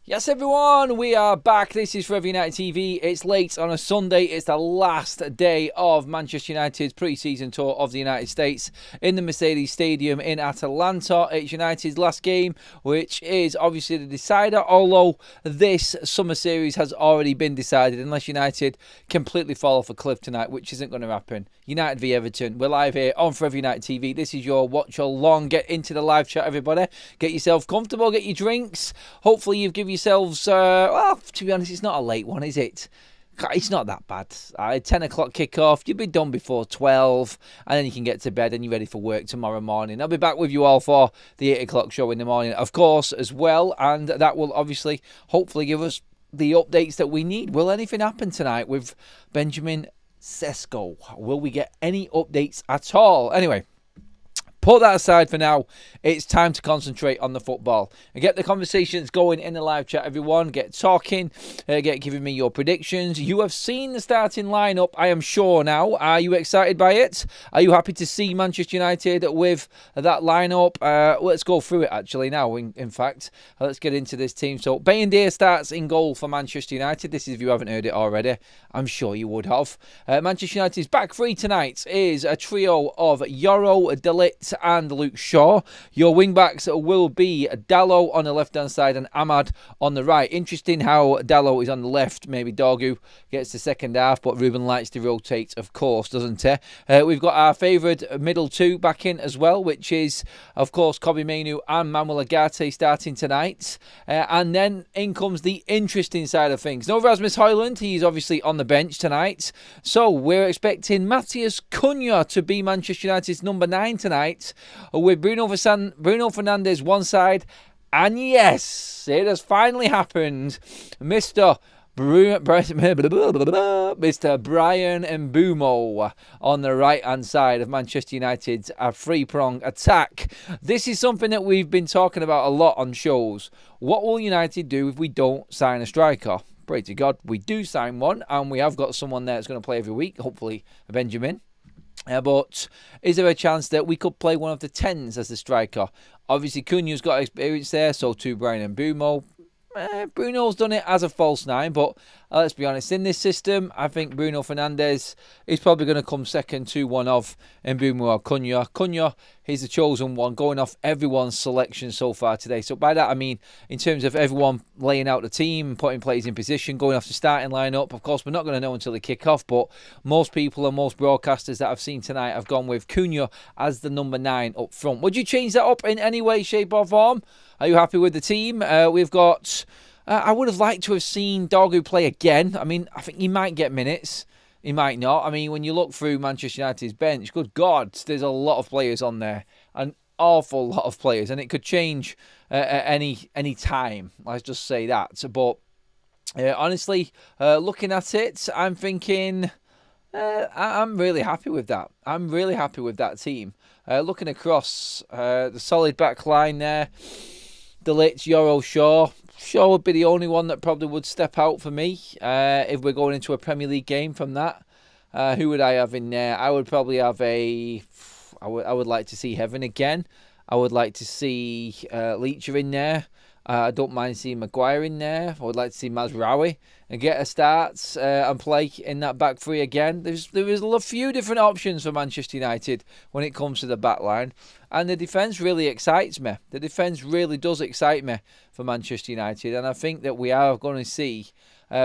Yes, everyone, we are back. This is FUTV United TV. It's late on a Sunday. It's the last day of Manchester United's pre-season tour of the United States in the Mercedes Stadium in Atlanta. It's United's last game, which is obviously the decider, although this summer series has already been decided, unless United completely fall off a cliff tonight, which isn't going to happen. United v Everton. We're live here on FUTV United TV. This is your watch along. Get into the live chat, everybody. Get yourself comfortable, get your drinks. Hopefully you've given yourselves, well, to be honest, it's not a late one, is it? It's not that bad. 10 o'clock kickoff, you'll be done before 12, and then you can get to bed and you're ready for work tomorrow morning. I'll be back with you all for the 8 o'clock show in the morning, of course, as well, and that will obviously, hopefully give us the updates that we need. Will anything happen tonight with Benjamin Sesko? Will we get any updates at all? Anyway, put that aside for now. It's time to concentrate on the football and get the conversations going in the live chat, everyone. Get talking, get giving me your predictions. You have seen the starting lineup, I am sure now. Are you excited by it? Are you happy to see Manchester United with that lineup? Let's go through it actually now, in fact. Let's get into this team. So, Bayindir starts in goal for Manchester United. This is if you haven't heard it already. I'm sure you would have. Manchester United's back three tonight is a trio of Yoro, De Ligt and Luke Shaw. Your wing-backs will be Dalot on the left-hand side and Ahmad on the right. Interesting how Dalot is on the left. Maybe Dorgu gets the second half, but Ruben likes to rotate, of course, doesn't he? We've got our favoured middle two back in as well, which is, of course, Kobbie Mainoo and Manuel Ugarte starting tonight. And then in comes the interesting side of things. No Rasmus Højlund, he's obviously on the bench tonight. So we're expecting Matheus Cunha to be Manchester United's number 9 tonight, with Bruno Fernandes one side, and yes, it has finally happened. Mr. Brian Mbeumo on the right-hand side of Manchester United's three-prong attack. This is something that we've been talking about a lot on shows. What will United do if we don't sign a striker? Pray to God we do sign one, and we have got someone there that's going to play every week, hopefully Benjamin. But is there a chance that we could play one of the 10s as the striker? Obviously, Cunha's got experience there, so too Brian Mbeumo. Bruno's done it as a false 9, but let's be honest, in this system, I think Bruno Fernandes is probably going to come second to one of Mbeumo or Cunha. Cunha, he's the chosen one, going off everyone's selection so far today. So by that, I mean, in terms of everyone laying out the team, putting players in position, going off the starting lineup, of course, we're not going to know until they kick off, but most people and most broadcasters that I've seen tonight have gone with Cunha as the number 9 up front. Would you change that up in any way, shape or form? Are you happy with the team? We've got... I would have liked to have seen Dorgu play again. I mean, I think he might get minutes. He might not. I mean, when you look through Manchester United's bench, good God, there's a lot of players on there. An awful lot of players. And it could change at any time. Let's just say that. But honestly, looking at it, I'm thinking... I'm really happy with that. I'm really happy with that team. Looking across the solid back line there, De Ligt, Yoro, Shaw. Shaw would be the only one that probably would step out for me if we're going into a Premier League game from that. Who would I have in there? I would probably have I would like to see Heaven again. I would like to see Leacher in there. I don't mind seeing Maguire in there. I would like to see Mazraoui and get a start and play in that back three again. There is a few different options for Manchester United when it comes to the back line. And the defence really excites me. The defence really does excite me for Manchester United. And I think that we are going to see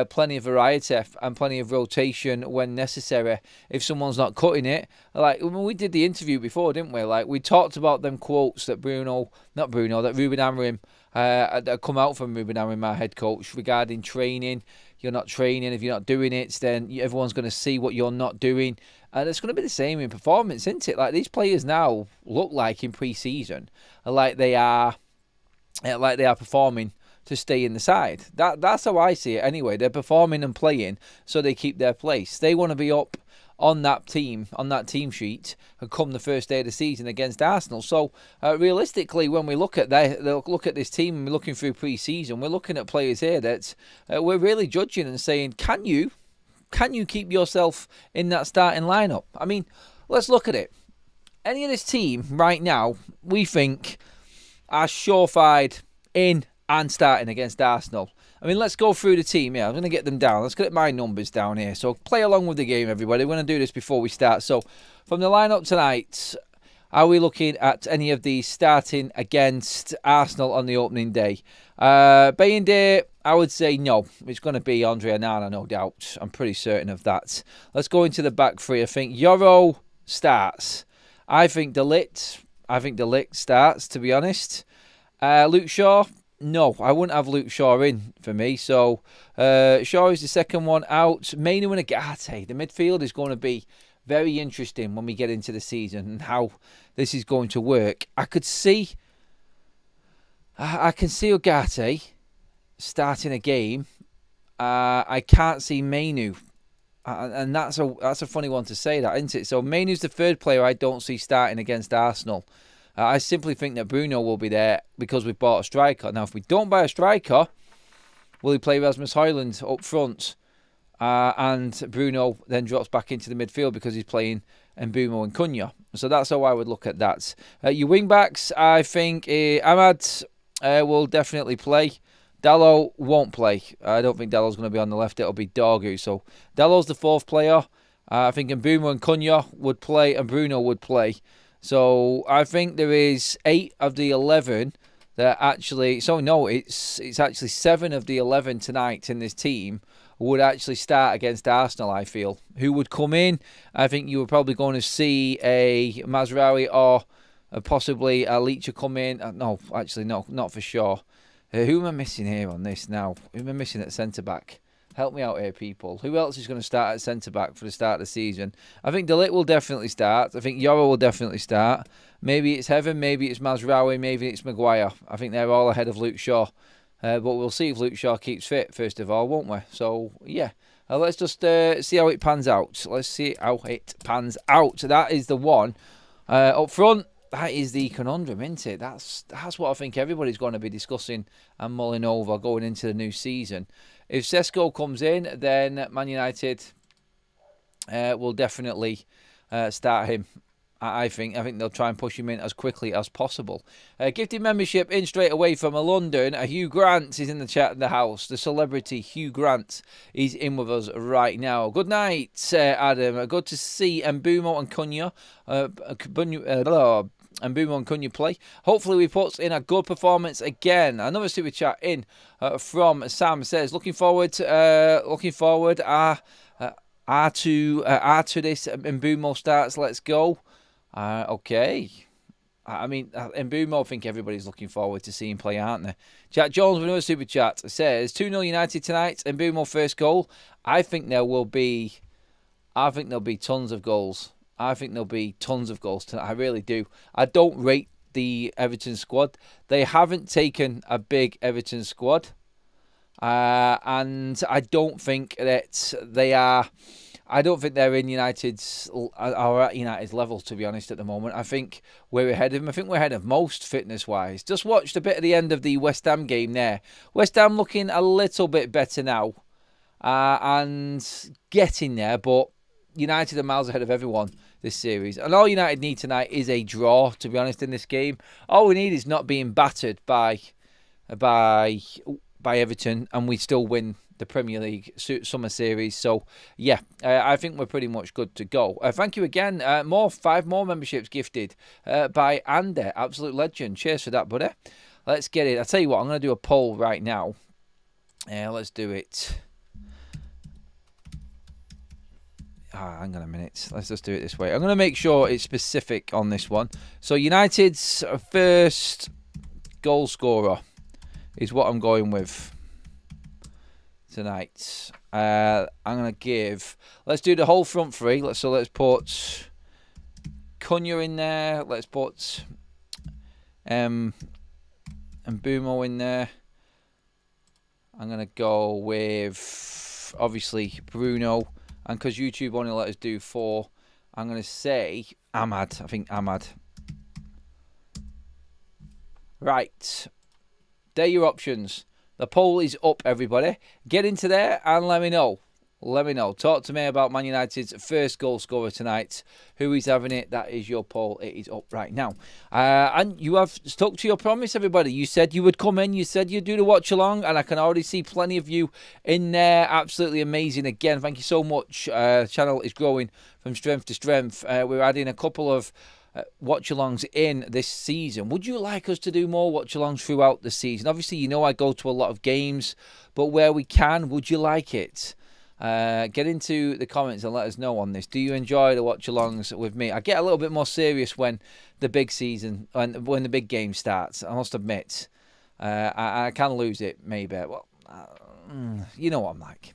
plenty of variety and plenty of rotation when necessary. If someone's not cutting it, like when we did the interview before, didn't we? Like we talked about them quotes that Ruben Amorim that come out from Ruben Amorim, our head coach, regarding training. You're not training. If you're not doing it, then everyone's going to see what you're not doing. And it's going to be the same in performance, isn't it? Like these players now look like in pre-season, like they are performing to stay in the side. That's how I see it anyway. They're performing and playing so they keep their place. They want to be up on that team sheet and come the first day of the season against Arsenal. So realistically, when we look at this team and we're looking through pre-season, we're looking at players here that we're really judging and saying, can you keep yourself in that starting lineup? I mean, let's look at it. Any of this team right now, we think are surefire in and starting against Arsenal. I mean, let's go through the team. Yeah, I'm going to get them down. Let's get my numbers down here. So play along with the game, everybody. We're going to do this before we start. So from the lineup tonight, are we looking at any of these starting against Arsenal on the opening day? Bayende, I would say no. It's going to be Andre Onana, no doubt. I'm pretty certain of that. Let's go into the back three. I think Yoro starts. I think De Ligt starts, to be honest. Luke Shaw, no, I wouldn't have Luke Shaw in for me. So Shaw is the second one out. Mainu and Agate. The midfield is going to be very interesting when we get into the season and how this is going to work. I can see Agate starting a game. I can't see Mainu. And that's a funny one to say, that, isn't it? So Mainu's the third player I don't see starting against Arsenal. I simply think that Bruno will be there because we've bought a striker. Now, if we don't buy a striker, will he play Rasmus Højlund up front? And Bruno then drops back into the midfield because he's playing Mbeumo and Cunha. So that's how I would look at that. Your wing-backs, I think Ahmad will definitely play. Dalot won't play. I don't think Dalot's going to be on the left. It'll be Dorgu. So Dalot's the fourth player. I think Mbeumo and Cunha would play and Bruno would play. So I think there is 8 of the 11 that actually... So no, it's actually 7 of the 11 tonight in this team would actually start against Arsenal, I feel. Who would come in? I think you were probably going to see a Mazraoui or possibly a Leacher come in. No, actually, no, not for sure. Who am I missing here on this now? Who am I missing at centre-back? Help me out here, people. Who else is going to start at centre-back for the start of the season? I think De Ligt will definitely start. I think Yoro will definitely start. Maybe it's Heaven, maybe it's Mazraoui, maybe it's Maguire. I think they're all ahead of Luke Shaw. But we'll see if Luke Shaw keeps fit, first of all, won't we? So, yeah. Let's just see how it pans out. Let's see how it pans out. That is the one. Up front, that is the conundrum, isn't it? That's what I think everybody's going to be discussing and mulling over going into the new season. If Sesko comes in, then Man United will definitely start him. I think they'll try and push him in as quickly as possible. Gifted membership in straight away from London. Hugh Grant is in the chat in the house. The celebrity Hugh Grant is in with us right now. Good night, Adam. Good to see Mbeumo and Cunha. Mbeumo and Cunha play. Hopefully we put in a good performance again. Another super chat in from Sam says, looking forward to this. Mbeumo starts. Let's go. Okay. I mean, Mbeumo, I think everybody's looking forward to seeing play, aren't they? Jack Jones with another super chat says 2-0 United tonight. Mbeumo first goal. I think there'll be tons of goals. I think there'll be tons of goals tonight. I really do. I don't rate the Everton squad. They haven't taken a big Everton squad. And I don't think that they are... I don't think they're in United's or at United's level, to be honest, at the moment. I think we're ahead of them. I think we're ahead of most fitness-wise. Just watched a bit of the end of the West Ham game there. West Ham looking a little bit better now and getting there, but United are miles ahead of everyone this series. And all United need tonight is a draw, to be honest, in this game. All we need is not being battered by Everton, and we still win the Premier League Summer Series. So, yeah, I think we're pretty much good to go. Thank you again. 5 more memberships gifted by Andy. Absolute legend. Cheers for that, buddy. Let's get it. I'll tell you what, I'm going to do a poll right now. Let's do it. Hang on a minute. Let's just do it this way. I'm going to make sure it's specific on this one. So, United's first goal scorer is what I'm going with tonight. I'm going to give... Let's do the whole front three. Let's put Cunha in there. Let's put Mbeumo in there. I'm going to go with, obviously, Bruno. And because YouTube only let us do 4, I'm going to say Ahmad. I think Ahmad. Right. They're your options. The poll is up, everybody. Get into there and let me know. Let me know. Talk to me about Man United's first goal scorer tonight. Who is having it? That is your poll. It is up right now. And you have stuck to your promise, everybody. You said you would come in. You said you'd do the watch along. And I can already see plenty of you in there. Absolutely amazing. Again, thank you so much. Channel is growing from strength to strength. We're adding a couple of watch-alongs in this season. Would you like us to do more watch-alongs throughout the season? Obviously, you know I go to a lot of games, but where we can, would you like it? Get into the comments and let us know on this. Do you enjoy the watch-alongs with me? I get a little bit more serious when the big season, when the big game starts. I must admit, I can lose it maybe. Well, you know what I'm like.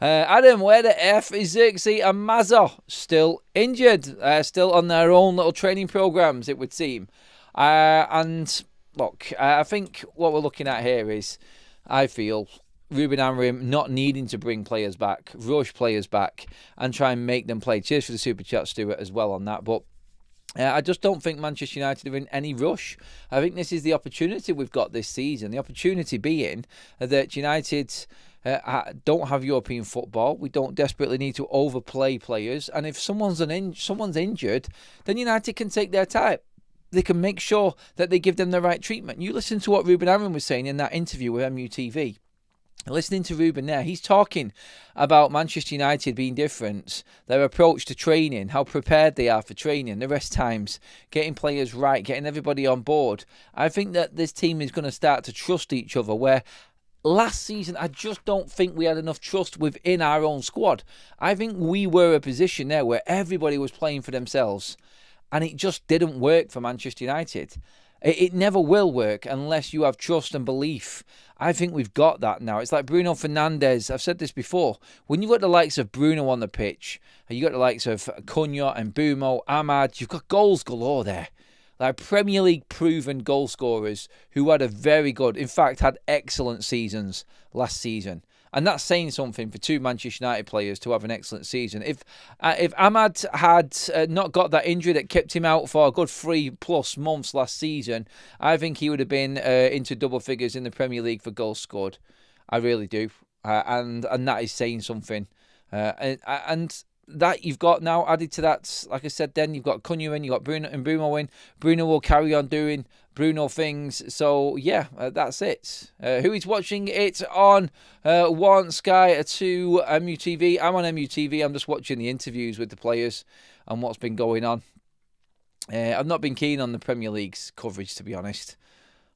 Adam, where the F is Xerxes and Mazza? Still injured, still on their own little training programs, it would seem. And look, I think what we're looking at here is, I feel, Ruben Amorim not needing to bring players back, rush players back, and try and make them play. Cheers for the super chat, Stuart, as well on that. But I just don't think Manchester United are in any rush. I think this is the opportunity we've got this season. The opportunity being that United don't have European football. We don't desperately need to overplay players. And if someone's injured, then United can take their time. They can make sure that they give them the right treatment. You listen to what Ruben Amorim was saying in that interview with MUTV. Listening to Ruben there, he's talking about Manchester United being different, their approach to training, how prepared they are for training, the rest times, getting players right, getting everybody on board. I think that this team is going to start to trust each other, where last season, I just don't think we had enough trust within our own squad. I think we were a position there where everybody was playing for themselves, and it just didn't work for Manchester United. It never will work unless you have trust and belief. I think we've got that now. It's like Bruno Fernandes. I've said this before. When you've got the likes of Bruno on the pitch, and you've got the likes of Cunha and Bumo, Ahmad, you've got goals galore there. Like Premier League proven goal scorers who had a very good, in fact, had excellent seasons last season. And that's saying something for two Manchester United players to have an excellent season. If Ahmad had not got that injury that kept him out for a good 3+ months last season, I think he would have been into double figures in the Premier League for goals scored. I really do. And that is saying something. And that you've got now added to that, like I said then, you've got Cunha in, you've got Bruno and Bruno in. Bruno will carry on doing Bruno things. So, yeah, that's it. Who is watching it on 1 Sky 2 MUTV? I'm on MUTV. I'm just watching the interviews with the players and what's been going on. I've not been keen on the Premier League's coverage, to be honest.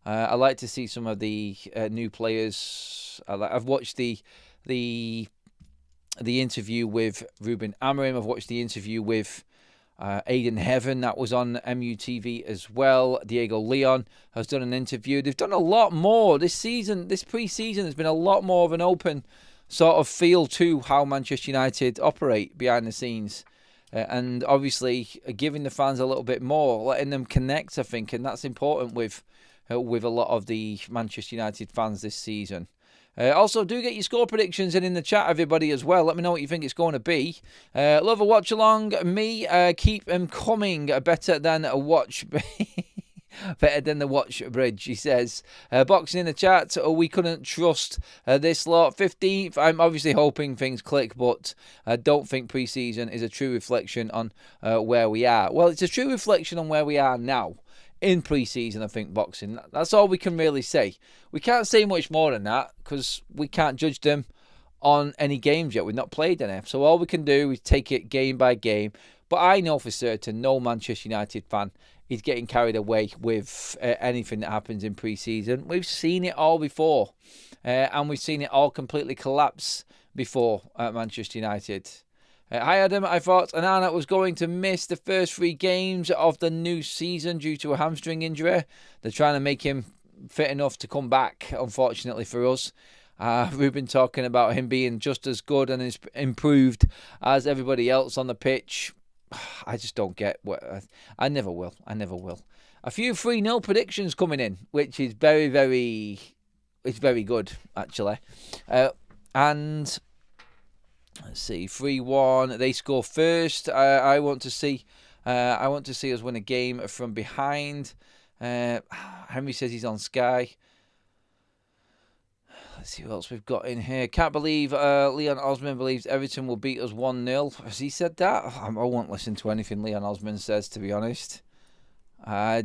I like to see some of the new players. I've watched the interview with Ruben Amorim. I've watched the interview with Aidan Heaven. That was on MUTV as well. Diego Leon has done an interview. They've done a lot more this season. This pre-season has been a lot more of an open sort of feel to how Manchester United operate behind the scenes. And obviously giving the fans a little bit more, letting them connect, I think. And that's important with a lot of the Manchester United fans this season. Also, do get your score predictions in the chat, everybody, as well. Let me know what you think it's going to be. Love a watch along. Me, keep them coming. Better than a watch. Better than the watch bridge, he says. Boxing in the chat. Oh, we couldn't trust this lot. 15th. I'm obviously hoping things click, but I don't think pre-season is a true reflection on where we are. Well, it's a true reflection on where we are now. In pre-season, I think, boxing. That's all we can really say. We can't say much more than that because we can't judge them on any games yet. We've not played any. So all we can do is take it game by game. But I know for certain no Manchester United fan is getting carried away with anything that happens in pre-season. We've seen it all before. And we've seen it all completely collapse before at Manchester United. Hi Adam, I thought Onana was going to miss the first 3 games of the new season due to a hamstring injury. They're trying to make him fit enough to come back, unfortunately for us. We've been talking about him being just as good and as improved as everybody else on the pitch. I just don't get what... I never will. A few 3-0 predictions coming in, which is very, very... It's very good, actually. And... Let's see, 3-1. They score first. I want to see us win a game from behind. Henry says he's on Sky. Let's see what else we've got in here. Can't believe Leon Osman believes Everton will beat us 1-0. Has he said that? I won't listen to anything Leon Osman says, to be honest. I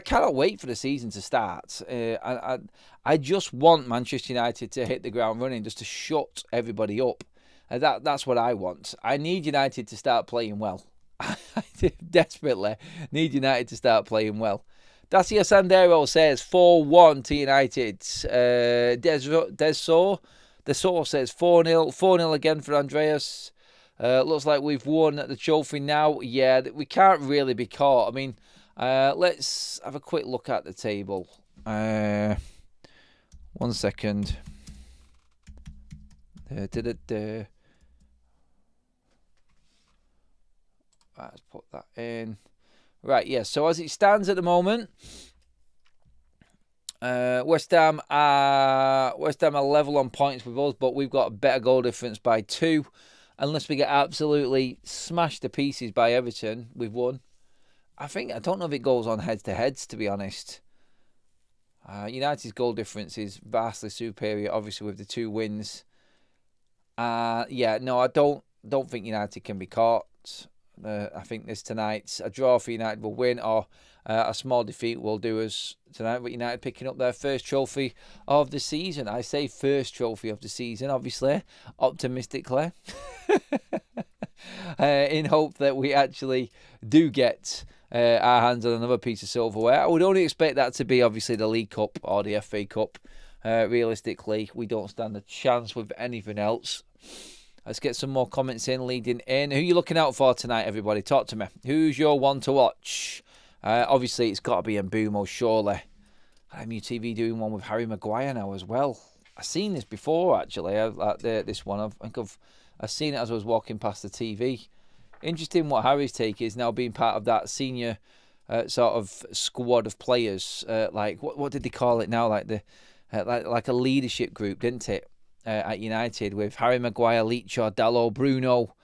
cannot wait for the season to start. I just want Manchester United to hit the ground running, just to shut everybody up. That's what I want. I need United to start playing well. I desperately need United to start playing well. Dacia Sandero says 4-1 to United. Desor says 4-0. 4-0 again for Andreas. Looks like we've won the trophy now. Yeah, we can't really be caught. I mean, let's have a quick look at the table. 1 second. Let's put that in. Right, yeah, so as it stands at the moment, West Ham are level on points with us, but we've got a better goal difference by 2. Unless we get absolutely smashed to pieces by Everton, we've won. I don't know if it goes on heads-to-heads, to be honest. United's goal difference is vastly superior, obviously, with the 2 wins. Yeah, no, I don't think United can be caught. I think tonight, a draw for United will win, or a small defeat will do us tonight. But United picking up their first trophy of the season. I say first trophy of the season, obviously, optimistically, in hope that we actually do get our hands on another piece of silverware. I would only expect that to be, obviously, the League Cup or the FA Cup. Realistically, we don't stand a chance with anything else. Let's get some more comments leading in. Who are you looking out for tonight, everybody? Talk to me. Who's your one to watch? Obviously, it's got to be Mbumo, surely. IMUTV doing one with Harry Maguire now as well. I've seen this before, actually. This one. I think I've seen it as I was walking past the TV. Interesting what Harry's take is now, being part of that senior sort of squad of players. Like, what did they call it now? Like like a leadership group, didn't it? At United, with Harry Maguire, Licho, Dalot, Bruno,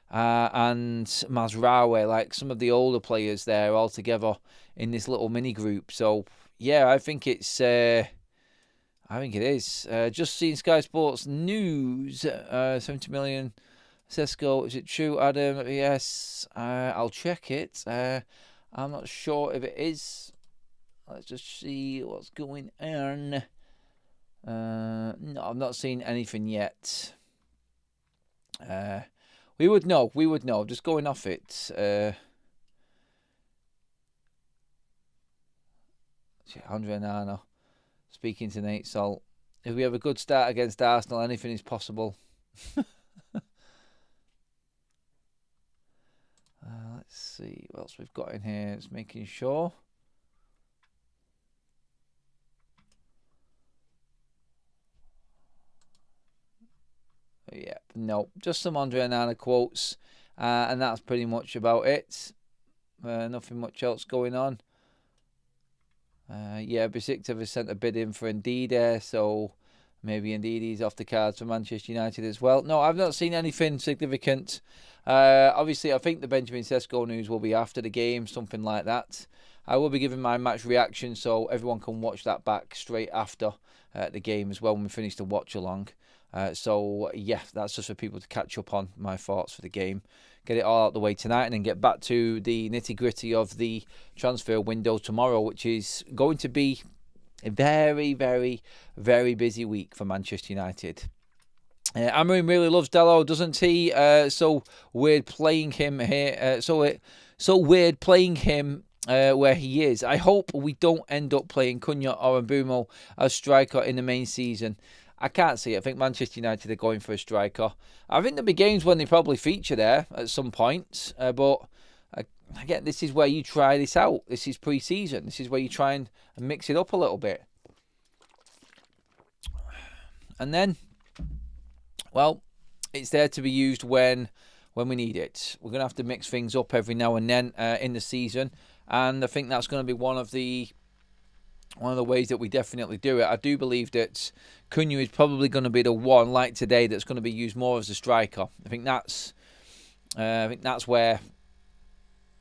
and Mazraoui, like some of the older players there all together in this little mini group. So yeah, I think it is. Just seen Sky Sports News, 70 million. Sesko, is it true, Adam? Yes, I'll check it. I'm not sure if it is. Let's just see what's going on. No, I've not seen anything yet. We would know. Just going off it. 109. Speaking to Nate Salt. If we have a good start against Arsenal, anything is possible. Let's see what else we've got in here. It's making sure. Yeah, no, just some Andre Onana quotes, and that's pretty much about it. Nothing much else going on. Yeah, Besiktas has sent a bid in for Ndidi, so maybe Ndidi's off the cards for Manchester United as well. No, I've not seen anything significant. Obviously, I think the Benjamin Sesko news will be after the game, something like that. I will be giving my match reaction, so everyone can watch that back straight after the game as well when we finish the watch along. So yeah, that's just for people to catch up on my thoughts for the game, get it all out the way tonight, and then get back to the nitty-gritty of the transfer window tomorrow, which is going to be a very, very, very busy week for Manchester United. Amorim really loves Dalot, doesn't he? So weird playing him here. So weird playing him where he is. I hope we don't end up playing Cunha or Mbumo as striker in the main season. I can't see it. I think Manchester United are going for a striker. I think there'll be games when they probably feature there at some point. But again, this is where you try this out. This is pre-season. This is where you try and mix it up a little bit. And then, well, it's there to be used when we need it. We're going to have to mix things up every now and then in the season. And I think that's going to be one of the ways that we definitely do it. I do believe that Cunha is probably going to be the one, like today, that's going to be used more as a striker. I think that's where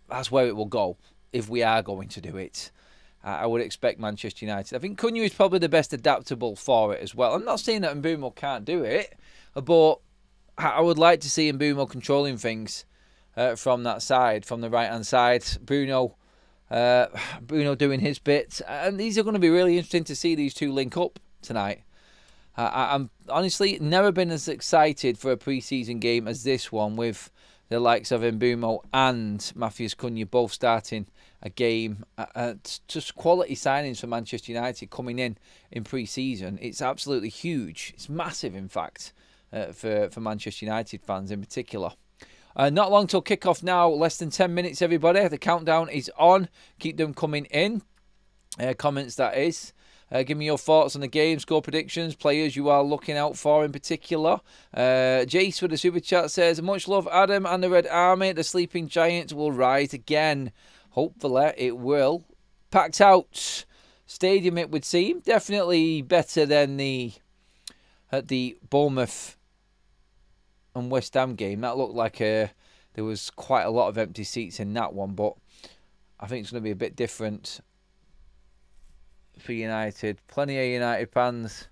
it will go if we are going to do it. I would expect Manchester United. I think Cunha is probably the best adaptable for it as well. I'm not saying that Mbeumo can't do it, but I would like to see Mbeumo controlling things from that side, from the right-hand side. Bruno doing his bit. And these are going to be really interesting to see these two link up tonight. I'm honestly never been as excited for a pre-season game as this one, with the likes of Mbeumo and Matheus Cunha both starting a game. Just quality signings for Manchester United coming in pre-season. It's absolutely huge. It's massive, in fact, for Manchester United fans in particular. Not long till kickoff now. Less than 10 minutes, everybody. The countdown is on. Keep them coming in. Comments, that is. Give me your thoughts on the game, score predictions, players you are looking out for in particular. Jace with the super chat says, much love, Adam and the Red Army. The sleeping giants will rise again. Hopefully it will. Packed out stadium, it would seem. Definitely better than the Bournemouth and West Ham game. That looked like there was quite a lot of empty seats in that one, but I think it's going to be a bit different for United. Plenty of United fans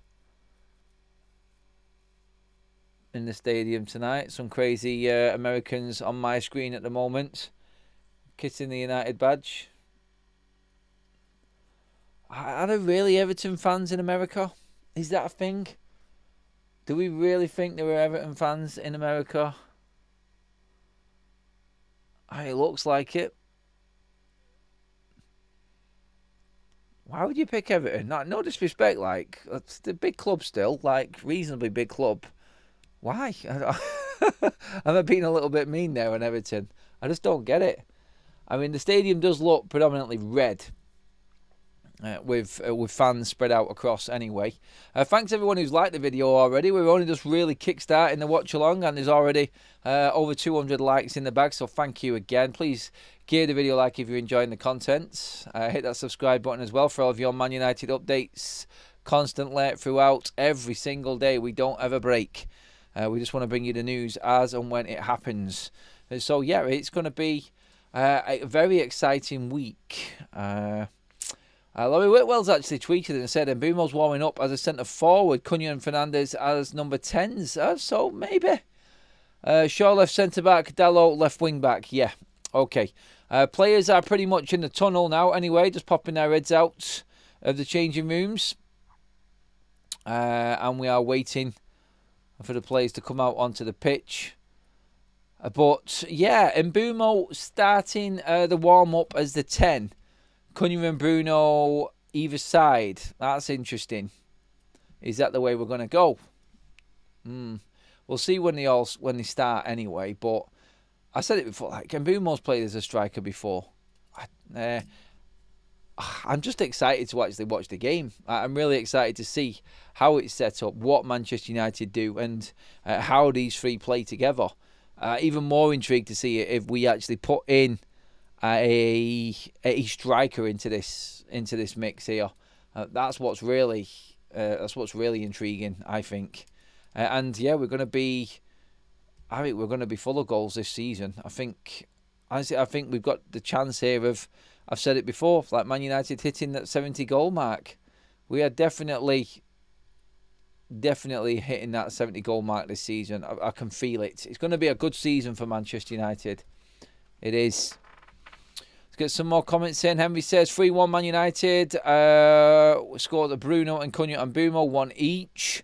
in the stadium tonight. Some crazy Americans on my screen at the moment kissing the United badge. Are there really Everton fans in America? Is that a thing? Do we really think there were Everton fans in America? It looks like it. Why would you pick Everton? No disrespect, like, it's the big club still, like, reasonably big club. Why? I'm being a little bit mean there on Everton. I just don't get it. I mean, the stadium does look predominantly red, with fans spread out across anyway. Thanks everyone who's liked the video already. We're only just really kickstarting the watch along, and there's already over 200 likes in the bag, so thank you again. Please give the video a like if you're enjoying the content. Hit that subscribe button as well for all of your Man United updates constantly throughout every single day. We don't ever break. We just want to bring you the news as and when it happens. So yeah, it's going to be a very exciting week. Laurie Whitwell's actually tweeted and said Mbeumo's warming up as a centre forward, Cunha and Fernandes as number 10s. So maybe. Shaw left centre back, Dalot left wing back. Yeah, okay. Players are pretty much in the tunnel now anyway, just popping their heads out of the changing rooms. And we are waiting for the players to come out onto the pitch. But yeah, Mbeumo starting the warm-up as the 10. Cunha and Bruno either side. That's interesting. Is that the way we're going to go? We'll see when they start anyway. But I said it before. Like, Mbeumo's played as a striker before. I'm just excited to actually watch the game. I'm really excited to see how it's set up, what Manchester United do, and how these three play together. Even more intrigued to see if we actually put in a striker into this mix here. That's what's really intriguing, I think. And yeah, we're going to be full of goals this season. I think we've got the chance here of, I've said it before, like Man United hitting that 70 goal mark. We are definitely hitting that 70 goal mark this season. I can feel it. It's going to be a good season for Manchester United. It is. Get some more comments in. Henry says 3-1 Man United. Scored the Bruno and Cunha and Mbeumo, one each.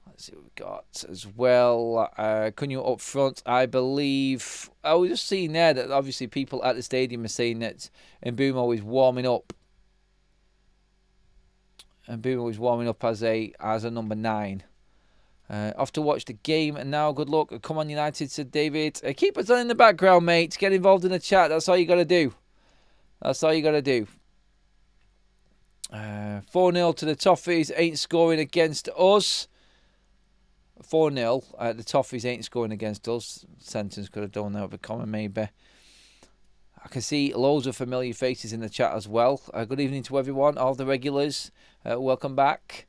Let's see what we've got as well. Cunha up front, I believe. I was just seeing there that obviously people at the stadium are saying that Mbeumo is warming up. And Mbeumo is warming up as a number 9. Off to watch the game and now. Good luck. Come on United, said David. Keep us on in the background, mate. Get involved in the chat. That's all you got to do. That's all you got to do. 4-0 to the Toffees. Ain't scoring against us. 4-0. The Toffees ain't scoring against us. Sentence could have done that with a comma, maybe. I can see loads of familiar faces in the chat as well. Good evening to everyone, all the regulars. Welcome back.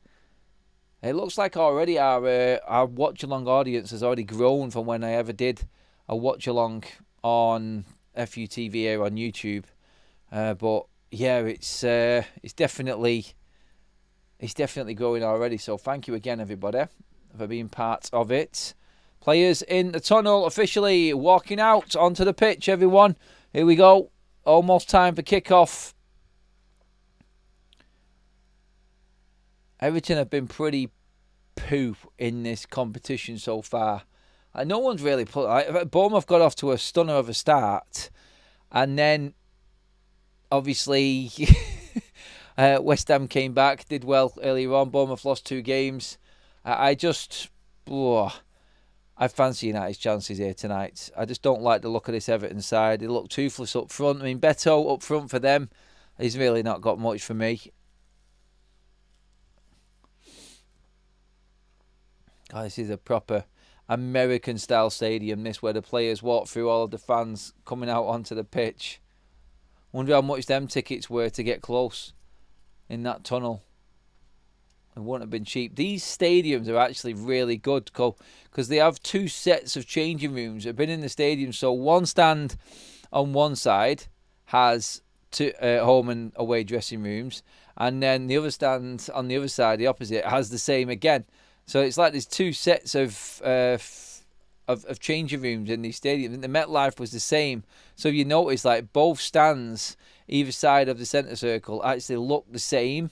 It looks like already our watch-along audience has already grown from when I ever did a watch-along on FUTV here on YouTube. But yeah, it's definitely growing already. So thank you again, everybody, for being part of it. Players in the tunnel officially walking out onto the pitch, everyone. Here we go. Almost time for kickoff. Everton have been pretty poo in this competition so far. And no one's really put... Bournemouth got off to a stunner of a start. And then, obviously, West Ham came back, did well earlier on. Bournemouth lost 2 games. I fancy United's chances here tonight. I just don't like the look of this Everton side. They look toothless up front. I mean, Beto up front for them, he's really not got much for me. Oh, this is a proper American-style stadium, this, where the players walk through all of the fans coming out onto the pitch. Wonder how much them tickets were to get close in that tunnel. It wouldn't have been cheap. These stadiums are actually really good because they have 2 sets of changing rooms that have been in the stadium. So one stand on one side has 2 home and away dressing rooms, and then the other stand on the other side, the opposite, has the same again. So it's like there's 2 sets of changing rooms in these stadiums. And the MetLife was the same. So you notice like both stands either side of the centre circle actually look the same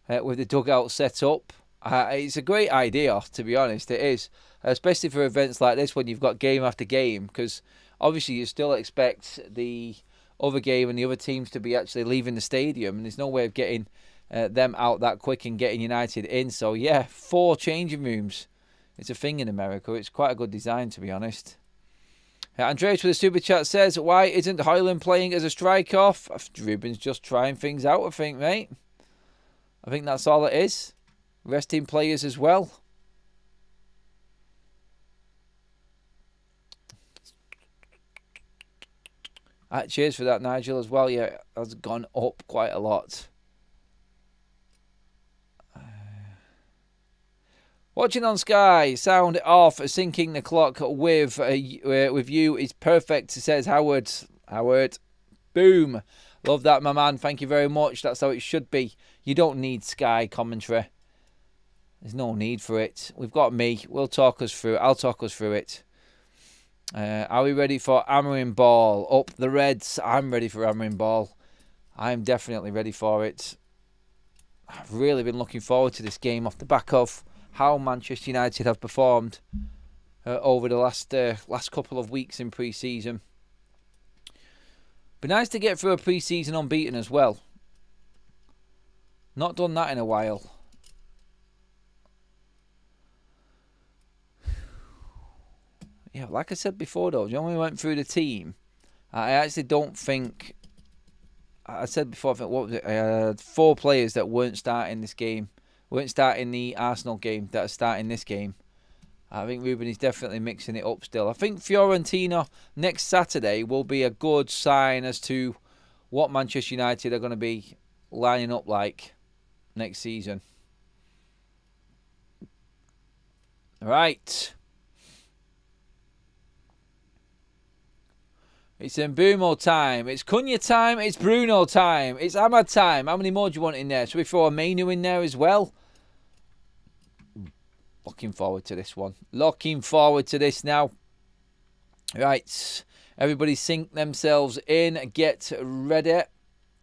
with the dugout set up. It's a great idea, to be honest. It is, especially for events like this when you've got game after game, because obviously you still expect the other game and the other teams to be actually leaving the stadium, and there's no way of getting them out that quick and getting United in. So yeah, 4 changing rooms. It's a thing in America. It's quite a good design, to be honest. Andreas with a super chat says, why isn't Højlund playing as a strike-off? Ruben's just trying things out, I think, mate. I think that's all it is. Resting players as well. Cheers for that, Nigel, as well. Yeah, that's gone up quite a lot. Watching on Sky, sound off, syncing the clock with you is perfect, says Howard. Howard, boom. Love that, my man. Thank you very much. That's how it should be. You don't need Sky commentary. There's no need for it. We've got me. We'll talk us through. I'll talk us through it. Are we ready for hammering ball? Up the Reds. I'm ready for hammering ball. I'm definitely ready for it. I've really been looking forward to this game off the back of how Manchester United have performed over the last couple of weeks in pre-season. Be nice to get through a pre-season unbeaten as well. Not done that in a while. Yeah, like I said before though, when we went through the team, I actually don't think... I said before, I think, what was it? I had 4 players that weren't starting this game. Weren't starting the Arsenal game, that are starting this game. I think Ruben is definitely mixing it up still. I think Fiorentina next Saturday will be a good sign as to what Manchester United are going to be lining up like next season. Right. It's Mbumo time. It's Cunha time. It's Bruno time. It's Ahmad time. How many more do you want in there? Should we throw a Mainu in there as well? Looking forward to this one. Looking forward to this now. Right. Everybody sync themselves in. Get ready.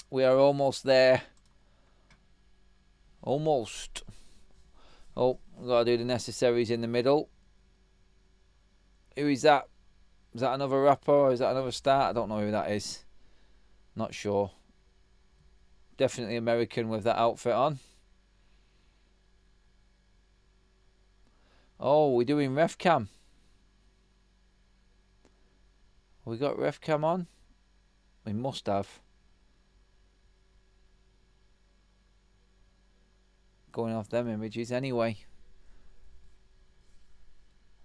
We are almost there. Almost. Oh, we've got to do the necessaries in the middle. Who is that? Is that another rapper or is that another star? I don't know who that is. Not sure. Definitely American with that outfit on. Oh, we're doing ref cam. We got ref cam on? We must have. Going off them images anyway.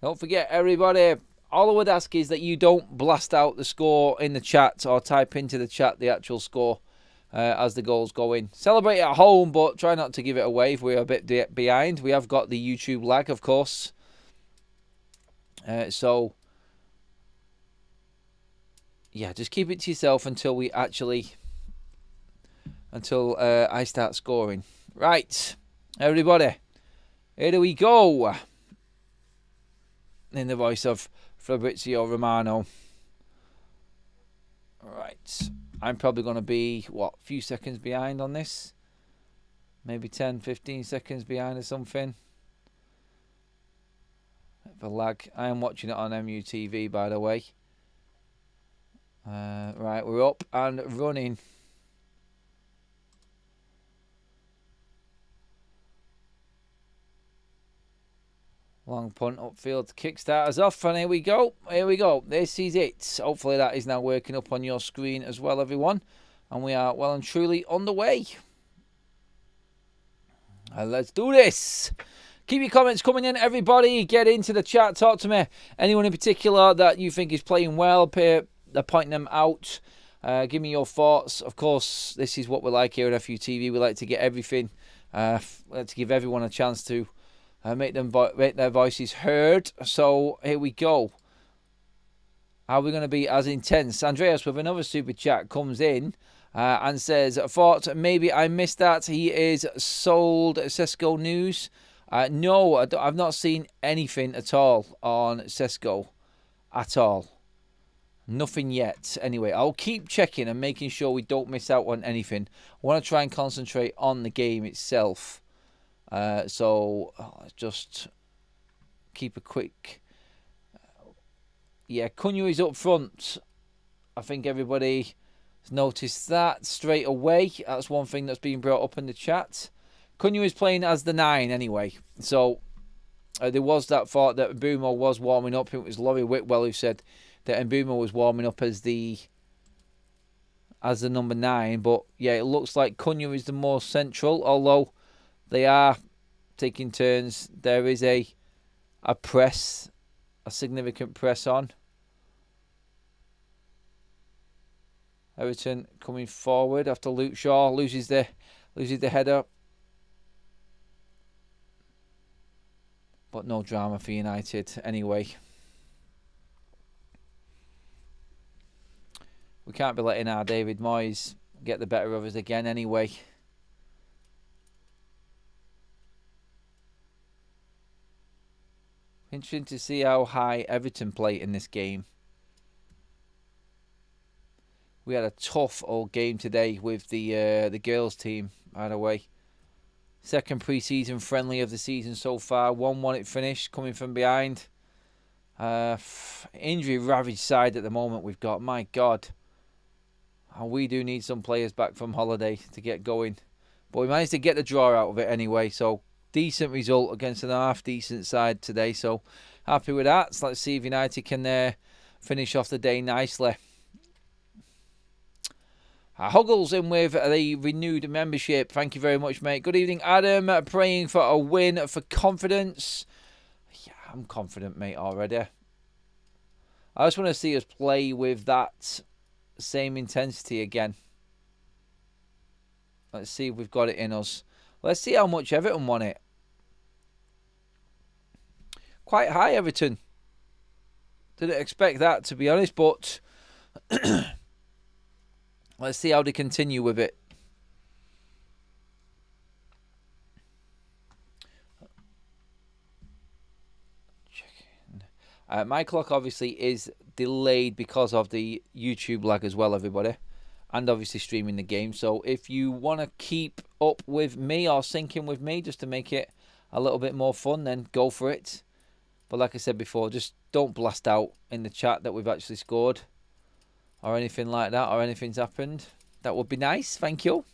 Don't forget, everybody, all I would ask is that you don't blast out the score in the chat or type into the chat the actual score as the goals go in. Celebrate at home, but try not to give it away if we're a bit behind. We have got the YouTube lag, of course. So, yeah, just keep it to yourself until we actually until I start scoring. Right, everybody, here we go. In the voice of Fabrizio Romano. Right, I'm probably going to be, a few seconds behind on this? Maybe 10, 15 seconds behind or something. Bit of a lag. I am watching it on MUTV, by the way. Right, we're up and running. Long punt upfield to kickstart us off, and here we go. Here we go. This is it. Hopefully that is now working up on your screen as well, everyone. And we are well and truly on the way. And let's do this. Keep your comments coming in, everybody. Get into the chat. Talk to me. Anyone in particular that you think is playing well, point them out. Give me your thoughts. Of course, this is what we like here at FUTV. We like to get everything. We like to give everyone a chance to make their voices heard. So here we go. Are we going to be as intense? Andreas with another super chat comes in and says, thought maybe I missed that. He is sold Sesko news. No, I've not seen anything at all on Sesko. At all. Nothing yet. Anyway, I'll keep checking and making sure we don't miss out on anything. I want to try and concentrate on the game itself. So let's just keep a quick. Yeah, Cunha is up front. I think everybody has noticed that straight away. That's one thing that's been brought up in the chat. Cunha is playing as the 9 anyway. So there was that thought that Mbeumo was warming up. It was Laurie Whitwell who said that Mbeumo was warming up as the number 9. But yeah, it looks like Cunha is the more central, although they are taking turns. There is a press, a significant press on. Everton coming forward after Luke Shaw loses the header. But no drama for United anyway. We can't be letting our David Moyes get the better of us again anyway. Interesting to see how high Everton play in this game. We had a tough old game today with the girls team, by the way. Second pre-season friendly of the season so far. 1-1 it finished, coming from behind. Injury ravaged side at the moment we've got. My God. And we do need some players back from holiday to get going. But we managed to get the draw out of it anyway. So decent result against an half-decent side today. So happy with that. So let's see if United can finish off the day nicely. Huggles in with the renewed membership. Thank you very much, mate. Good evening, Adam. Praying for a win for confidence. Yeah, I'm confident, mate, already. I just want to see us play with that same intensity again. Let's see if we've got it in us. Let's see how much Everton won it. Quite high, Everton. Didn't expect that, to be honest, but let's see how they continue with it. My clock obviously is delayed because of the YouTube lag as well, everybody. And obviously streaming the game. So if you want to keep up with me or sync in with me just to make it a little bit more fun, then go for it. But like I said before, just don't blast out in the chat that we've actually scored. Or anything like that, or anything's happened. That would be nice, thank you.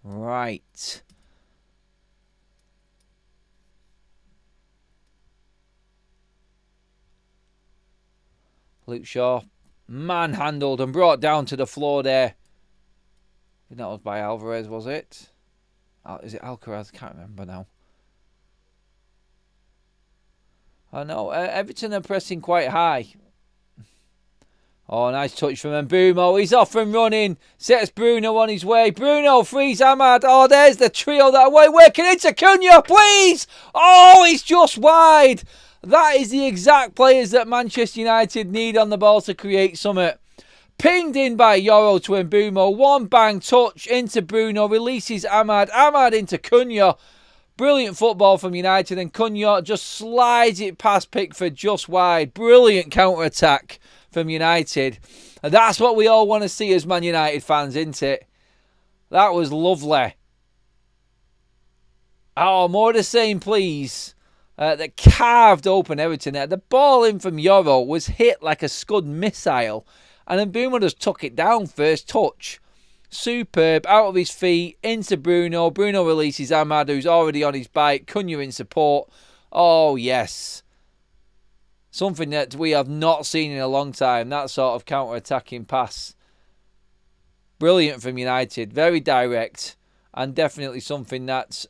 Right. Luke Shaw manhandled and brought down to the floor there. I think that was by Alvarez, was it? Is it Alcaraz? I can't remember now. I know, Everton are pressing quite high. Oh, nice touch from Mbeumo. He's off and running. Sets Bruno on his way. Bruno frees Ahmad. Oh, there's the trio that way. Working into Cunha, please. Oh, he's just wide. That is the exact players that Manchester United need on the ball to create something. Pinged in by Yoro to Mbumo. One bang touch into Bruno. Releases Ahmad. Ahmad into Cunha. Brilliant football from United. And Cunha just slides it past Pickford just wide. Brilliant counter-attack from United. And that's what we all want to see as Man United fans, isn't it? That was lovely. Oh, more of the same, please. That carved open Everton there. The ball in from Yoro was hit like a Scud missile. And then Boomer just took it down first touch. Superb. Out of his feet. Into Bruno. Bruno releases Ahmad, who's already on his bike. Cunha in support. Oh, yes. Something that we have not seen in a long time. That sort of counter-attacking pass. Brilliant from United. Very direct. And definitely something that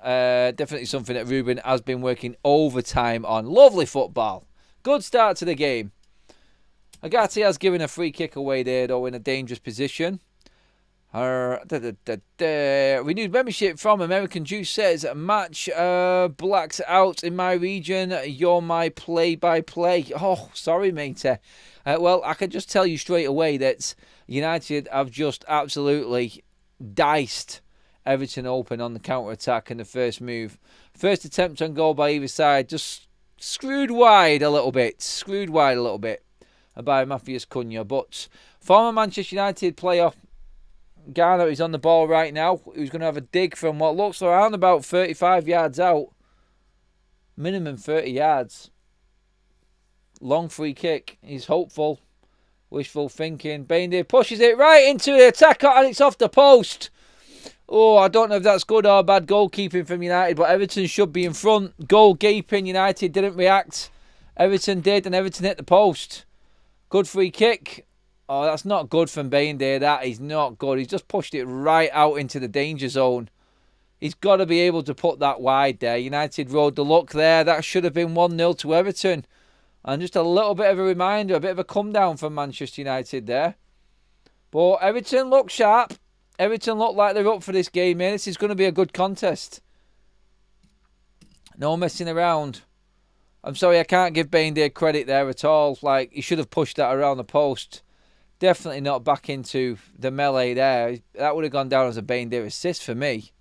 Ruben has been working overtime on. Lovely football. Good start to the game. Agati has given a free kick away there, though, in a dangerous position. Renewed membership from American Juice says, match blacks out in my region. You're my play-by-play. Oh, sorry, matey. Well, I can just tell you straight away that United have just absolutely diced Everton open on the counter-attack in the first move. First attempt on goal by either side, just screwed wide a little bit. By Matthias Cunha. But former Manchester United player Garner is on the ball right now. He's going to have a dig from what looks around about 35 yards out. Minimum 30 yards. Long free kick. He's hopeful. Wishful thinking. Baindir pushes it right into the attacker and it's off the post. Oh, I don't know if that's good or bad goalkeeping from United, but Everton should be in front. Goal gaping. United didn't react. Everton did, and Everton hit the post. Good free kick. Oh, that's not good from Baindir. That is not good. He's just pushed it right out into the danger zone. He's got to be able to put that wide there. United rode the luck there. That should have been 1-0 to Everton. And just a little bit of a reminder, a bit of a come down from Manchester United there. But Everton look sharp. Everton look like they're up for this game, man. This is going to be a good contest. No messing around. I'm sorry, I can't give Baindir credit there at all. Like, he should have pushed that around the post. Definitely not back into the melee there. That would have gone down as a Baindir assist for me.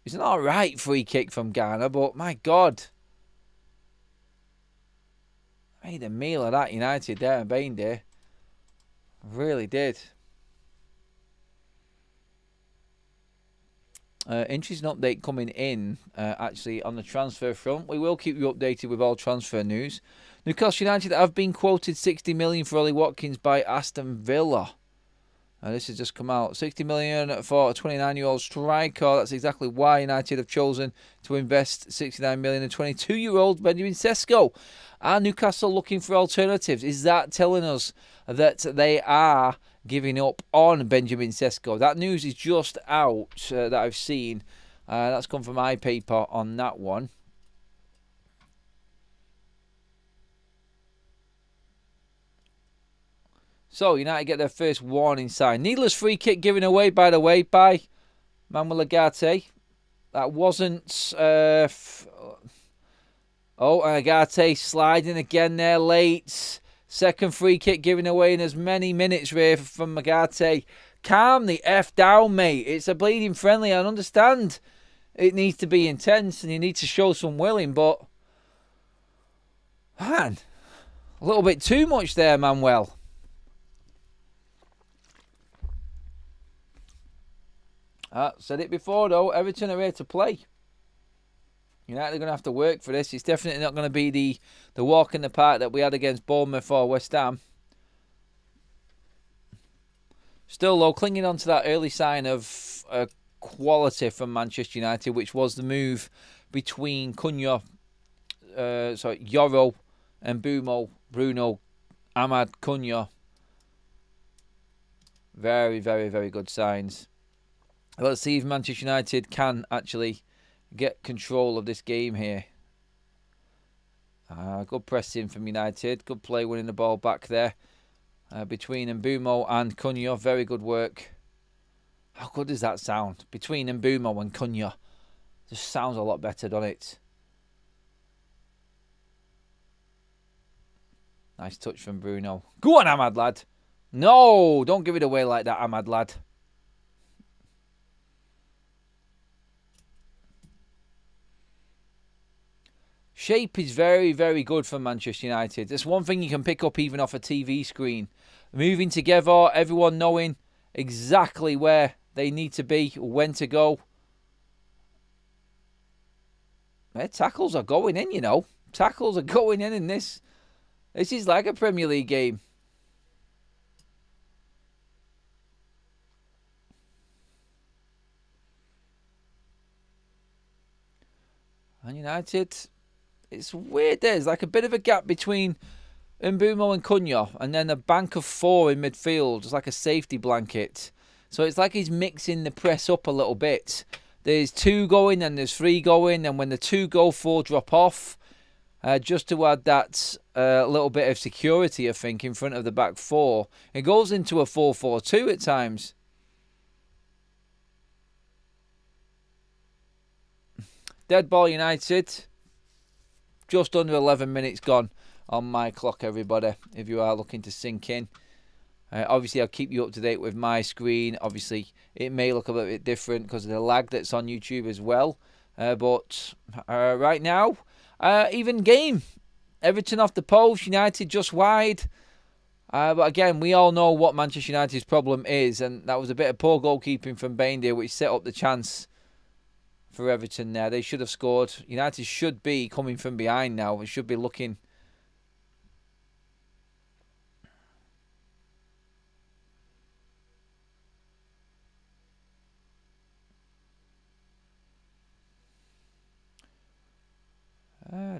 It's an alright free kick from Ghana, but my God. Made a meal of that United there and Baindir. Really did. Interesting update coming in, actually, on the transfer front. We will keep you updated with all transfer news. Newcastle United have been quoted 60 million for Ollie Watkins by Aston Villa. This has just come out. 60 million for a 29-year-old striker. That's exactly why United have chosen to invest 69 million in 22-year-old Benjamin Sesko. Are Newcastle looking for alternatives? Is that telling us that they are giving up on Benjamin Sesko? That news is just out that I've seen. That's come from my paper on that one. So, United get their first warning sign. Needless free kick given away, by the way, by Manuel Agate. That wasn't... Agate sliding again there late. Second free kick given away in as many minutes from Agate. Calm the F down, mate. It's a bleeding friendly. I understand it needs to be intense and you need to show some willing, but... Man, a little bit too much there, Manuel. Said it before, though. Everton are here to play. United are going to have to work for this. It's definitely not going to be the walk in the park that we had against Bournemouth or West Ham. Still, though, clinging on to that early sign of quality from Manchester United, which was the move between Yoro and Bruno, Ahmad, Cunha. Very, very, very good signs. Let's see if Manchester United can actually get control of this game here. Good pressing from United. Good play winning the ball back there. Between Mbumo and Cunha. Very good work. How good does that sound? Between Mbumo and Cunha. Just sounds a lot better, doesn't it? Nice touch from Bruno. Go on, Ahmad, lad. No, don't give it away like that, Ahmad, lad. Shape is very, very good for Manchester United. That's one thing you can pick up even off a TV screen. Moving together, everyone knowing exactly where they need to be, when to go. Their tackles are going in, you know. Tackles are going in this. This is like a Premier League game. And United, it's weird. There's like a bit of a gap between Mbeumo and Cunha, and then a bank of 4 in midfield. It's like a safety blanket. So it's like he's mixing the press up a little bit. There's 2 going and there's 3 going, and when the 2 go, 4 drop off. Just to add that little bit of security, I think, in front of the back 4. It goes into a 4-4-2 at times. Dead ball United. Just under 11 minutes gone on my clock, everybody, if you are looking to sink in. Obviously, I'll keep you up to date with my screen. Obviously, it may look a little bit different because of the lag that's on YouTube as well. But right now, even game. Everton off the post, United just wide. But again, we all know what Manchester United's problem is, and that was a bit of poor goalkeeping from Bain there, which set up the chance for Everton there. They should have scored. United should be coming from behind now. It should be looking...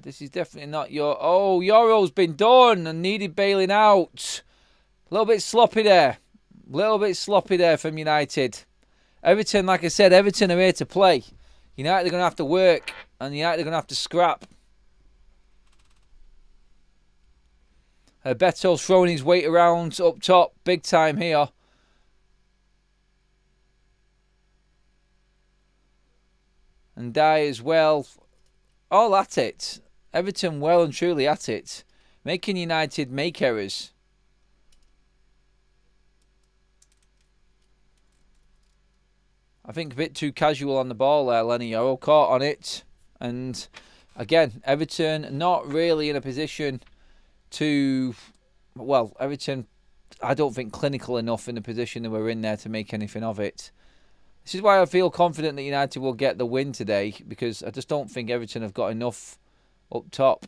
this is definitely not your... Oh, Euro's been done and needed bailing out. A little bit sloppy there. A little bit sloppy there from United. Everton, like I said, Everton are here to play. United are going to have to work, and United are going to have to scrap. Beto's throwing his weight around up top. Big time here. And Dye as well. All at it. Everton well and truly at it. Making United make errors. I think a bit too casual on the ball there, Lenny Yoro. Caught on it. And again, Everton not really in a position to... Well, Everton, I don't think clinical enough in the position that we're in there to make anything of it. This is why I feel confident that United will get the win today, because I just don't think Everton have got enough up top.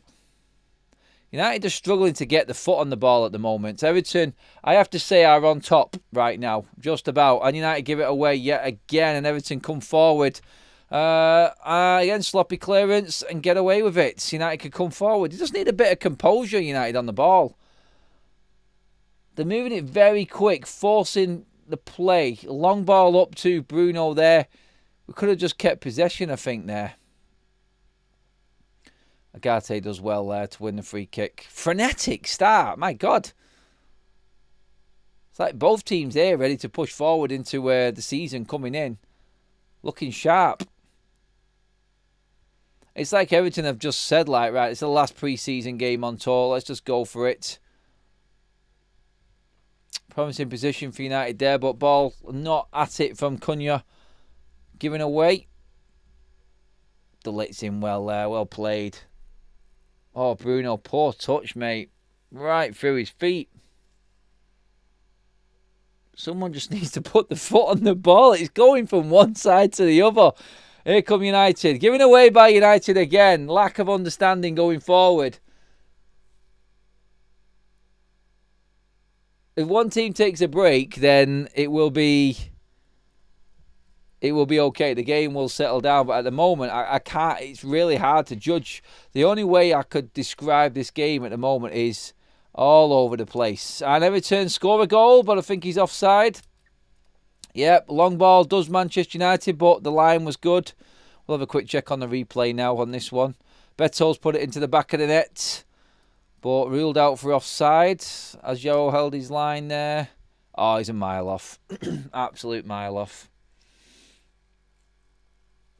United are struggling to get the foot on the ball at the moment. Everton, I have to say, are on top right now, just about. And United give it away yet again, and Everton come forward. Again, sloppy clearance and get away with it. United could come forward. You just need a bit of composure, United, on the ball. They're moving it very quick, forcing the play. Long ball up to Bruno there. We could have just kept possession, I think, there. Agate does well there to win the free kick. Frenetic start, my God. It's like both teams here ready to push forward into the season coming in. Looking sharp. It's like Everton have just said, like, right, it's the last pre-season game on tour. Let's just go for it. Promising position for United there, but ball not at it from Cunha. Giving away. Delits in well there. Well played. Oh, Bruno, poor touch, mate. Right through his feet. Someone just needs to put the foot on the ball. It's going from one side to the other. Here come United. Given away by United again. Lack of understanding going forward. If one team takes a break, then it will be okay. The game will settle down. But at the moment, I can't. It's really hard to judge. The only way I could describe this game at the moment is all over the place. And Everton score a goal, but I think he's offside. Yep, long ball does Manchester United, but the line was good. We'll have a quick check on the replay now on this one. Beto's put it into the back of the net, but ruled out for offside as Yoro held his line there. Oh, he's a mile off. Absolute mile off.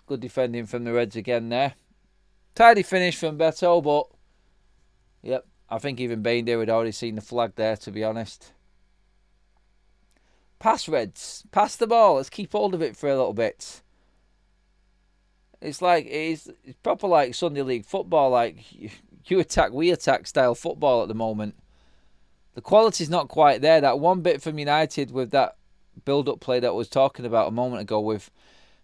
Good defending from the Reds again there. Tidy finish from Beto, but yep, I think even Baindir had already seen the flag there, to be honest. Pass, Reds. Pass the ball. Let's keep hold of it for a little bit. It's like, it's proper like Sunday League football, like you attack, we attack style football at the moment. The quality's not quite there. That one bit from United with that build-up play that I was talking about a moment ago with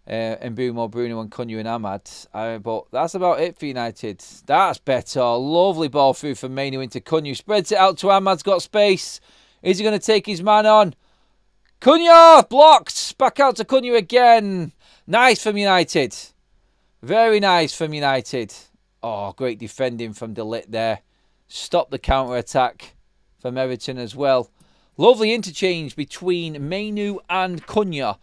Mbeumo, Bruno and Cunha and Ahmad. But that's about it for United. That's better. Lovely ball through from Mainu into Cunha. Spreads it out to Ahmad's got space. Is he going to take his man on? Cunha! Blocked! Back out to Cunha again. Nice from United. Very nice from United. Oh, great defending from De Ligt there. Stop the counter-attack from Everton as well. Lovely interchange between Mainu and Cunha.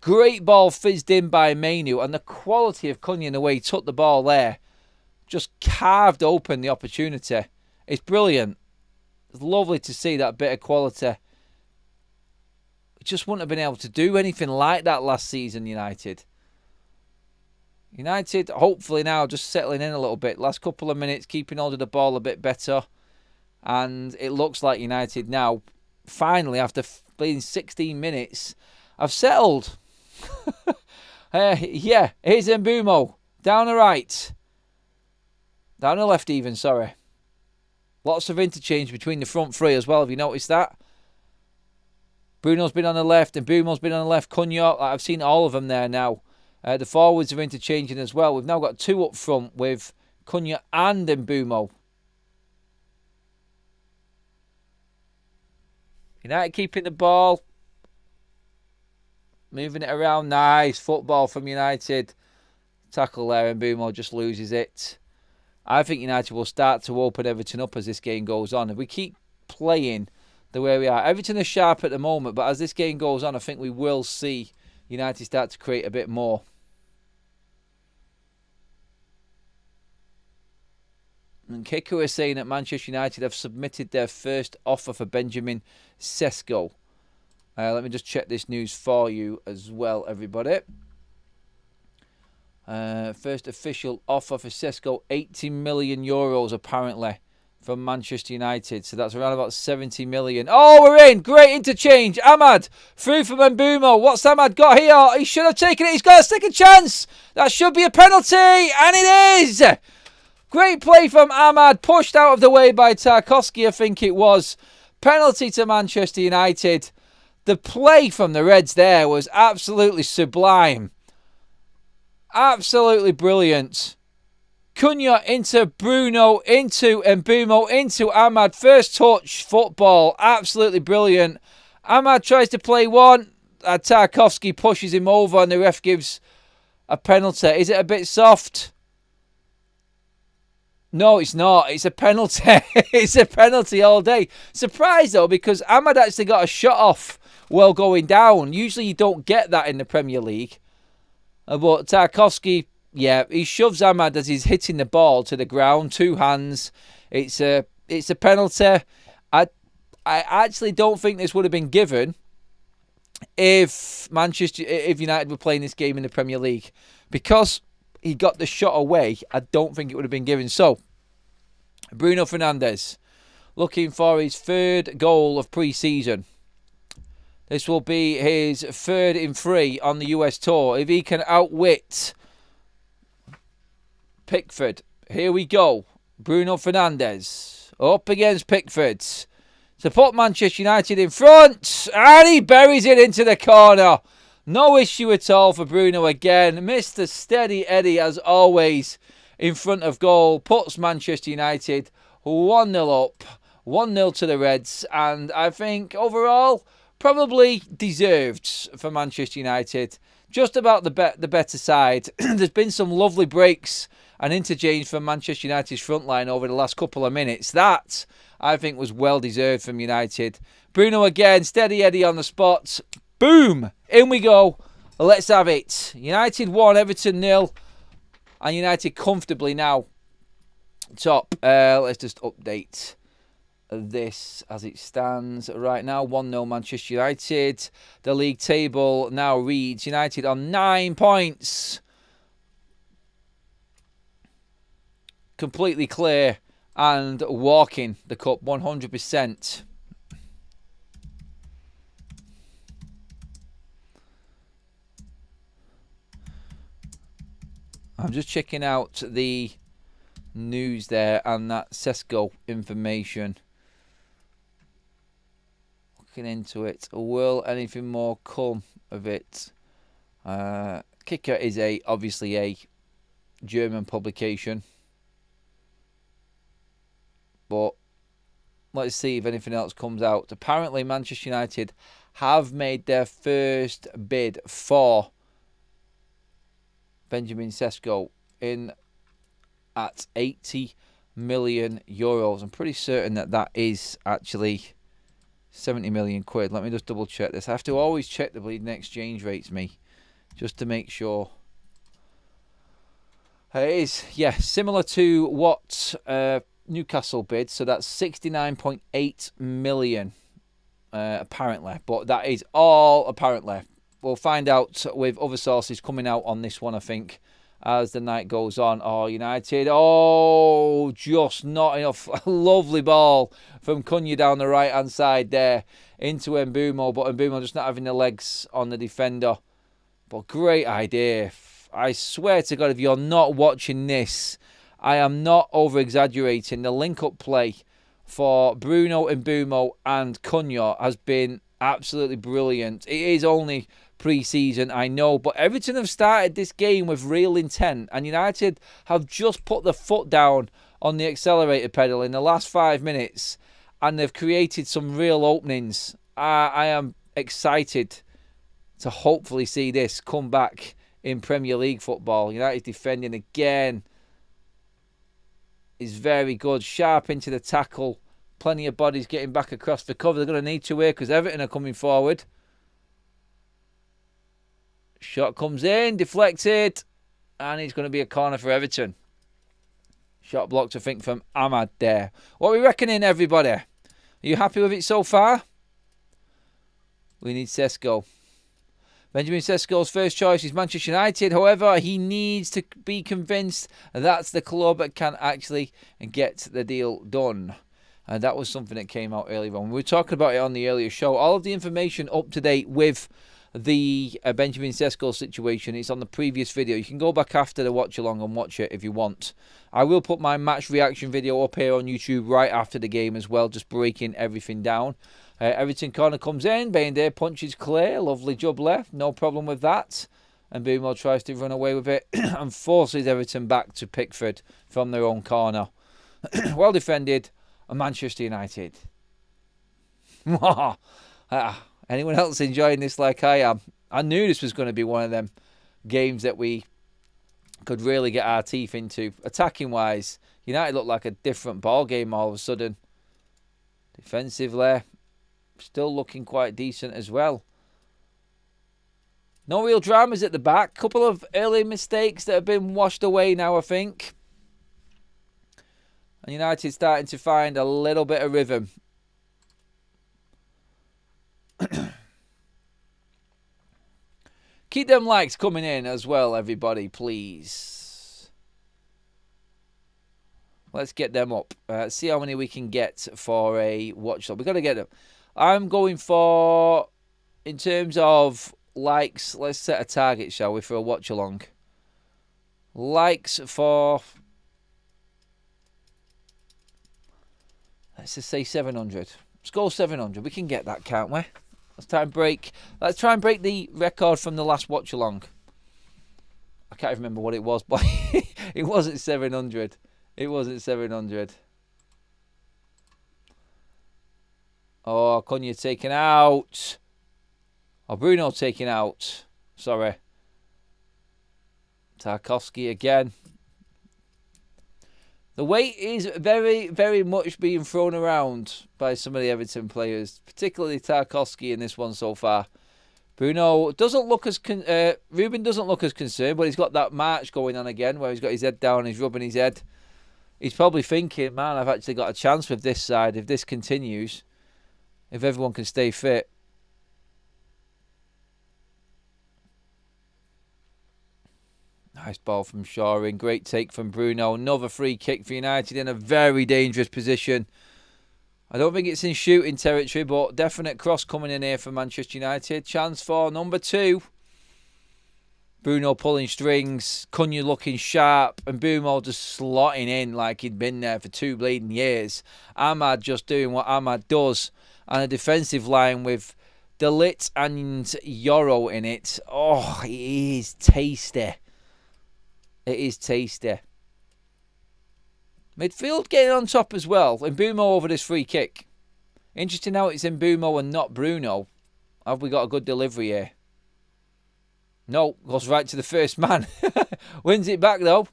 Great ball fizzed in by Mainu. And the quality of Cunha in the way he took the ball there just carved open the opportunity. It's brilliant. It's lovely to see that bit of quality. Just wouldn't have been able to do anything like that last season, United. United, hopefully now, just settling in a little bit. Last couple of minutes, keeping hold of the ball a bit better. And it looks like United now, finally, after playing 16 minutes, have settled. Yeah, here's Mbeumo. Down the right. Down the left even, sorry. Lots of interchange between the front three as well. Have you noticed that? Bruno's been on the left and Mbeumo's been on the left. Cunha, I've seen all of them there now. The forwards are interchanging as well. We've now got two up front with Cunha and Mbeumo. United keeping the ball. Moving it around. Nice football from United. Tackle there and Mbeumo just loses it. I think United will start to open Everton up as this game goes on. If we keep playing the way we are. Everton are sharp at the moment, but as this game goes on, I think we will see United start to create a bit more. And Kicker is saying that Manchester United have submitted their first offer for Benjamin Sesko. Let me just check this news for you as well, everybody. First official offer for Sesko, 80 million euros apparently from Manchester United. So that's around about 70 million. Oh, we're in. Great interchange. Ahmad through from Mbeumo. What's Ahmad got here? He should have taken it. He's got a second chance. That should be a penalty. And it is. Great play from Ahmad. Pushed out of the way by Tarkowski, I think it was. Penalty to Manchester United. The play from the Reds there was absolutely sublime. Absolutely brilliant. Cunha into Bruno, into Mbeumo, into Ahmad. First touch football. Absolutely brilliant. Ahmad tries to play one. Tarkowski pushes him over and the ref gives a penalty. Is it a bit soft? No, it's not. It's a penalty. It's a penalty all day. Surprised though, because Ahmad actually got a shot off while going down. Usually you don't get that in the Premier League. But Tarkowski, yeah, he shoves Ahmad as he's hitting the ball to the ground. Two hands. It's a penalty. I actually don't think this would have been given if United were playing this game in the Premier League. Because he got the shot away, I don't think it would have been given. So, Bruno Fernandes looking for his third goal of pre-season. This will be his third in 3 on the US tour. If he can outwit Pickford. Here we go. Bruno Fernandes up against Pickford to put Manchester United in front. And he buries it into the corner. No issue at all for Bruno again. Mr. Steady Eddie, as always, in front of goal. Puts Manchester United 1-0 up. 1-0 to the Reds. And I think overall, probably deserved for Manchester United. Just about the better side. There's been some lovely breaks and interchange from Manchester United's front line over the last couple of minutes. That, I think, was well deserved from United. Bruno again, Steady Eddie on the spot. Boom! In we go. Let's have it. United 1, Everton 0. And United comfortably now top. Let's just update this as it stands right now. 1-0 Manchester United. The league table now reads United on 9 points. Completely clear and walking the cup 100%. I'm just checking out the news there and that Sesko information. Looking into it. Will anything more come of it? Kicker is obviously a German publication. But let's see if anything else comes out. Apparently Manchester United have made their first bid for Benjamin Sesko in at 80 million euros. I'm pretty certain that is actually 70 million quid. Let me just double check this. I have to always check the bleeding exchange rates, just to make sure. It is, yeah, similar to what Newcastle bid. So that's 69.8 million apparently. But that is all apparently. We'll find out with other sources coming out on this one, I think, as the night goes on. Oh, United. Oh, just not enough. A lovely ball from Cunha down the right-hand side there into Mbeumo. But Mbeumo just not having the legs on the defender. But great idea. I swear to God, if you're not watching this, I am not over-exaggerating. The link-up play for Bruno, Mbeumo and Cunha has been absolutely brilliant. It is only pre-season, I know, but Everton have started this game with real intent, and United have just put the foot down on the accelerator pedal in the last 5 minutes, and they've created some real openings. I am excited to hopefully see this come back in Premier League football. United defending again is very good. Sharp into the tackle. Plenty of bodies getting back across the cover. They're going to need to here because Everton are coming forward. Shot comes in, deflected, and it's going to be a corner for Everton. Shot blocked, I think, from Ahmad there. What are we reckoning, everybody? Are you happy with it so far? We need Sesko. Benjamin Sesko's first choice is Manchester United. However, he needs to be convinced that's the club that can actually get the deal done. And that was something that came out earlier on. We were talking about it on the earlier show. All of the information up to date with the Benjamin Sesko situation is on the previous video. You can go back after the watch along and watch it if you want. I will put my match reaction video up here on YouTube right after the game as well, just breaking everything down. Everton corner comes in. Bayende punches clear. Lovely job left. No problem with that. And Mbeumo tries to run away with it and forces Everton back to Pickford from their own corner. Well defended. Manchester United. Anyone else enjoying this like I am? I knew this was going to be one of them games that we could really get our teeth into. Attacking wise, United looked like a different ball game all of a sudden. Defensively, still looking quite decent as well. No real dramas at the back. Couple of early mistakes that have been washed away now, I think. And United starting to find a little bit of rhythm. Keep them likes coming in as well, everybody, please. Let's get them up. See how many we can get for a watch along. We've got to get them. I'm going for, in terms of likes, let's set a target, shall we, for a watch along. Likes for, let's just say 700. Let's go 700. We can get that, can't we? Let's try and break the record from the last watch along. I can't remember what it was, but it wasn't 700. It wasn't 700. Oh, Cunha taken out. Oh, Bruno taken out. Sorry. Tarkowski again. The weight is very, very much being thrown around by some of the Everton players, particularly Tarkowski in this one so far. Bruno doesn't look as Ruben doesn't look as concerned, but he's got that march going on again where he's got his head down, he's rubbing his head. He's probably thinking, man, I've actually got a chance with this side if this continues, if everyone can stay fit. Nice ball from Shawring. Great take from Bruno. Another free kick for United in a very dangerous position. I don't think it's in shooting territory, but definite cross coming in here for Manchester United. Chance for number 2. Bruno pulling strings. Cunha looking sharp. And Bumo just slotting in like he'd been there for 2 bleeding years. Ahmad just doing what Ahmad does. And a defensive line with Delit and Yoro in it. Oh, it is tasty. It is tasty. Midfield getting on top as well. Mbumo over this free kick. Interesting how it's Mbumo and not Bruno. Have we got a good delivery here? No, goes right to the first man. Wins it back though.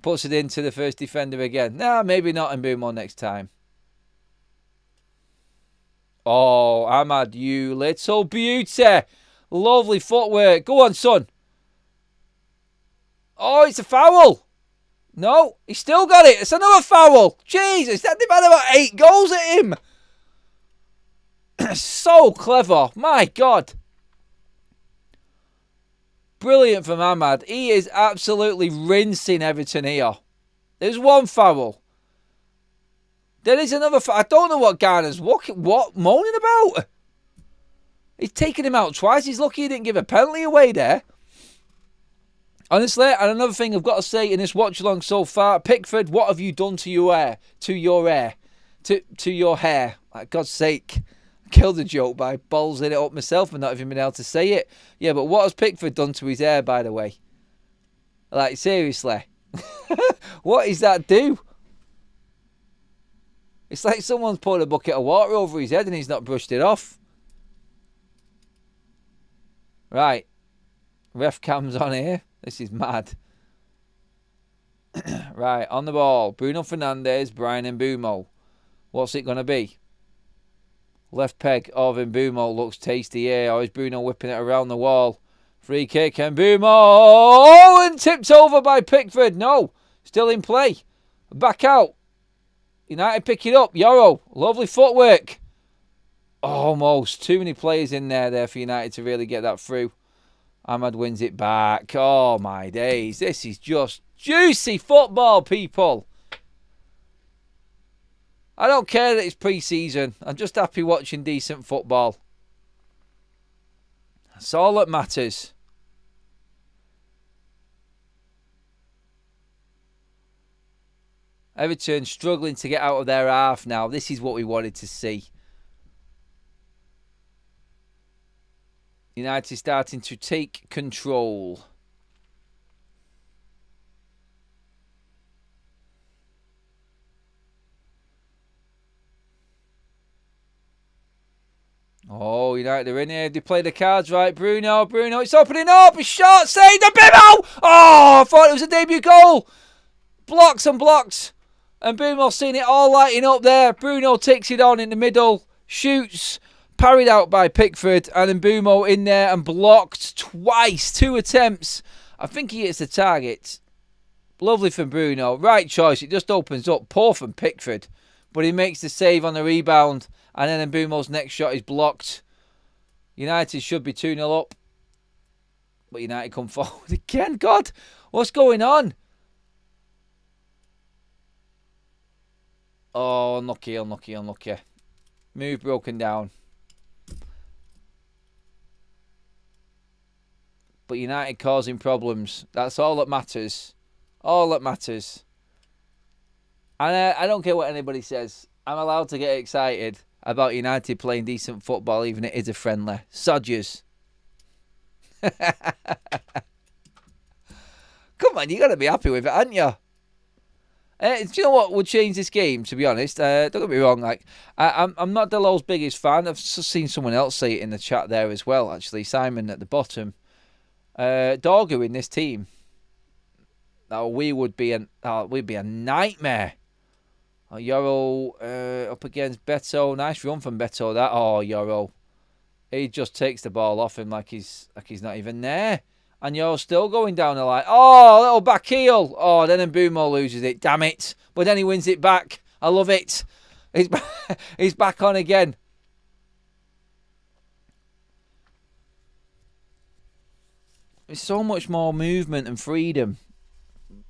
Puts it into the first defender again. Nah, maybe not Mbumo next time. Oh, Ahmad, you little beauty. Lovely footwork. Go on, son. Oh, it's a foul. No, he's still got it. It's another foul. Jesus, that had about 8 goals at him. So clever. My God. Brilliant from Ahmad. He is absolutely rinsing Everton here. There's one foul. There is another foul. I don't know what Garner's moaning about. He's taken him out twice. He's lucky he didn't give a penalty away there. Honestly, and another thing I've got to say in this watch along so far, Pickford, what have you done to your hair? To your hair? Like, God's sake. I killed the joke by ballsing it up myself and not even been able to say it. Yeah, but what has Pickford done to his hair, by the way? Like, seriously. What does that do? It's like someone's poured a bucket of water over his head and he's not brushed it off. Right. Ref cam's on here. This is mad. Right, on the ball. Bruno Fernandes, Brian Mbumo. What's it going to be? Left peg of Mbumo looks tasty here. Or is Bruno whipping it around the wall? Free kick, Mbumo. Oh, and tipped over by Pickford. No, still in play. Back out. United pick it up. Yoro, lovely footwork. Almost. Too many players in there for United to really get that through. Ahmad wins it back. Oh, my days. This is just juicy football, people. I don't care that it's pre-season. I'm just happy watching decent football. That's all that matters. Everton struggling to get out of their half now. This is what we wanted to see. United starting to take control. Oh, United are in here. They play the cards right. Bruno, it's opening up. It's shot, saved, the Bimo! Oh, I thought it was a debut goal. Blocks and blocks. And Bumo's seen it all lighting up there. Bruno takes it on in the middle. Shoots. Parried out by Pickford. And Mbumo in there and blocked twice. 2 attempts. I think he hits the target. Lovely from Bruno. Right choice. It just opens up. Poor from Pickford. But he makes the save on the rebound. And then Mbumo's next shot is blocked. United should be 2-0 up. But United come forward again. God, what's going on? Oh, unlucky. Move broken down. But United causing problems. That's all that matters. All that matters. And I don't care what anybody says. I'm allowed to get excited about United playing decent football, even if it is a friendly. Sodgers. Come on, you got to be happy with it, haven't you? Do you know what would change this game, to be honest? Don't get me wrong. Like, I'm not Delo's biggest fan. I've seen someone else say it in the chat there as well, actually. Simon at the bottom. Dorgu in this team. Oh, we'd be a nightmare. Oh, Yoro up against Beto. Nice run from Beto, that. Oh, Yoro. He just takes the ball off him like he's not even there. And Yoro's still going down the line. Oh, little back heel. Oh, then Mbumo loses it. Damn it. But then he wins it back. I love it. He's back on again. There's so much more movement and freedom.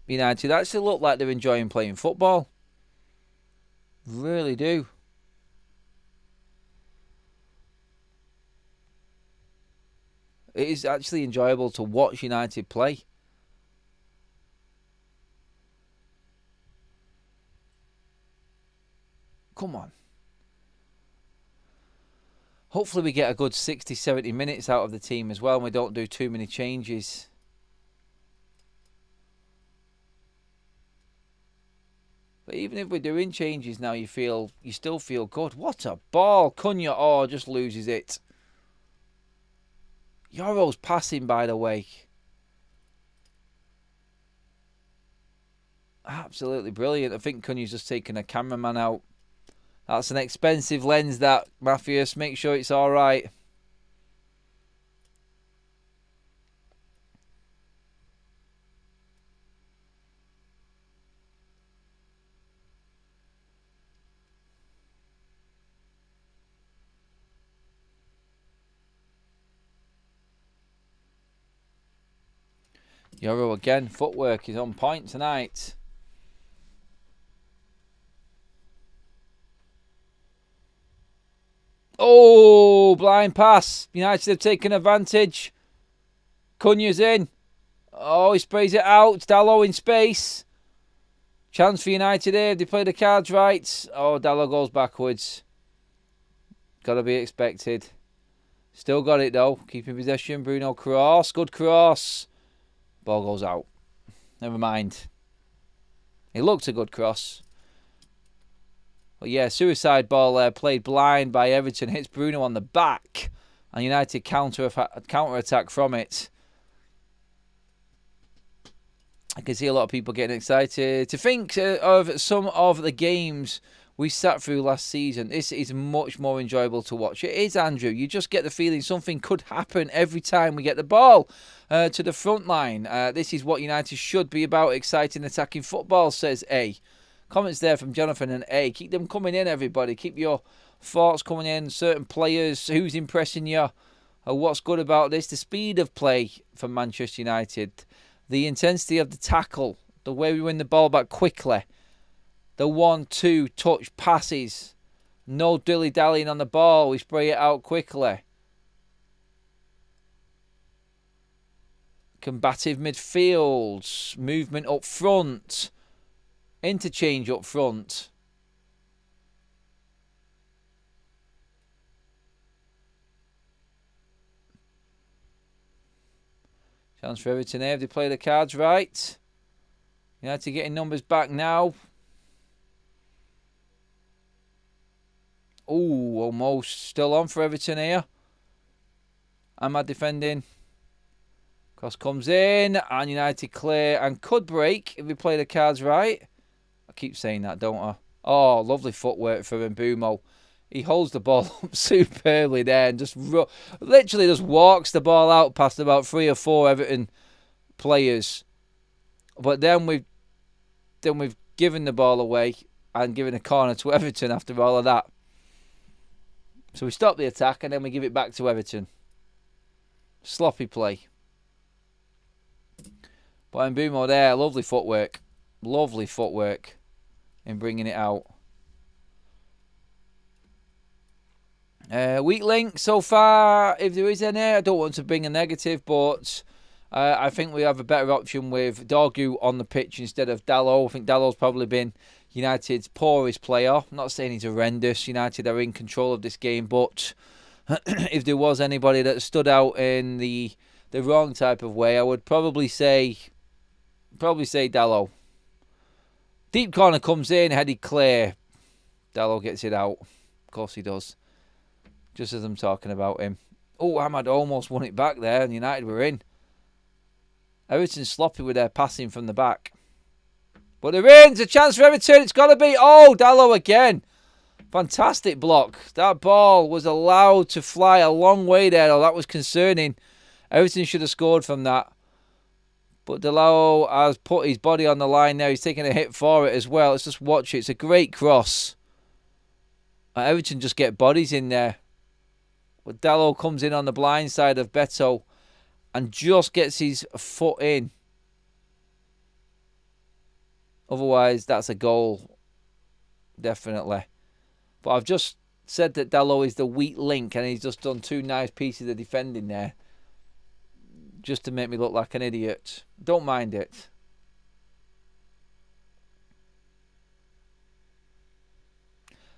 United actually look like they're enjoying playing football. Really do. It is actually enjoyable to watch United play. Come on. Hopefully we get a good 60, 70 minutes out of the team as well and we don't do too many changes. But even if we're doing changes now, you still feel good. What a ball. Cunha, just loses it. Yoro's passing, by the way. Absolutely brilliant. I think Cunha's just taken a cameraman out. That's an expensive lens, that, Matthias. Make sure it's all right. Yoro again. Footwork is on point tonight. Oh, blind pass. United have taken advantage. Cunha's in. Oh, he sprays it out. Dalot in space. Chance for United here. They play the cards right. Oh, Dalot goes backwards. Got to be expected. Still got it though. Keeping possession. Bruno cross. Good cross. Ball goes out. Never mind. It looked a good cross. But yeah, suicide ball there, played blind by Everton, hits Bruno on the back, and United counter attack from it. I can see a lot of people getting excited. To think of some of the games we sat through last season, this is much more enjoyable to watch. It is, Andrew. You just get the feeling something could happen every time we get the ball to the front line. This is what United should be about, exciting attacking football, says A. Comments there from Jonathan and A. Keep them coming in, everybody. Keep your thoughts coming in. Certain players, who's impressing you, what's good about this. The speed of play for Manchester United. The intensity of the tackle. The way we win the ball back quickly. The 1-2 touch passes. No dilly-dallying on the ball. We spray it out quickly. Combative midfields. Movement up front. Interchange up front. Chance for Everton here if they play the cards right. United getting numbers back now. Oh, almost still on for Everton here. Ahmad defending. Cross comes in and United clear and could break if we play the cards right. I keep saying that, don't I? Oh, lovely footwork for Mbumo. He holds the ball up superbly there and just literally just walks the ball out past about 3 or 4 Everton players. But then we've given the ball away and given a corner to Everton after all of that. So we stop the attack and then we give it back to Everton. Sloppy play. But Mbumo there, lovely footwork. Lovely footwork in bringing it out. Weak link so far, if there is any. I don't want to bring a negative, but I think we have a better option with Dorgu on the pitch instead of Dalot. I think Dalot's probably been United's poorest player. I'm not saying he's horrendous. United are in control of this game, but if there was anybody that stood out in the wrong type of way, I would probably say Dalot. Deep corner comes in, headed clear. Dalot gets it out. Of course he does. Just as I'm talking about him. Oh, Ahmad almost won it back there and United were in. Everton sloppy with their passing from the back. But they're in. It's a chance for Everton. It's got to be. Oh, Dalot again. Fantastic block. That ball was allowed to fly a long way there, though. That was concerning. Everton should have scored from that. But Dalot has put his body on the line there. He's taking a hit for it as well. Let's just watch it. It's a great cross. Everton just get bodies in there. But Dalot comes in on the blind side of Beto. and just gets his foot in. Otherwise, that's a goal. Definitely. But I've just said that Dalot is the weak link, and he's just done 2 nice pieces of defending there. Just to make me look like an idiot. Don't mind it.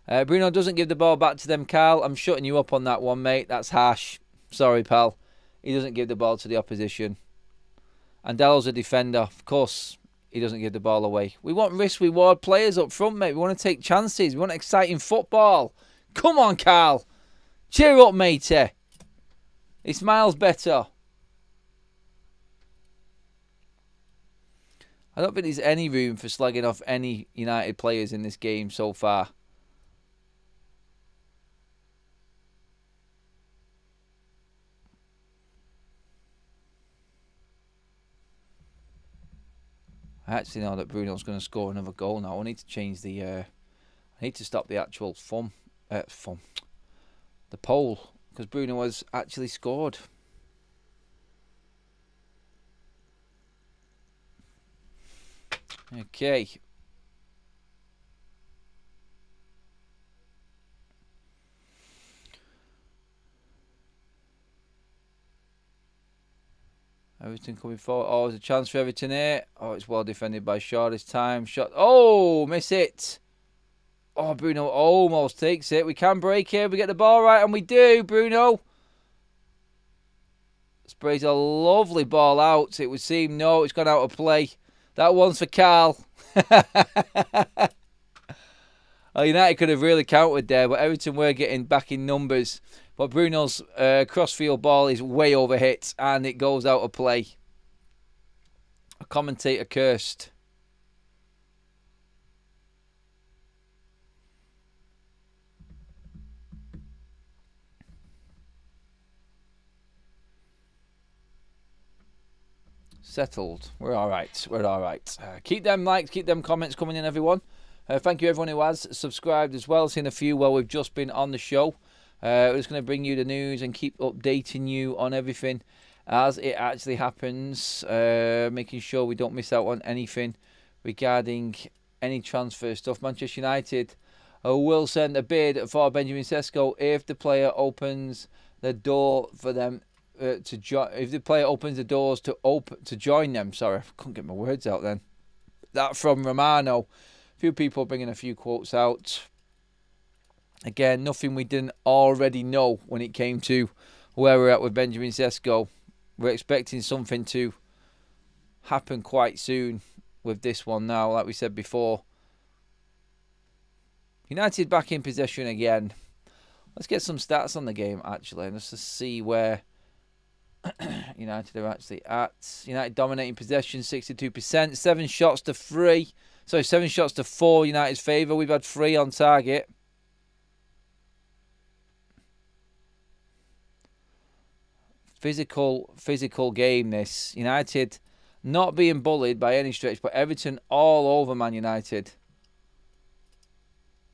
Bruno doesn't give the ball back to them, Carl. I'm shutting you up on that one, mate. That's harsh. Sorry, pal. He doesn't give the ball to the opposition. And Dalot's a defender. Of course, he doesn't give the ball away. We want risk-reward players up front, mate. We want to take chances. We want exciting football. Come on, Carl. Cheer up, matey. He smiles better. I don't think there's any room for slagging off any United players in this game so far. I actually know that Bruno's going to score another goal now. I need to change the... I need to stop the actual the poll, because Bruno has actually scored. Okay. Everton coming forward. Oh, there's a chance for Everton here. Oh, it's well defended by Shaw this time. Shot. Oh, miss it. Oh, Bruno almost takes it. We can break here. We get the ball right, and we do, Bruno. Sprays a lovely ball out. It would seem no, it's gone out of play. That one's for Carl. Oh, United could have really countered there, but Everton were getting back in numbers. But Bruno's crossfield ball is way overhit, and it goes out of play. A commentator cursed. Settled. We're all right. We're all right. Keep them likes, keep them comments coming in, everyone. Thank you, everyone who has subscribed as well. Seen a few while we've just been on the show. We're just going to bring you the news and keep updating you on everything as it actually happens. Making sure we don't miss out on anything regarding any transfer stuff. Manchester United will send a bid for Benjamin Sesko if the player opens the door for them to join. If the player opens the doors to join them. Sorry, I couldn't get my words out then. That from Romano. A few people bringing a few quotes out. Again, nothing we didn't already know when it came to where we're at with Benjamin Sesko. We're expecting something to happen quite soon with this one now, like we said before. United back in possession again. Let's get some stats on the game, actually, and just see where United are actually at. United dominating possession, 62%. 7 shots to 3. Sorry, 7 shots to 4 United's favour. We've had 3 on target. Physical game, this. United not being bullied by any stretch, but Everton all over Man United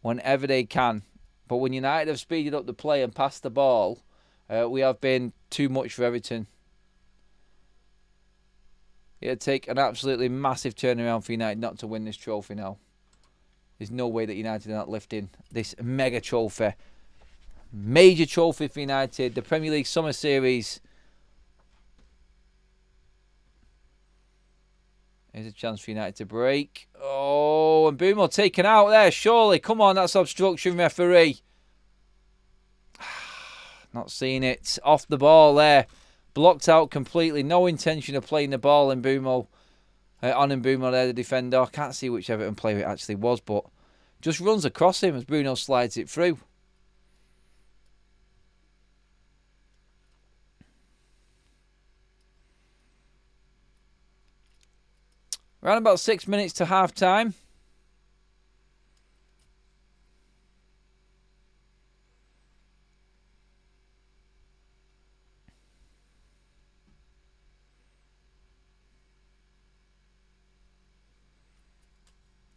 whenever they can. But when United have speeded up the play and passed the ball, we have been too much for Everton. It'd take an absolutely massive turnaround for United not to win this trophy now. There's no way that United are not lifting this mega trophy. Major trophy for United. The Premier League Summer Series. Here's a chance for United to break. Oh, and Boomo taken out there, surely. Come on, that's obstruction, referee. Not seeing it. Off the ball there. Blocked out completely. No intention of playing the ball in Boomo. On Boomo there, the defender. I can't see which Everton player it actually was, but just runs across him as Bruno slides it through. Around about 6 minutes to half time.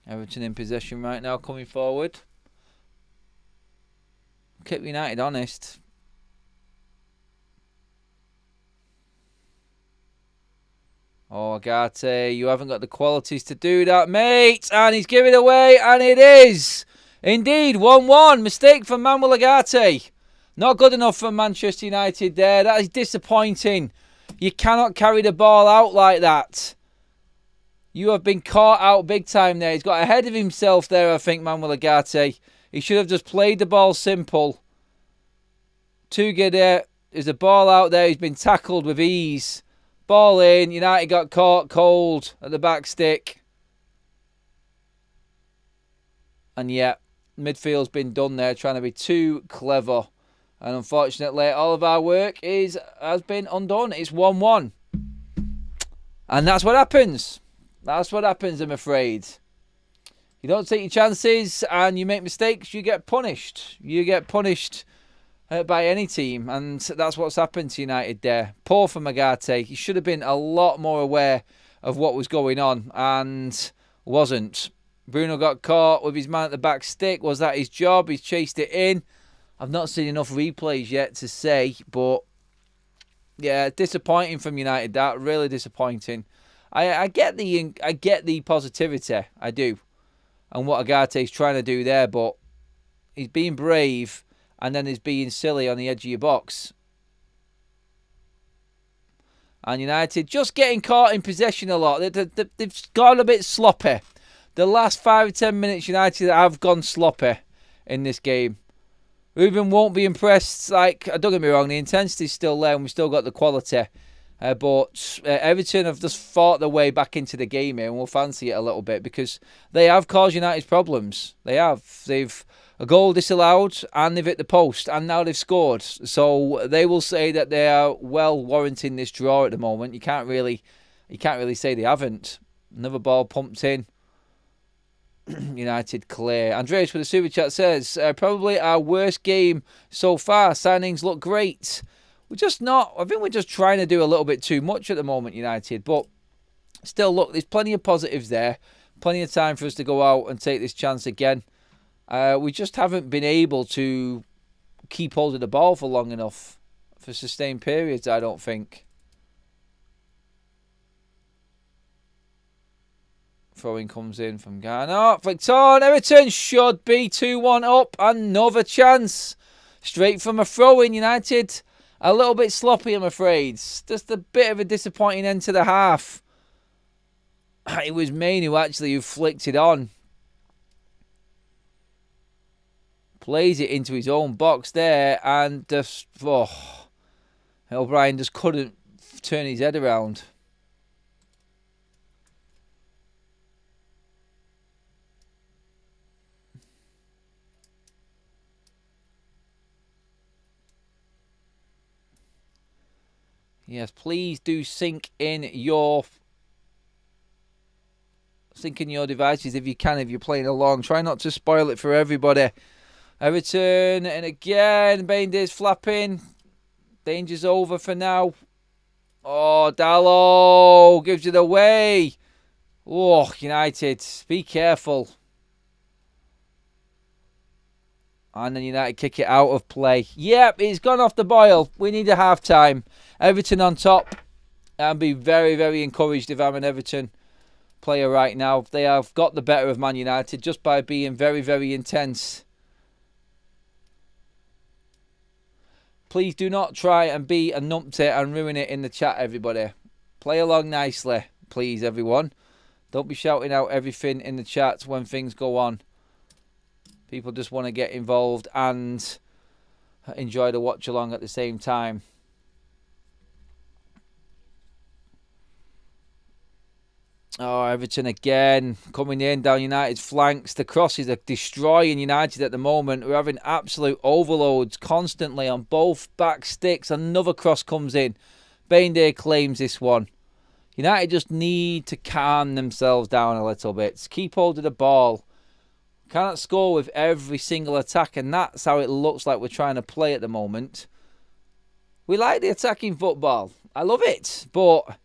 Everton in possession right now, coming forward. Keep United honest. Oh, Agate, you haven't got the qualities to do that, mate. And he's giving it away, and it is indeed 1-1. Mistake from Manuel Agate. Not good enough for Manchester United there. That is disappointing. You cannot carry the ball out like that. You have been caught out big time there. He's got ahead of himself there, I think, Manuel Agate. He should have just played the ball simple. Tugede, there's a ball out there. He's been tackled with ease. Ball in. United got caught cold at the back stick. And yeah, midfield's been done there, trying to be too clever. And unfortunately, all of our work has been undone. It's 1-1. And that's what happens. That's what happens, I'm afraid. You don't take your chances and you make mistakes, you get punished. You get punished by any team. And that's what's happened to United there. Poor for Agate. He should have been a lot more aware of what was going on and wasn't. Bruno got caught with his man at the back stick. Was that his job? He's chased it in. I've not seen enough replays yet to say, but yeah, disappointing from United. That really disappointing. I get the positivity, I do, and what Agate's trying to do there, but he's being brave and then he's being silly on the edge of your box. And United just getting caught in possession a lot. They've gone a bit sloppy. The last 5 or 10 minutes, United have gone sloppy in this game. Ruben won't be impressed. Like, don't get me wrong, the intensity's still there and we've still got the quality. But Everton have just fought their way back into the game here and we'll fancy it a little bit because they have caused United problems. They have. They've a goal disallowed and they've hit the post and now they've scored. So they will say that they are well warranting this draw at the moment. You can't really say they haven't. Another ball pumped in. United clear. Andreas with a super chat says, probably our worst game so far. Signings look great. We're just not, I think we're just trying to do a little bit too much at the moment, United. But still, look, there's plenty of positives there. Plenty of time for us to go out and take this chance again. We just haven't been able to keep hold of the ball for long enough. For sustained periods, I don't think. Throwing comes in from Ghana. Victor, Everton should be 2-1 up. Another chance. Straight from a throw-in, United. A little bit sloppy, I'm afraid. Just a bit of a disappointing end to the half. It was Main who flicked it on. Plays it into his own box there. And just, O'Brien just couldn't turn his head around. Yes, please do sync in your devices if you can, if you're playing along. Try not to spoil it for everybody. Everton, and again, Bainder's flapping. Danger's over for now. Oh, Dallo gives it away. Oh, United, be careful. And then United kick it out of play. Yep, it's gone off the boil. We need a half-time. Everton on top. I'd be very, very encouraged if I'm an Everton player right now. They have got the better of Man United just by being very, very intense. Please do not try and be a numpty and ruin it in the chat, everybody. Play along nicely, please, everyone. Don't be shouting out everything in the chat when things go on. People just want to get involved and enjoy the watch along at the same time. Oh, Everton again coming in down United's flanks. The crosses are destroying United at the moment. We're having absolute overloads constantly on both back sticks. Another cross comes in. Bainday claims this one. United just need to calm themselves down a little bit. Keep hold of the ball. Cannot score with every single attack, and that's how it looks like we're trying to play at the moment. We like the attacking football. I love it, but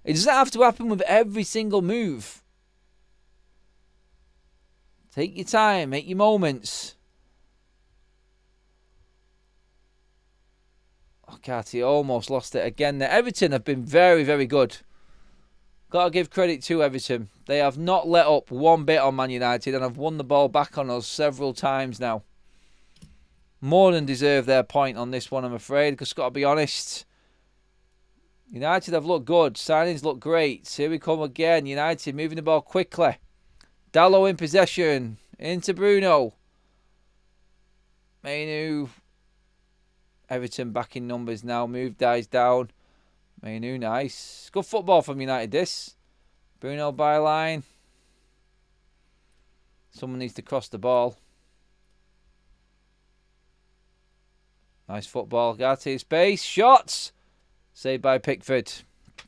it doesn't have to happen with every single move. Take your time, make your moments. Oh, Carty almost lost it again there. Everton have been very, very good. got to give credit to Everton. They have not let up one bit on Man United and have won the ball back on us several times now. More than deserve their point on this one, I'm afraid, because got to be honest, United have looked good. Signings look great. Here we come again. United moving the ball quickly. Dalot in possession. Into Bruno. Mainu. Everton back in numbers now. Move dies down. Mainu, nice. Good football from United, this. Bruno byline. Someone needs to cross the ball. Nice football. Garte space. Shots. Saved by Pickford.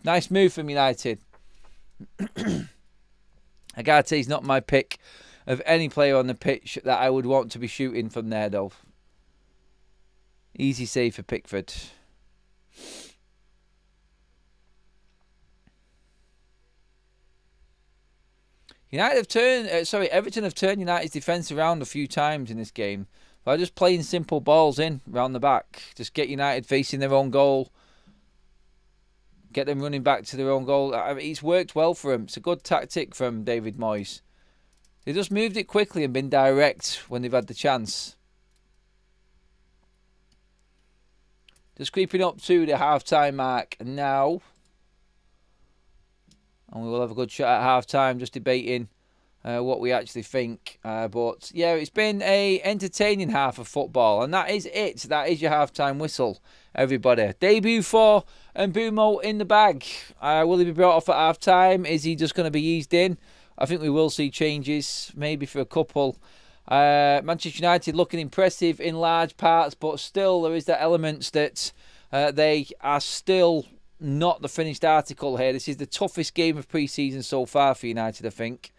Nice move from United. Agate's not my pick of any player on the pitch that I would want to be shooting from there, though. Easy save for Pickford. Everton have turned United's defence around a few times in this game by just playing simple balls in round the back. Just get United facing their own goal. Get them running back to their own goal. It's worked well for them. It's a good tactic from David Moyes. They just moved it quickly and been direct when they've had the chance. Just creeping up to the half-time mark now. And we will have a good shot at half-time, just debating what we actually think. But, yeah, it's been a entertaining half of football. And that is it. That is your half-time whistle, everybody. Debut for Mbeumo in the bag. Will he be brought off at half-time? Is he just going to be eased in? I think we will see changes, maybe for a couple. Manchester United looking impressive in large parts, but still there is that element that they are still not the finished article here. This is the toughest game of pre-season so far for United, I think.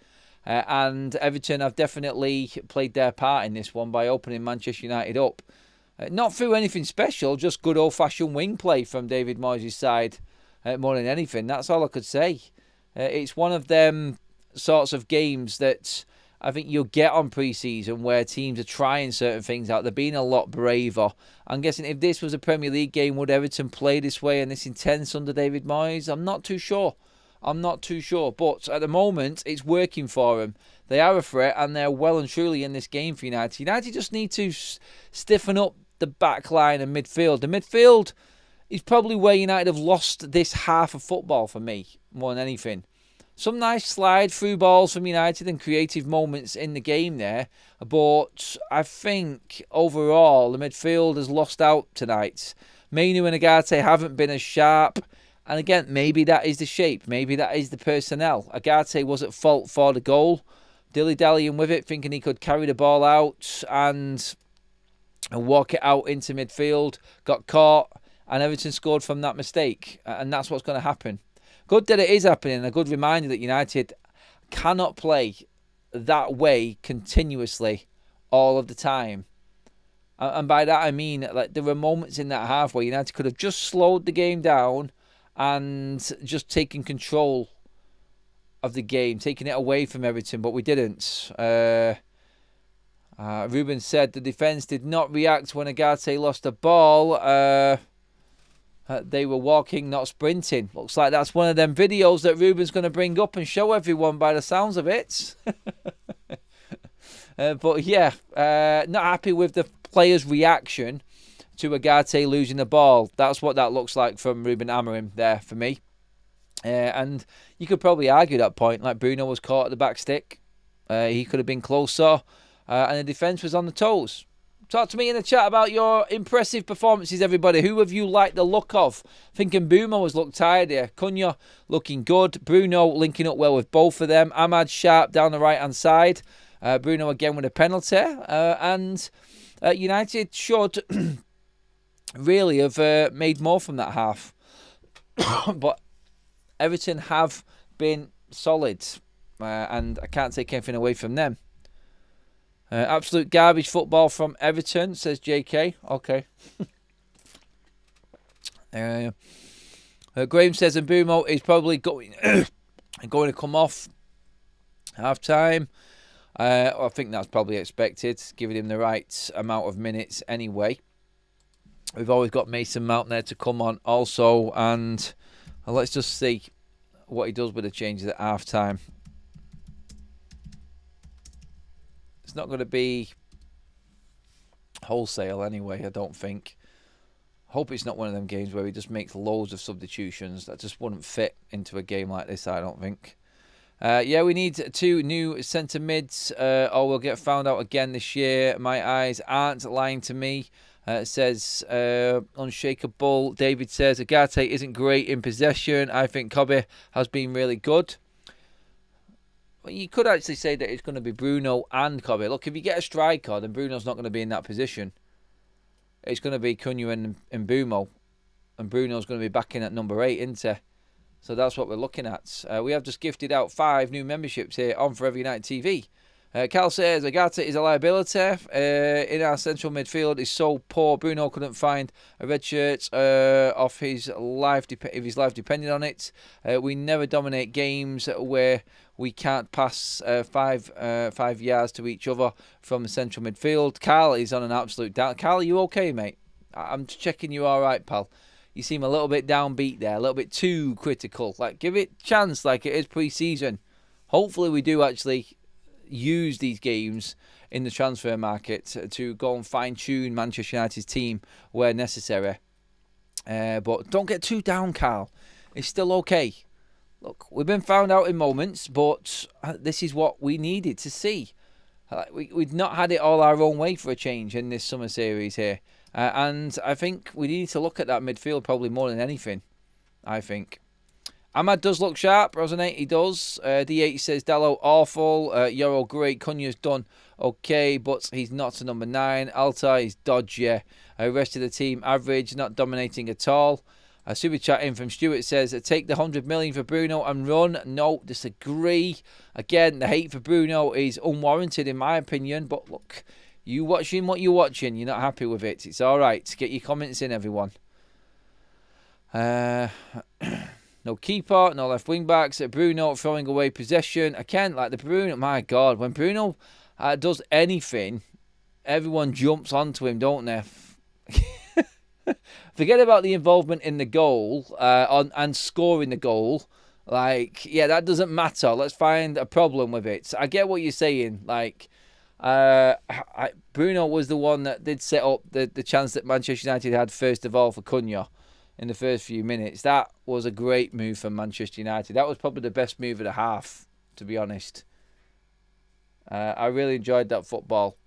And Everton have definitely played their part in this one by opening Manchester United up. Not through anything special, just good old-fashioned wing play from David Moyes' side more than anything. That's all I could say. It's one of them sorts of games that I think you'll get on pre-season where teams are trying certain things out. They're being a lot braver. I'm guessing if this was a Premier League game, would Everton play this way and this intense under David Moyes? I'm not too sure. But at the moment, it's working for them. They are a threat and they're well and truly in this game for United. United just need to stiffen up the back line and midfield. The midfield is probably where United have lost this half of football for me, more than anything. Some nice slide through balls from United and creative moments in the game there. But I think overall the midfield has lost out tonight. Mainu and Agate haven't been as sharp. And again, maybe that is the shape. Maybe that is the personnel. Agate was at fault for the goal. Dilly-dallying with it, thinking he could carry the ball out and walk it out into midfield. Got caught and Everton scored from that mistake. And that's what's going to happen. Good that it is happening. A good reminder that United cannot play that way continuously all of the time. And by that I mean, like, there were moments in that half where United could have just slowed the game down and just taken control of the game, taking it away from Everton, but we didn't. Ruben said the defence did not react when Agate lost the ball. They were walking, not sprinting. Looks like that's one of them videos that Ruben's going to bring up and show everyone by the sounds of it. But yeah, not happy with the players' reaction to Agate losing the ball. That's what that looks like from Ruben Amorim there for me. And you could probably argue that point, like Bruno was caught at the back stick. He could have been closer. And the defence was on the toes. Talk to me in the chat about your impressive performances, everybody. Who have you liked the look of? I think Mbeumo has looked tired here. Cunha looking good. Bruno linking up well with both of them. Ahmad sharp down the right-hand side. Bruno again with a penalty. And United should really have made more from that half. But Everton have been solid. And I can't take anything away from them. Absolute garbage football from Everton, says JK. Okay. Graham says Mbeumo is probably going to come off half time. I think that's probably expected, giving him the right amount of minutes anyway. We've always got Mason Mount there to come on also. And let's just see what he does with the changes at half-time. It's not going to be wholesale anyway, I don't think. Hope it's not one of them games where he just makes loads of substitutions. That just wouldn't fit into a game like this, I don't think. Yeah, we need 2 new centre mids, or we'll get found out again this year. My eyes aren't lying to me. Says Unshakable. David says Agate isn't great in possession. I think Kobe has been really good. Well, you could actually say that it's going to be Bruno and Kobe. Look, if you get a striker, then Bruno's not going to be in that position. It's going to be Cunha and Mbumo. And Bruno's going to be back in at number 8, isn't he? So that's what we're looking at. We have just gifted out 5 new memberships here on Forever United TV. Cal says Agate is a liability in our central midfield. Is so poor. Bruno couldn't find a red shirt off his life if his life depended on it. We never dominate games where we can't pass 5 yards to each other from the central midfield. Carl is on an absolute down. Carl, are you okay, mate? I'm just checking you all right, pal. You seem a little bit downbeat there, a little bit too critical. Like, give it a chance like it is pre-season. Hopefully we do actually use these games in the transfer market to go and fine-tune Manchester United's team where necessary. But don't get too down, Carl. It's still okay. Look, we've been found out in moments, but this is what we needed to see. We've not had it all our own way for a change in this summer series here. And I think we need to look at that midfield probably more than anything, I think. Ahmad does look sharp, Resonate, he does. D8 says, Dallo, awful. Yoro, great. Cunha's done okay, but he's not a number 9. Altai is dodgy. Rest of the team, average, not dominating at all. Super chat in from Stuart says, take the 100 million for Bruno and run. No, disagree. Again, the hate for Bruno is unwarranted in my opinion, but look, you watching what you're watching, you're not happy with it. It's all right. Get your comments in, everyone. No keeper, no left wing backs. Bruno throwing away possession. Again, like the Bruno, my God, when Bruno does anything, everyone jumps onto him, don't they? Forget about the involvement in the goal and scoring the goal. Like, yeah, that doesn't matter. Let's find a problem with it. I get what you're saying. Like, Bruno was the one that did set up the chance that Manchester United had first of all for Cunha in the first few minutes. That was a great move from Manchester United. That was probably the best move of the half, to be honest. I really enjoyed that football.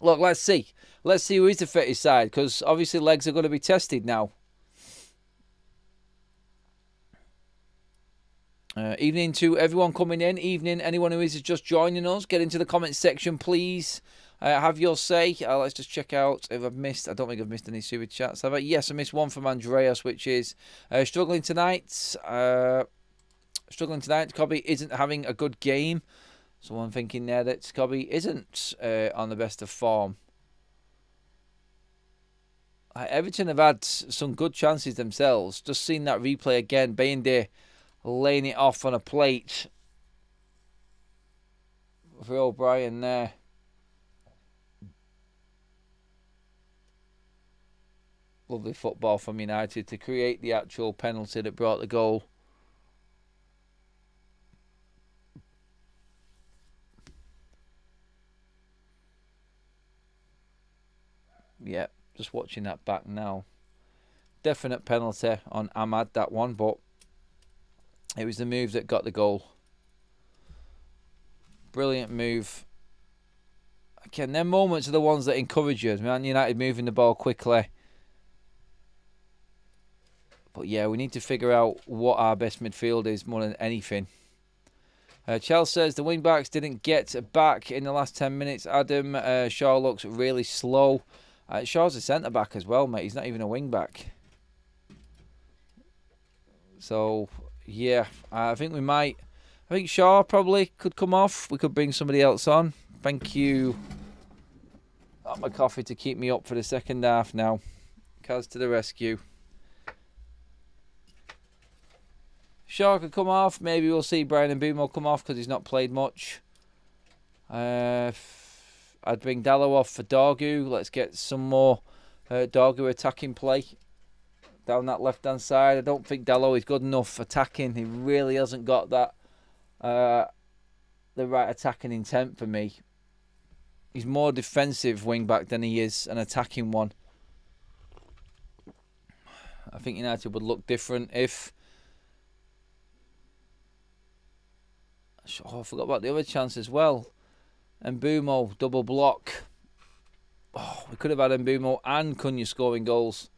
Look, let's see. Let's see who is the fittest side, because obviously legs are going to be tested now. Evening to everyone coming in. Evening, anyone who is just joining us. Get into the comments section, please. Have your say. Let's just check out if I've missed. I don't think I've missed any super chats. Have I? Yes, I missed one from Andreas, which is struggling tonight. Struggling tonight. Kobe isn't having a good game. Someone thinking there that Kobe isn't on the best of form. Everton have had some good chances themselves. Just seen that replay again. Bayende laying it off on a plate for O'Brien there. Lovely football from United to create the actual penalty that brought the goal. Yeah, just watching that back now. Definite penalty on Ahmad, that one, but it was the move that got the goal. Brilliant move. Again, them moments are the ones that encourage you. Man United moving the ball quickly. But yeah, we need to figure out what our best midfield is more than anything. Chelsea says the wing-backs didn't get back in the last 10 minutes. Adam Shaw looks really slow. Shaw's a centre-back as well, mate. He's not even a wing-back. So, yeah, I think we might... I think Shaw probably could come off. We could bring somebody else on. Thank you. Got my coffee to keep me up for the second half now. Kaz to the rescue. Shaw could come off. Maybe we'll see Brian Mbumo come off because he's not played much. I'd bring Dallo off for Dorgu. Let's get some more Dorgu attacking play. down that left-hand side. I don't think Dalot is good enough attacking. He really hasn't got that the right attacking intent for me. He's more defensive wing-back than he is an attacking one. I think United would look different if... Oh, I forgot about the other chance as well. Mbumo, double block. Oh, we could have had Mbumo and Cunha scoring goals.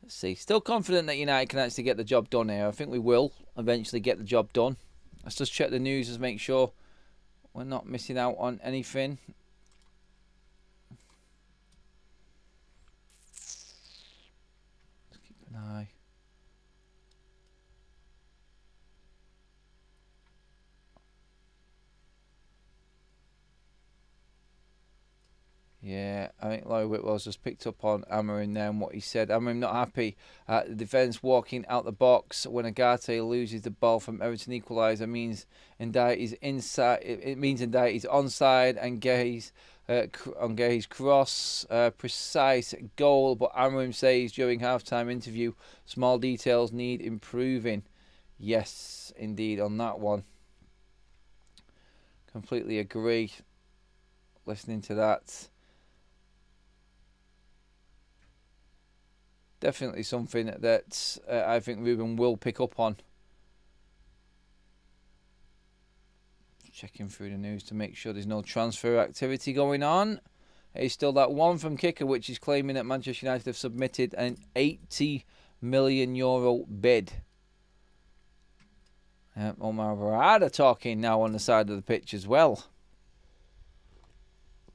Let's see. Still confident that United can actually get the job done here. I think we will eventually get the job done. Let's just check the news to make sure we're not missing out on anything. Let's keep an eye. Yeah, I think Larry Whitwell's just picked up on Amorim there and what he said. Amorim not happy at the defence walking out the box when Agate loses the ball from Everton equaliser. Means Ndiaye is inside. It means Ndiaye is onside and Gay's on Gay's cross, precise goal. But Amorim says during halftime interview, small details need improving. Yes, indeed, on that one. Completely agree. Listening to that. Definitely something that I think Ruben will pick up on. Checking through the news to make sure there's no transfer activity going on. It's still that one from Kicker, which is claiming that Manchester United have submitted an €80 million bid. Omar Varada talking now on the side of the pitch as well.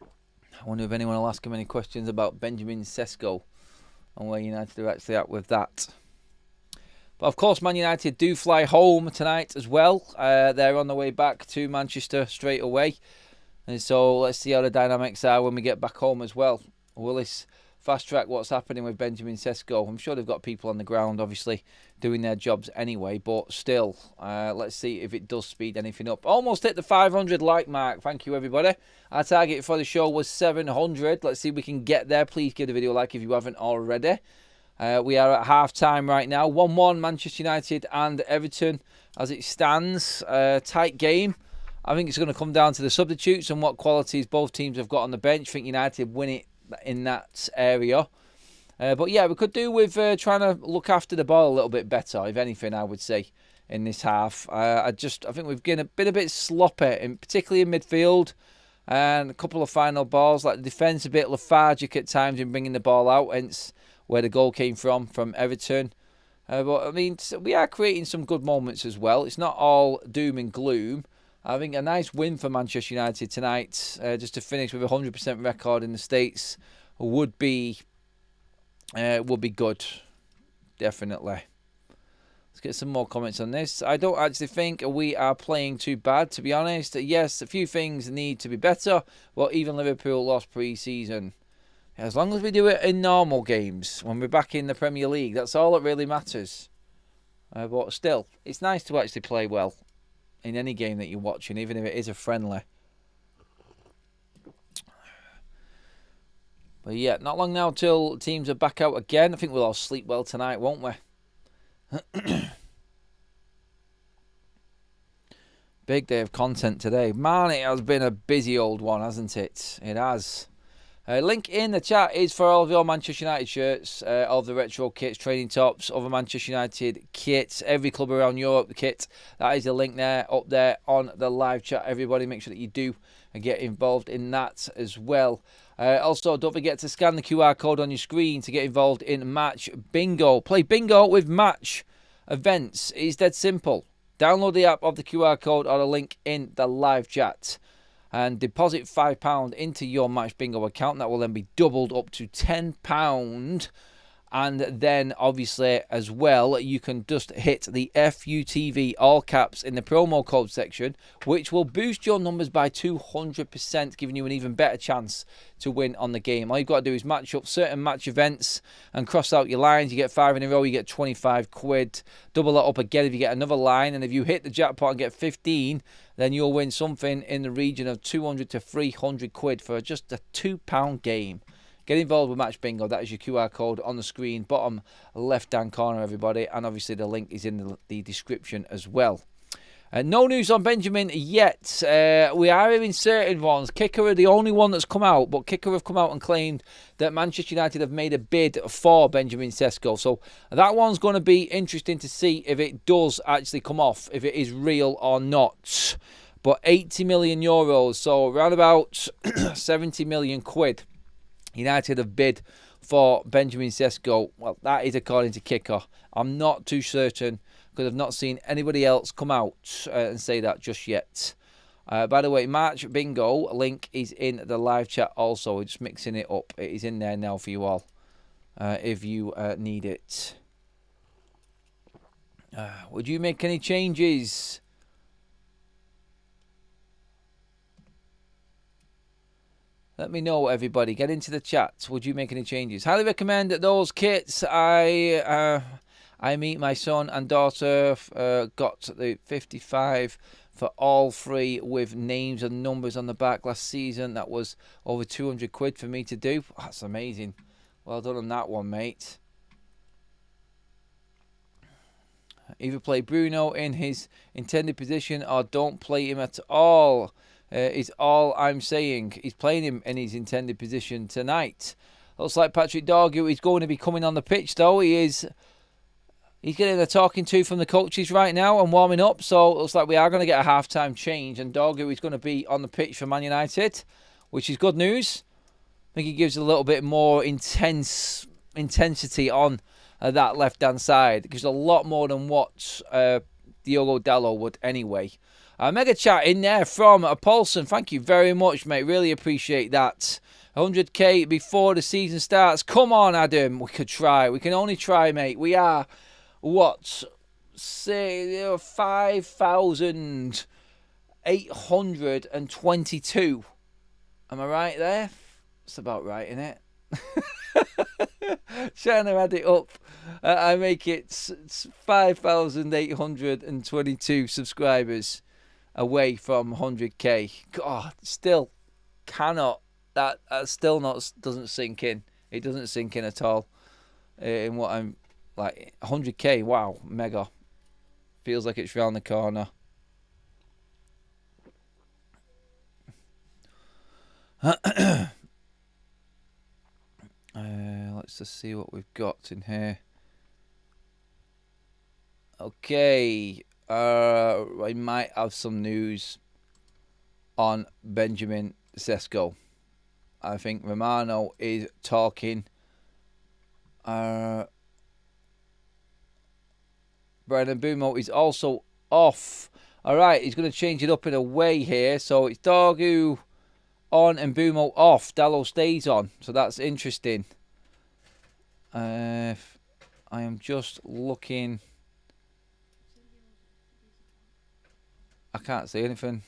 I wonder if anyone will ask him any questions about Benjamin Sesko and where United are actually at with that. But of course, Man United do fly home tonight as well. They're on the way back to Manchester straight away. And so let's see how the dynamics are when we get back home as well. Willis fast track what's happening with Benjamin Sesko. I'm sure they've got people on the ground, obviously, doing their jobs anyway. But still, let's see if it does speed anything up. Almost hit the 500 like mark. Thank you, everybody. Our target for the show was 700. Let's see if we can get there. Please give the video a like if you haven't already. We are at half-time right now. 1-1 Manchester United and Everton as it stands. Tight game. I think it's going to come down to the substitutes and what qualities both teams have got on the bench. I think United win it in that area. But yeah, we could do with trying to look after the ball a little bit better, if anything, I would say, in this half. I think we've been a bit sloppy, particularly in midfield. And a couple of final balls, like the defence a bit lethargic at times in bringing the ball out, hence where the goal came from Everton. But I mean, we are creating some good moments as well. It's not all doom and gloom. I think a nice win for Manchester United tonight, just to finish with a 100% record in the States, would be good, definitely. Let's get some more comments on this. I don't actually think we are playing too bad, to be honest. Yes, a few things need to be better, but even Liverpool lost pre-season. As long as we do it in normal games, when we're back in the Premier League, that's all that really matters. But still, it's nice to actually play well in any game that you're watching, even if it is a friendly. But yeah, not long now till teams are back out again. I think we'll all sleep well tonight, won't we? Big day of content today. Man, it has been a busy old one, hasn't it? It has. Link in the chat is for all of your Manchester United shirts, all of the retro kits, training tops, other Manchester United kits, every club around Europe, the kit. That is the link there, up there on the live chat. Everybody, make sure that you do get involved in that as well. Also, don't forget to scan the QR code on your screen to get involved in Match Bingo. Play bingo with Match events. It's dead simple. Download the app of the QR code or the link in the live chat and deposit £5 into your Match Bingo account. That will then be doubled up to £10. And then, obviously, as well, you can just hit the FUTV, all caps, in the promo code section, which will boost your numbers by 200%, giving you an even better chance to win on the game. All you've got to do is match up certain match events and cross out your lines. You get 5 in a row, you get 25 quid. Double that up again if you get another line. And if you hit the jackpot and get 15, then you'll win something in the region of 200 to 300 quid for just a £2 game. Get involved with Match Bingo. That is your QR code on the screen, bottom left-hand corner, everybody. And obviously the link is in the description as well. No news on Benjamin yet. We are hearing certain ones. Kicker are the only one that's come out, but Kicker have come out and claimed that Manchester United have made a bid for Benjamin Sesko. So that one's going to be interesting to see if it does actually come off, if it is real or not. But 80 million euros, so around about 70 million quid. United have bid for Benjamin Sesko. Well, that is according to Kicker. I'm not too certain because I've not seen anybody else come out and say that just yet. By the way, Match Bingo link is in the live chat also. We're just mixing it up. It is in there now for you all if you need it. Would you make any changes? Let me know, everybody. Get into the chat. Would you make any changes? Highly recommend those kits. I meet my son and daughter. Got the 55 for all 3 with names and numbers on the back last season. That was over 200 quid for me to do. That's amazing. Well done on that one, mate. Either play Bruno in his intended position or don't play him at all. Is all I'm saying. He's playing him in his intended position tonight. Looks like Patrick Dorgu is going to be coming on the pitch, though. He's getting a talking to from the coaches right now and warming up. So it looks like we are going to get a half-time change. And Dorgu is going to be on the pitch for Man United, which is good news. I think he gives a little bit more intensity on that left-hand side. It gives a lot more than what Diogo Dalot would anyway. Mega chat in there from Paulson. Thank you very much, mate. Really appreciate that. 100k before the season starts. Come on, Adam. We could try. We can only try, mate. We are, what, say, 5,822. Am I right there? That's about right, isn't it? Trying to add it up. I make it 5,822 subscribers away from 100k. God, still cannot. That still not doesn't sink in. It doesn't sink in at all. In what I'm like, 100k. Wow, mega. Feels like it's round the corner. Let's just see what we've got in here. Okay. I might have some news on Benjamin Sesko. I think Romano is talking. Brandon Bumo is also off. Alright, he's going to change it up in a way here. So it's Dorgu on and Bumo off. Dalot stays on. So that's interesting. I am just looking. I can't see anything.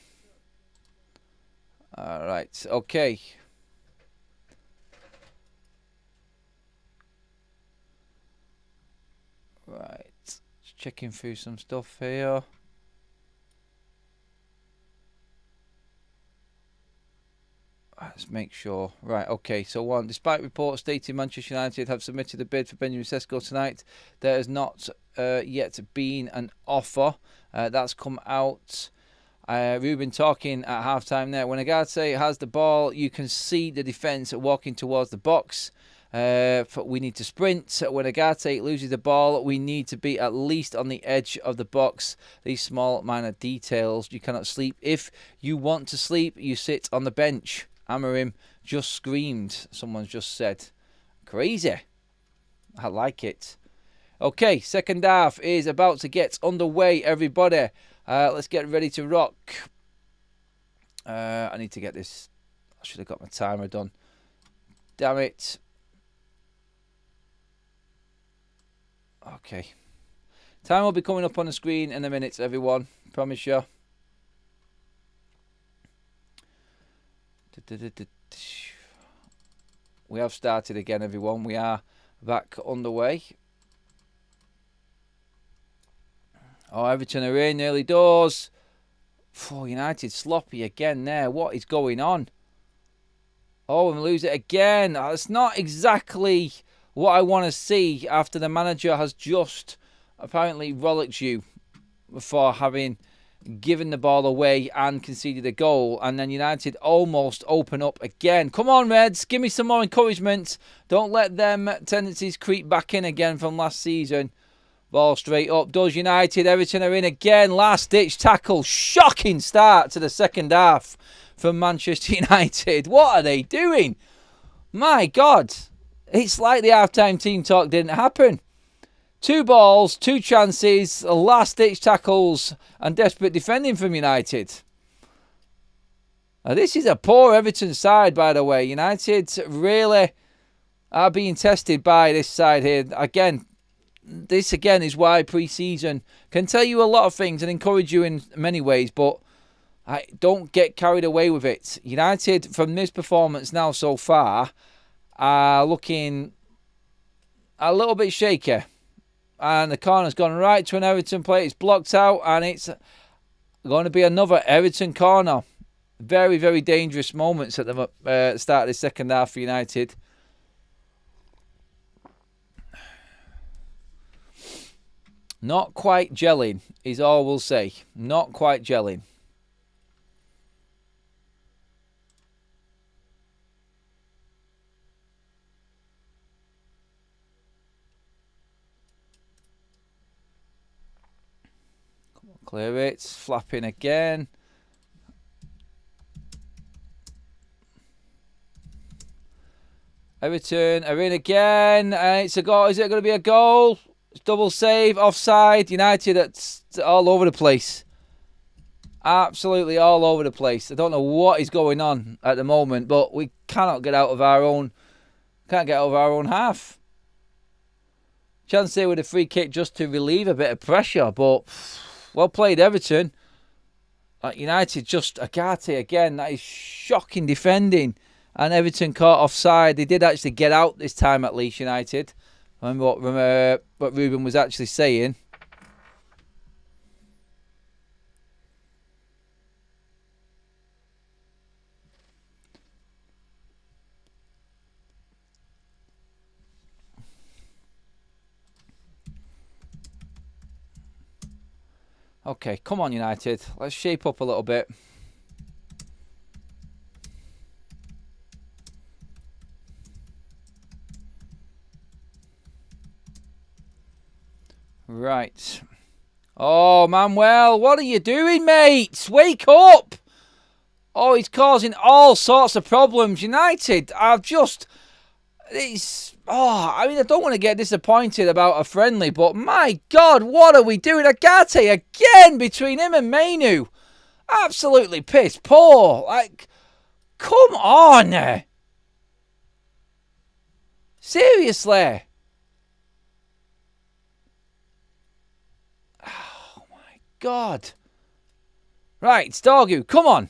Alright, okay. Right, just checking through some stuff here. Let's make sure. Right, okay. So one, despite reports stating Manchester United have submitted a bid for Benjamin Sesko tonight, there has not yet been an offer. That's come out. Ruben talking at halftime there. When Agate has the ball, you can see the defence walking towards the box. We need to sprint. When Agate loses the ball, we need to be at least on the edge of the box. These small minor details. You cannot sleep. If you want to sleep, you sit on the bench. Amorim just screamed. Someone's just said. Crazy. I like it. Okay, second half is about to get underway, everybody. Let's get ready to rock. I need to get this. I should have got my timer done. Damn it. Okay. Time will be coming up on the screen in a minute, everyone. Promise you. We have started again, everyone. We are back underway. Oh, Everton are in early doors. Oh, United sloppy again there. What is going on? Oh, and we lose it again. It's not exactly what I want to see after the manager has just apparently rollicked you for having given the ball away and conceded a goal. And then United almost open up again. Come on, Reds. Give me some more encouragement. Don't let them tendencies creep back in again from last season. Ball straight up. Does United. Everton are in again. Last-ditch tackle. Shocking start to the second half from Manchester United. What are they doing? My God. It's like the halftime team talk didn't happen. 2 balls, 2 chances, last-ditch tackles and desperate defending from United. Now, this is a poor Everton side, by the way. United really are being tested by this side here. This again is why pre-season can tell you a lot of things and encourage you in many ways, but don't get carried away with it. United, from this performance now so far, are looking a little bit shaky. And the corner's gone right to an Everton player. It's blocked out, and it's going to be another Everton corner. Very, very dangerous moments at the start of the second half for United. Not quite gelling is all we'll say. Not quite gelling. Clear it. Flapping again. Everton are in again. It's a goal. Is it going to be a goal? It's double save. Offside. United that's all over the place. Absolutely all over the place. I don't know what is going on at the moment, but we cannot get out of our own. Can't get out of our own half. Chance there with a free kick just to relieve a bit of pressure, but well played, Everton. United just Agate again. That is shocking defending. And Everton caught offside. They did actually get out this time at least, United. I remember what Ruben was actually saying. Okay, come on, United. Let's shape up a little bit. Right. Oh, Manuel, what are you doing, mate? Wake up! Oh, he's causing all sorts of problems. United, I don't want to get disappointed about a friendly, but my God, what are we doing? Agate again between him and Mainu. Absolutely piss poor. Like, come on. Seriously. Oh, my God. Right, Stargu, come on.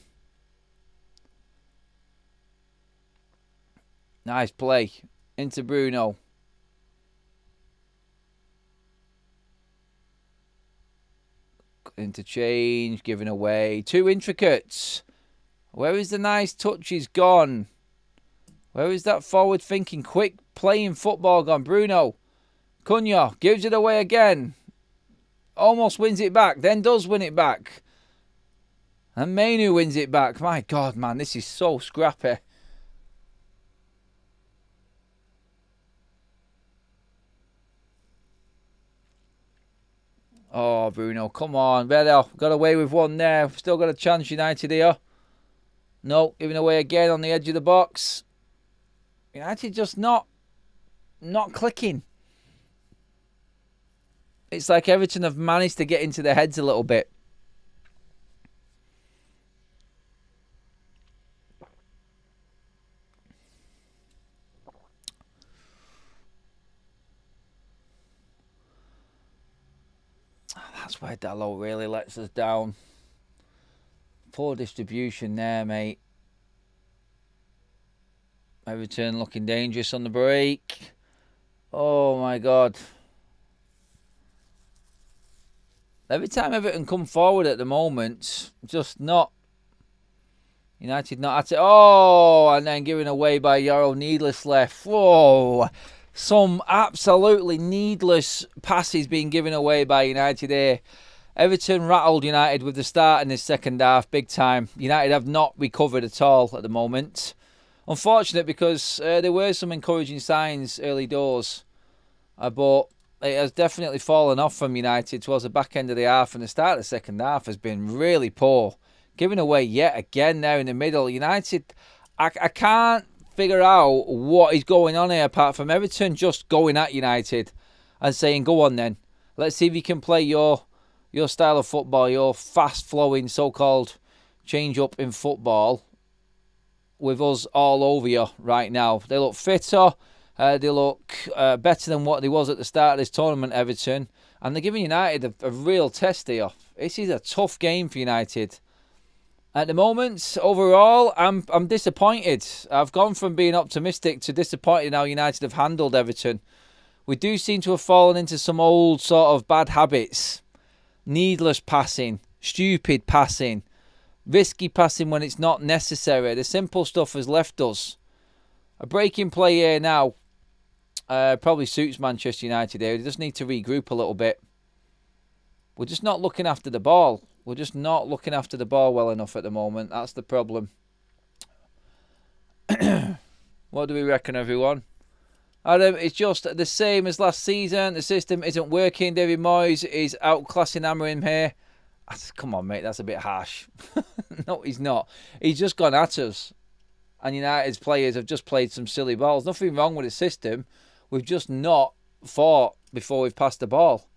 Nice play. Into Bruno. Interchange, giving away. Too intricate. Where is the nice touch? He's gone. Where is that forward thinking, quick playing football gone? Bruno. Cunha gives it away again. Almost wins it back. Then does win it back. And Mainu wins it back. My God, man, this is so scrappy. Oh, Bruno, come on. Better. Got away with one there. Still got a chance, United here. No, giving away again on the edge of the box. United just not clicking. It's like Everton have managed to get into their heads a little bit. That's where Dalot really lets us down. Poor distribution there, mate. Everton looking dangerous on the break. Oh my God. Every time Everton come forward at the moment, just not. United not at it. Oh, and then given away by Yarrow needlessly. Whoa. Some absolutely needless passes being given away by United here. Everton rattled United with the start in this second half, big time. United have not recovered at all at the moment. Unfortunate because there were some encouraging signs early doors. But it has definitely fallen off from United towards the back end of the half, and the start of the second half has been really poor. Giving away yet again there in the middle. United, I can't figure out what is going on here apart from Everton just going at United and saying, go on then. Let's see if you can play your style of football, your fast-flowing so-called change-up in football with us all over you right now. They look fitter. They look better than what they was at the start of this tournament, Everton. And they're giving United a real test here. This is a tough game for United. At the moment, overall, I'm disappointed. I've gone from being optimistic to disappointed how United have handled Everton. We do seem to have fallen into some old sort of bad habits. Needless passing, stupid passing, risky passing when it's not necessary. The simple stuff has left us. A breaking play here now probably suits Manchester United here. They just need to regroup a little bit. We're just not looking after the ball. We're just not looking after the ball well enough at the moment. That's the problem. What do we reckon, everyone? Adam, it's just the same as last season. The system isn't working. David Moyes is outclassing Amorim here. Come on, mate. That's a bit harsh. No, he's not. He's just gone at us. And United's players have just played some silly balls. Nothing wrong with the system. We've just not fought before we've passed the ball.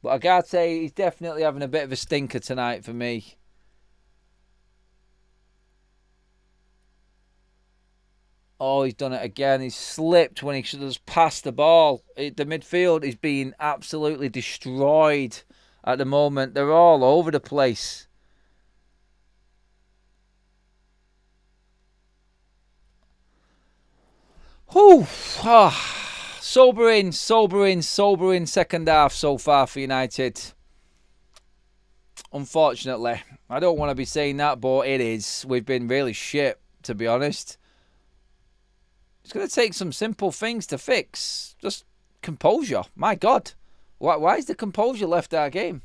But I gotta say, he's definitely having a bit of a stinker tonight for me. Oh, he's done it again. He's slipped when he should have passed the ball. The midfield is being absolutely destroyed at the moment. They're all over the place. Whew. Oh. Sobering second half so far for United. Unfortunately. I don't want to be saying that, but it is. We've been really shit, to be honest. It's going to take some simple things to fix. Just composure. My God. Why is the composure left our game?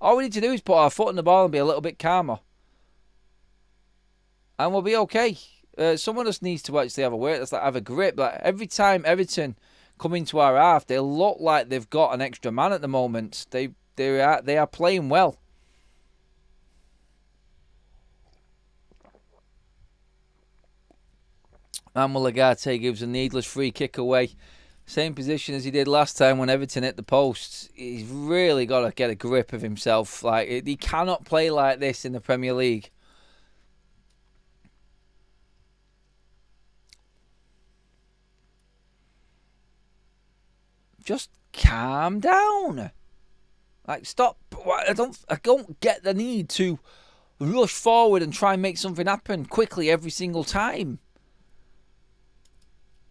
All we need to do is put our foot on the ball and be a little bit calmer. And we'll be okay. Someone just needs to actually have a work. That's like have a grip. Like every time Everton come into our half, they look like they've got an extra man at the moment. They are playing well. Manuel Ugarte gives a needless free kick away. Same position as he did last time when Everton hit the post. He's really got to get a grip of himself. Like he cannot play like this in the Premier League. Just calm down. Like stop. I don't get the need to rush forward and try and make something happen quickly every single time.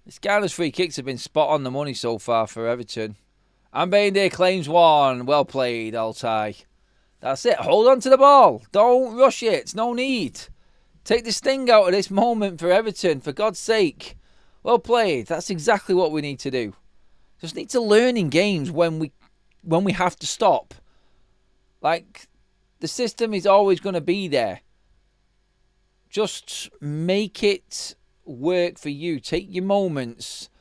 This Ghana's free kicks have been spot on the money so far for Everton. Ambende claims one. Well played, Altai. That's it. Hold on to the ball. Don't rush it. It's no need. Take the sting out of this moment for Everton, for God's sake. Well played. That's exactly what we need to do. Just need to learn in games when we have to stop. Like, the system is always going to be there. Just make it work for you. Take your moments.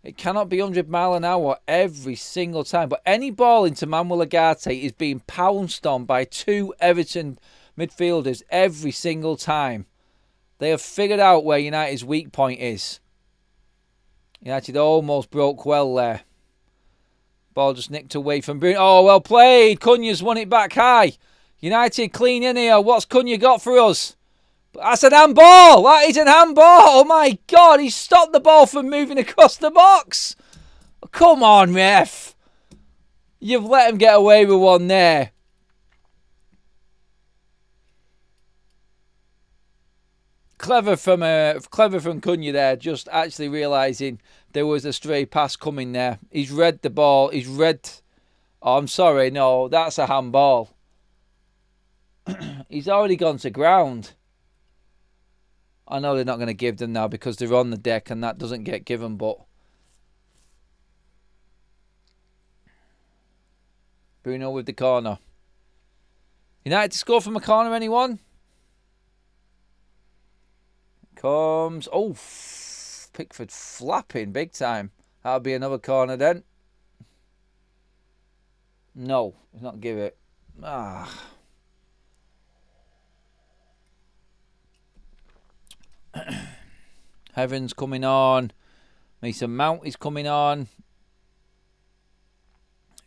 It cannot be 100 miles an hour every single time. But any ball into Manuel Ugarte is being pounced on by two Everton midfielders every single time. They have figured out where United's weak point is. United almost broke well there. Ball just nicked away from Bruno. Oh, well played. Cunha's won it back high. United clean in here. What's Cunha got for us? That's an handball. That is an handball. Oh, my God. He stopped the ball from moving across the box. Come on, ref. You've let him get away with one there. Clever from Cunha there, just actually realising there was a stray pass coming there. He's read the ball. He's read... Oh, I'm sorry. No, that's a handball. He's already gone to ground. I know they're not going to give them now because they're on the deck and that doesn't get given, but... Bruno with the corner. United to score from a corner, anyone? Comes... Oh, Pickford flapping big time. That'll be another corner then. No, he's not give it. Heaven's coming on. Mason Mount is coming on.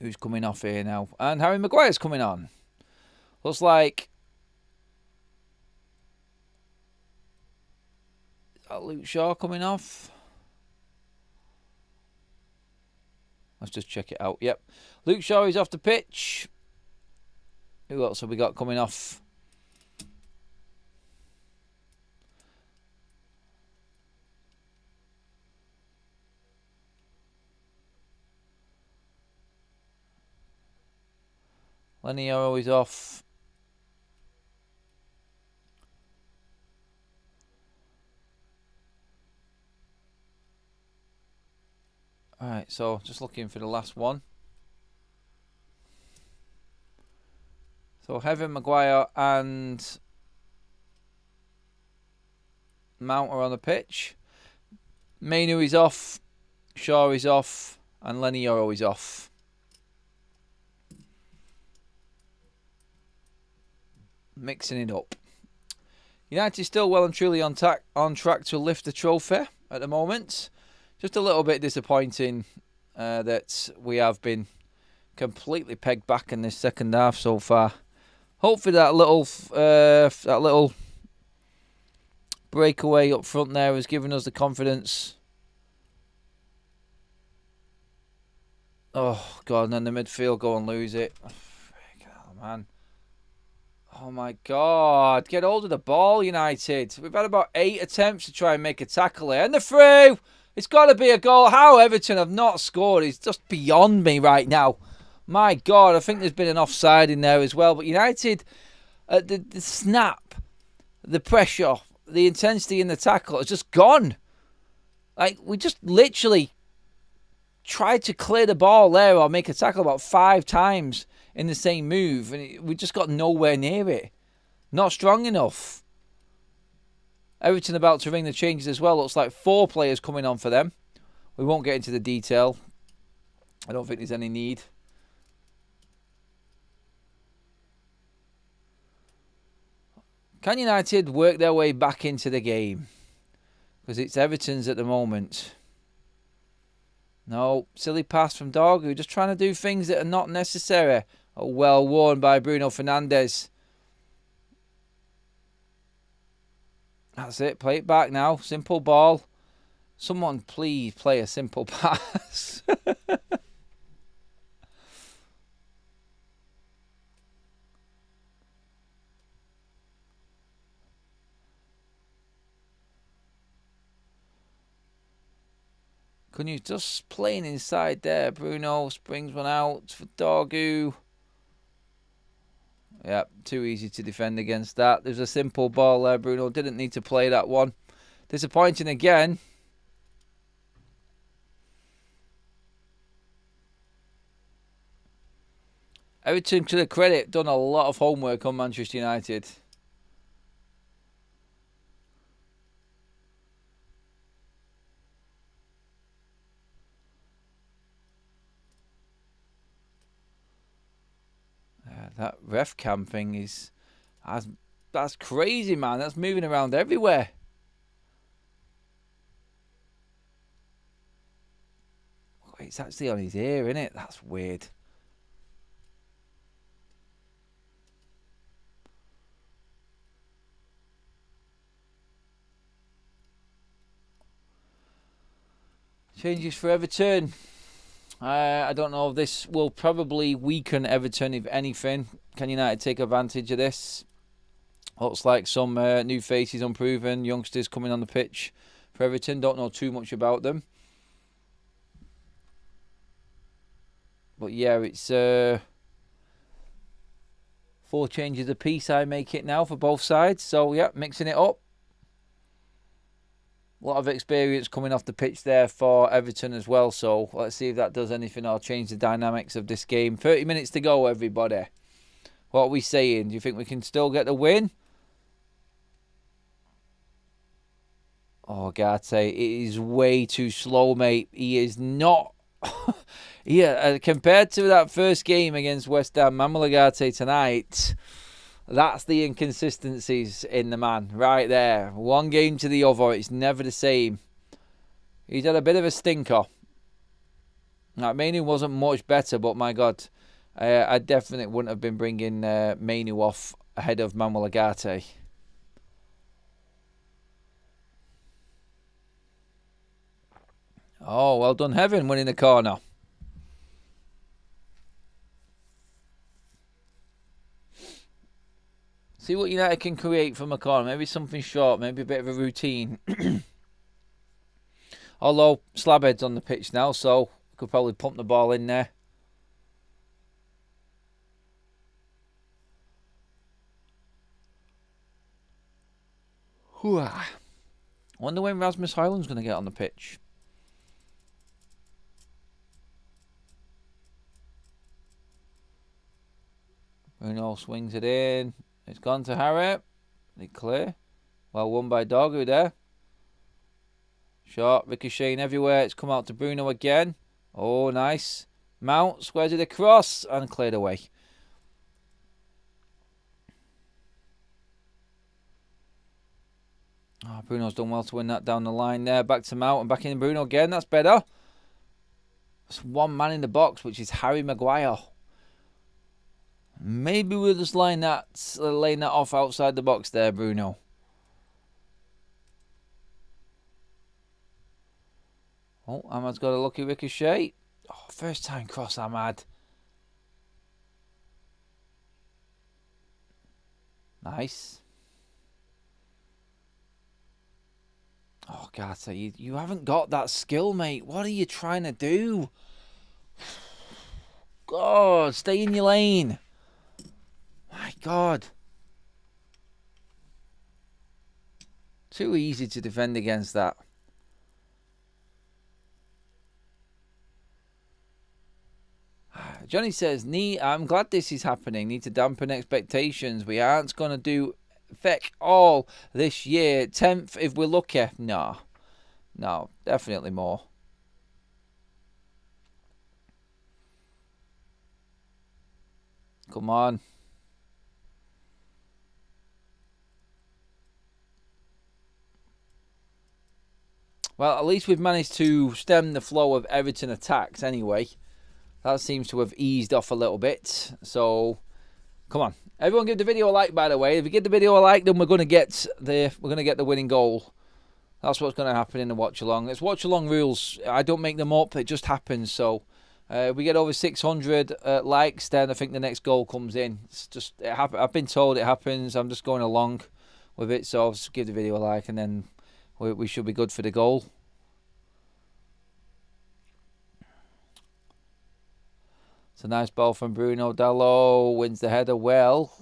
Who's coming off here now? And Harry Maguire's coming on. Looks like... Is that Luke Shaw coming off? Let's just check it out. Yep. Luke Shaw is off the pitch. Who else have we got coming off? Lenny Yoro is off. Alright, so just looking for the last one. So Heaven, Maguire and Mount are on the pitch. Mainu is off. Shaw is off. And Lenny Yoro is off. Mixing it up. United still well and truly on track to lift the trophy at the moment. Just a little bit disappointing that we have been completely pegged back in this second half so far. Hopefully that little breakaway up front there has given us the confidence. Oh God! And then the midfield go and lose it. Oh, man. Oh my God! Get hold of the ball, United. We've had about 8 attempts to try and make a tackle here, and the through. It's got to be a goal. How Everton have not scored is just beyond me right now. My God, I think there's been an offside in there as well. But United, the snap, the pressure, the intensity in the tackle has just gone. Like, we just literally tried to clear the ball there or make a tackle about 5 times in the same move. And we just got nowhere near it. Not strong enough. Everton about to ring the changes as well. Looks like 4 players coming on for them. We won't get into the detail. I don't think there's any need. Can United work their way back into the game? Because it's Everton's at the moment. No, silly pass from Dorgu. Just trying to do things that are not necessary. Oh, well worn by Bruno Fernandes. That's it. Play it back now. Simple ball. Someone please play a simple pass. Can you just playing inside there? Bruno springs one out for Dorgu. Yep, too easy to defend against that. There's a simple ball there. Bruno didn't need to play that one. Disappointing again. Everton, to the credit, done a lot of homework on Manchester United. That ref cam thing is... That's crazy, man. That's moving around everywhere. It's actually on his ear, isn't it? That's weird. Changes for Everton. I don't know. This will probably weaken Everton, if anything. Can United take advantage of this? Looks like some new faces, unproven youngsters coming on the pitch for Everton. Don't know too much about them. But yeah, it's 4 changes apiece, I make it now for both sides. So yeah, mixing it up. A lot of experience coming off the pitch there for Everton as well. So let's see if that does anything or change the dynamics of this game. 30 minutes to go, everybody. What are we saying? Do you think we can still get the win? Oh, Garte, it is way too slow, mate. He is not... yeah, compared to that first game against West Ham, Manuel Garte tonight... That's the inconsistencies in the man right there. One game to the other, it's never the same. He's had a bit of a stinker. Now, Mainu wasn't much better, but my God, I definitely wouldn't have been bringing Mainu off ahead of Manuel Ugarte. Oh, well done, Heaven, winning the corner. See what United can create from a corner. Maybe something short, maybe a bit of a routine. Although, Slabhead's on the pitch now, so we could probably pump the ball in there. I wonder when Rasmus Højlund's going to get on the pitch. Bruno swings it in. It's gone to Harry. They clear. Well won by Doggo there. Shot, ricocheting everywhere. It's come out to Bruno again. Oh, nice. Mount squares it across and cleared away. Oh, Bruno's done well to win that down the line there. Back to Mount and back in Bruno again. That's better. There's one man in the box, which is Harry Maguire. Maybe we'll just laying that off outside the box there, Bruno. Oh, Ahmad's got a lucky ricochet. Oh, first time cross, Ahmad. Nice. Oh, Gata, you haven't got that skill, mate. What are you trying to do? God, stay in your lane. My God. Too easy to defend against that. Johnny says, I'm glad this is happening. Need to dampen expectations. We aren't going to do feck all this year. 10th if we're lucky. No, definitely more. Come on. Well, at least we've managed to stem the flow of Everton attacks anyway. That seems to have eased off a little bit. So, come on. Everyone give the video a like, by the way. If you give the video a like, then we're going to get the winning goal. That's what's going to happen in the watch along. It's watch along rules. I don't make them up. It just happens. So, we get over 600 likes, then I think the next goal comes in. It's just I've been told it happens. I'm just going along with it. So, I'll just give the video a like, and then we should be good for the goal. It's a nice ball from Bruno. Dalot wins the header well.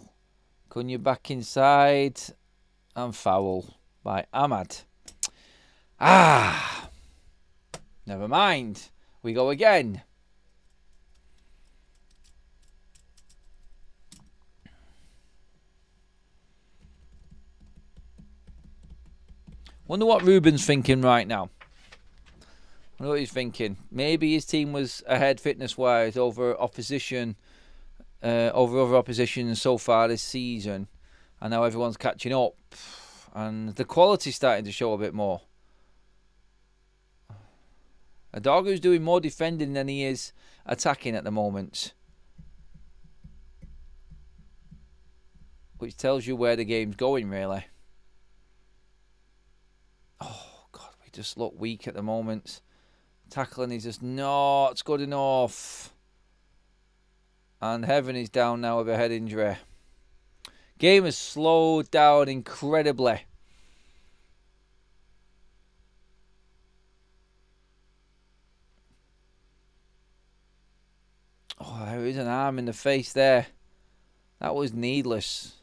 Cunha back inside. And foul by Ahmad. Never mind. We go again. Wonder what Ruben's thinking right now. I know what he's thinking. Maybe his team was ahead fitness-wise over opposition, over other opposition so far this season, and now everyone's catching up, and the quality's starting to show a bit more. Adagu's doing more defending than he is attacking at the moment, which tells you where the game's going, really. Oh God, we just look weak at the moment. Tackling is just not good enough. And Heaven is down now with a head injury. Game has slowed down incredibly. Oh, there is an arm in the face there. That was needless.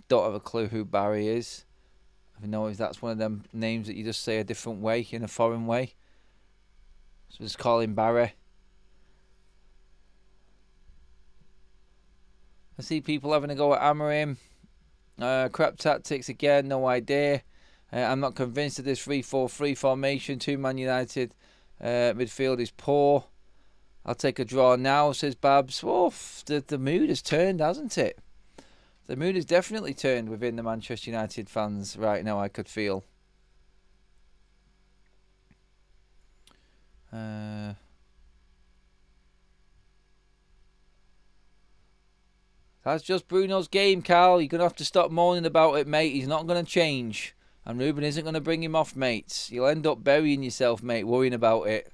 Don't have a clue who Barry is. I know if that's one of them names that you just say a different way, in a foreign way. So just call him Barry. I see people having a go at hammer him. Crap tactics again, no idea. I'm not convinced of this 3-4-3 formation. Man United midfield is poor. I'll take a draw now, says Babs. Oof, the mood has turned, hasn't it? The mood has definitely turned within the Manchester United fans right now, I could feel. That's just Bruno's game, Carl. You're going to have to stop moaning about it, mate. He's not going to change. And Ruben isn't going to bring him off, mates. You'll end up burying yourself, mate, worrying about it.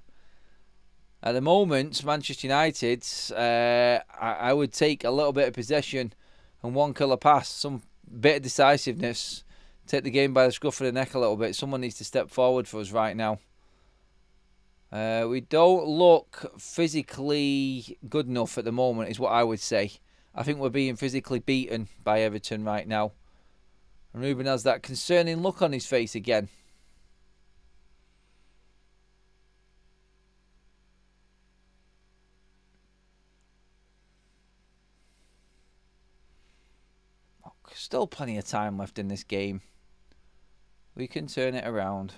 At the moment, Manchester United, I would take a little bit of possession and one killer pass, some bit of decisiveness. Take the game by the scruff of the neck a little bit. Someone needs to step forward for us right now. We don't look physically good enough at the moment, is what I would say. I think we're being physically beaten by Everton right now. And Ruben has that concerning look on his face again. Still plenty of time left in this game. We can turn it around.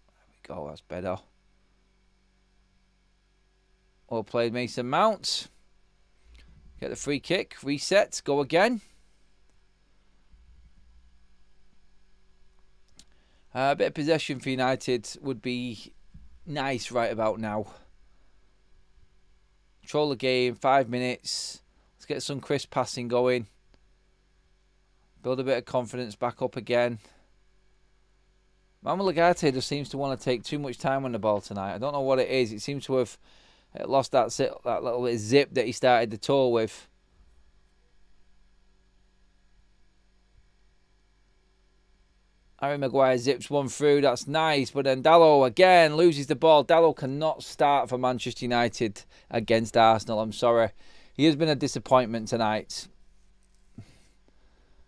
There we go, that's better. Well played, Mason Mount. Get the free kick, reset, go again. A bit of possession for United would be nice right about now. Control the game, 5 minutes. Let's get some crisp passing going. Build a bit of confidence back up again. Mama Lagate just seems to want to take too much time on the ball tonight. I don't know what it is. It seems to have lost that little bit of zip that he started the tour with. Harry Maguire zips one through. That's nice. But then Dalot again loses the ball. Dalot cannot start for Manchester United against Arsenal. I'm sorry. He has been a disappointment tonight.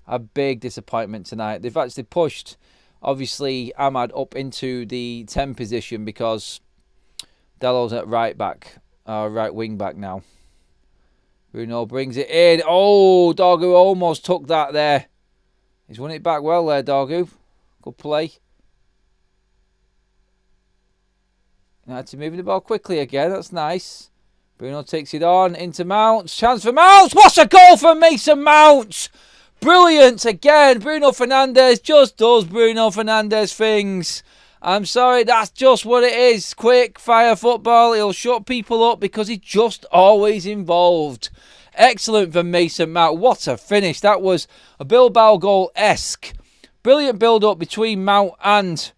A big disappointment tonight. They've actually pushed, obviously, Ahmad up into the 10 position because Dalot's at right wing back now. Bruno brings it in. Oh, Dorgu almost took that there. He's won it back well there, Dorgu. Good play. Now to moving the ball quickly again. That's nice. Bruno takes it on into Mount. Chance for Mount. What a goal for Mason Mount! Brilliant again. Bruno Fernandes just does Bruno Fernandes things. I'm sorry, that's just what it is. Quick fire football. He'll shut people up because he's just always involved. Excellent for Mason Mount. What a finish. That was a Bilbao goal-esque. Brilliant build-up between Mount and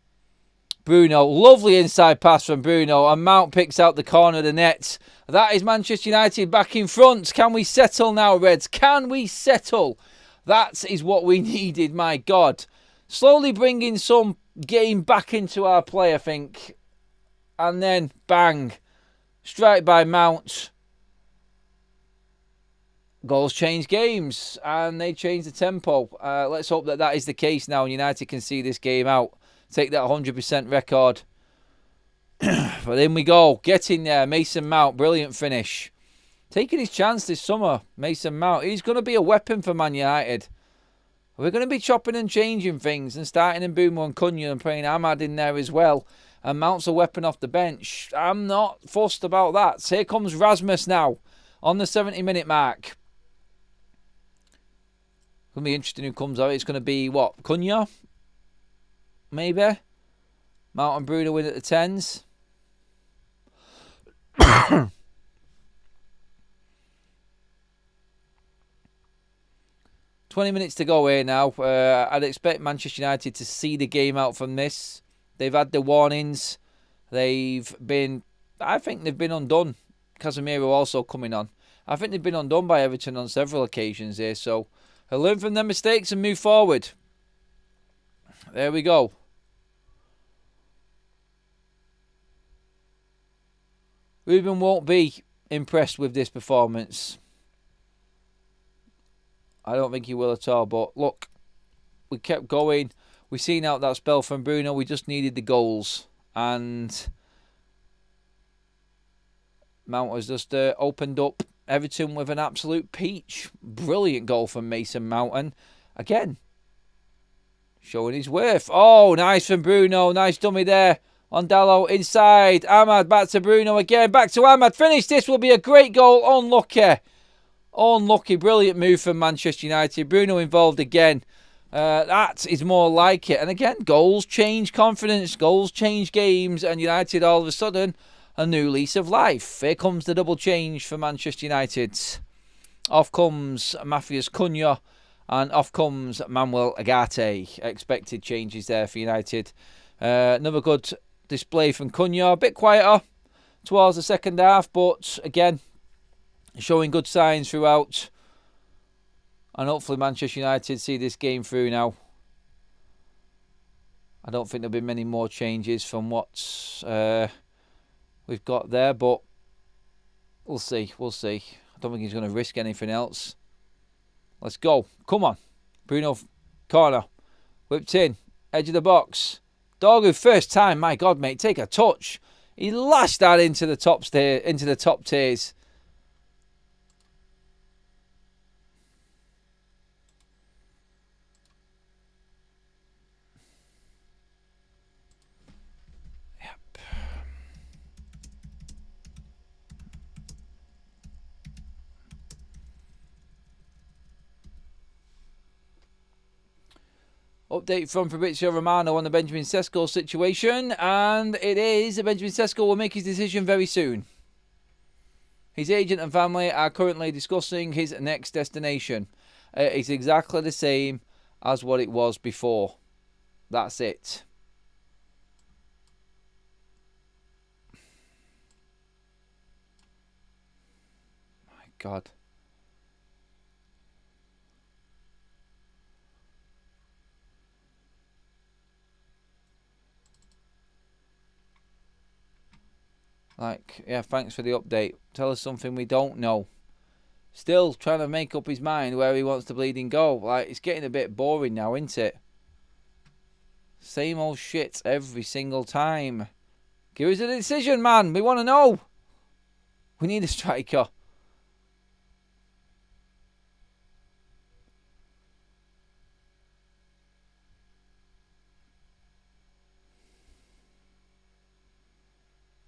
Bruno. Lovely inside pass from Bruno. And Mount picks out the corner of the net. That is Manchester United back in front. Can we settle now, Reds? Can we settle? That is what we needed, my God. Slowly bringing some game back into our play, I think. And then, bang. Strike by Mount. Goals change games, and they change the tempo. Let's hope that is the case now, and United can see this game out. Take that 100% record. But in we go. Get in there. Mason Mount, brilliant finish. Taking his chance this summer, Mason Mount. He's going to be a weapon for Man United. We're going to be chopping and changing things and starting in Boomer and Cunha and playing Ahmad in there as well. And Mount's a weapon off the bench. I'm not fussed about that. Here comes Rasmus now on the 70-minute mark. Going to be interesting who comes out. It's going to be, what, Cunha? Maybe? Mount and Bruno win at the 10s. 20 minutes to go here now. I'd expect Manchester United to see the game out from this. They've had the warnings. I think they've been undone. Casemiro also coming on. I think they've been undone by Everton on several occasions here. So, they'll learn from their mistakes and move forward. There we go. Ruben won't be impressed with this performance. I don't think he will at all. But look, we kept going. We seen out that spell from Bruno. We just needed the goals. And Mount has just opened up Everton with an absolute peach. Brilliant goal from Mason Mount. And again, showing his worth. Oh, nice from Bruno. Nice dummy there. On Dallo inside. Ahmad back to Bruno again. Back to Ahmad. Finish. This will be a great goal. Unlucky. Unlucky. Brilliant move from Manchester United. Bruno involved again. That is more like it. And again, goals change confidence. Goals change games. And United all of a sudden, a new lease of life. Here comes the double change for Manchester United. Off comes Matthias Cunha. And off comes Manuel Agate. Expected changes there for United. Another good display from Cunha. A bit quieter towards the second half, but again, showing good signs throughout. And hopefully Manchester United see this game through now. I don't think there'll be many more changes from what we've got there, but we'll see. We'll see. I don't think he's going to risk anything else. Let's go. Come on. Bruno, corner. Whipped in. Edge of the box. Dorgu, first time. My God, mate. Take a touch. He lashed that into the top tiers. Update from Fabrizio Romano on the Benjamin Sesko situation, and it is Benjamin Sesko will make his decision very soon. His agent and family are currently discussing his next destination. It's exactly the same as what it was before. That's it. My God. Like, yeah, thanks for the update. Tell us something we don't know. Still trying to make up his mind where he wants to bleeding go. Like, it's getting a bit boring now, isn't it? Same old shit every single time. Give us a decision, man. We want to know. We need a striker.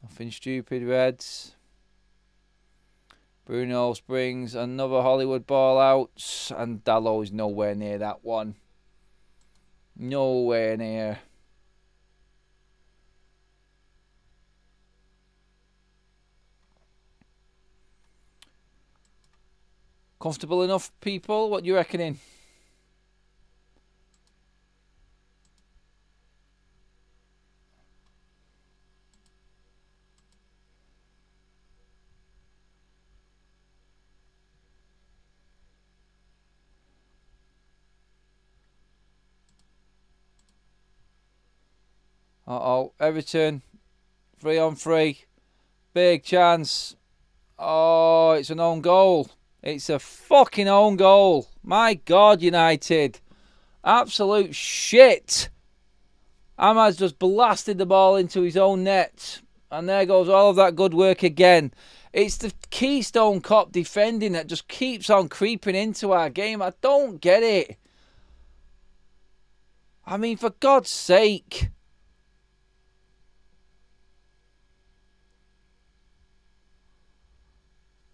Nothing stupid, Reds. Bruno springs another Hollywood ball out. And Dallo is nowhere near that one. Nowhere near. Comfortable enough, people? What you reckoning? Uh-oh, Everton, 3-on-3, big chance. Oh, it's an own goal. It's a fucking own goal. My God, United. Absolute shit. Ahmad's just blasted the ball into his own net. And there goes all of that good work again. It's the Keystone Cop defending that just keeps on creeping into our game. I don't get it. I mean, for God's sake.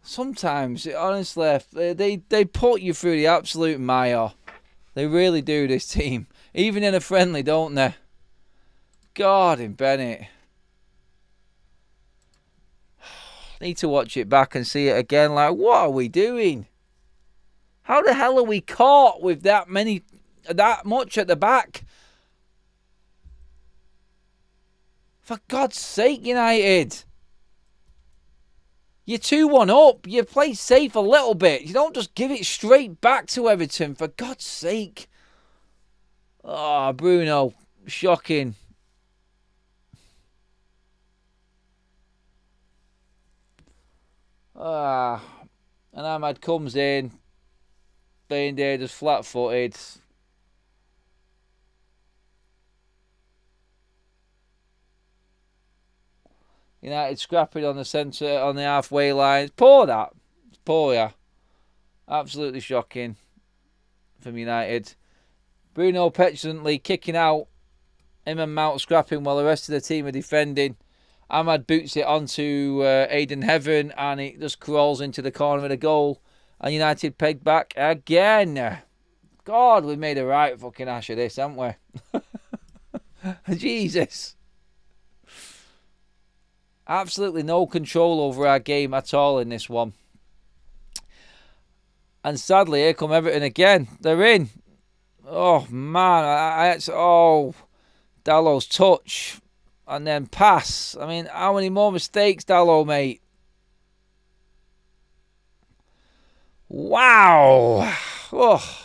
Sometimes, honestly, they put you through the absolute mire. They really do, this team. Even in a friendly, don't they? God in Bennett. Need to watch it back and see it again. Like, what are we doing? How the hell are we caught with that much at the back? For God's sake, United. You're 2-1 up. You play safe a little bit. You don't just give it straight back to Everton. For God's sake. Oh, Bruno. Shocking. And Ahmad comes in. Playing there just flat-footed. United scrapping on the centre, on the halfway line. It's poor, that. It's poor, yeah. Absolutely shocking from United. Bruno petulantly kicking out. Him and Mount scrapping while the rest of the team are defending. Ahmad boots it onto Aidan Heaven and it just crawls into the corner of the goal. And United peg back again. God, we've made a right fucking ash of this, haven't we? Jesus. Absolutely no control over our game at all in this one. And sadly, here come Everton again. They're in. Oh, man. Dallow's touch. And then pass. I mean, how many more mistakes, Dallow, mate? Wow. Oh.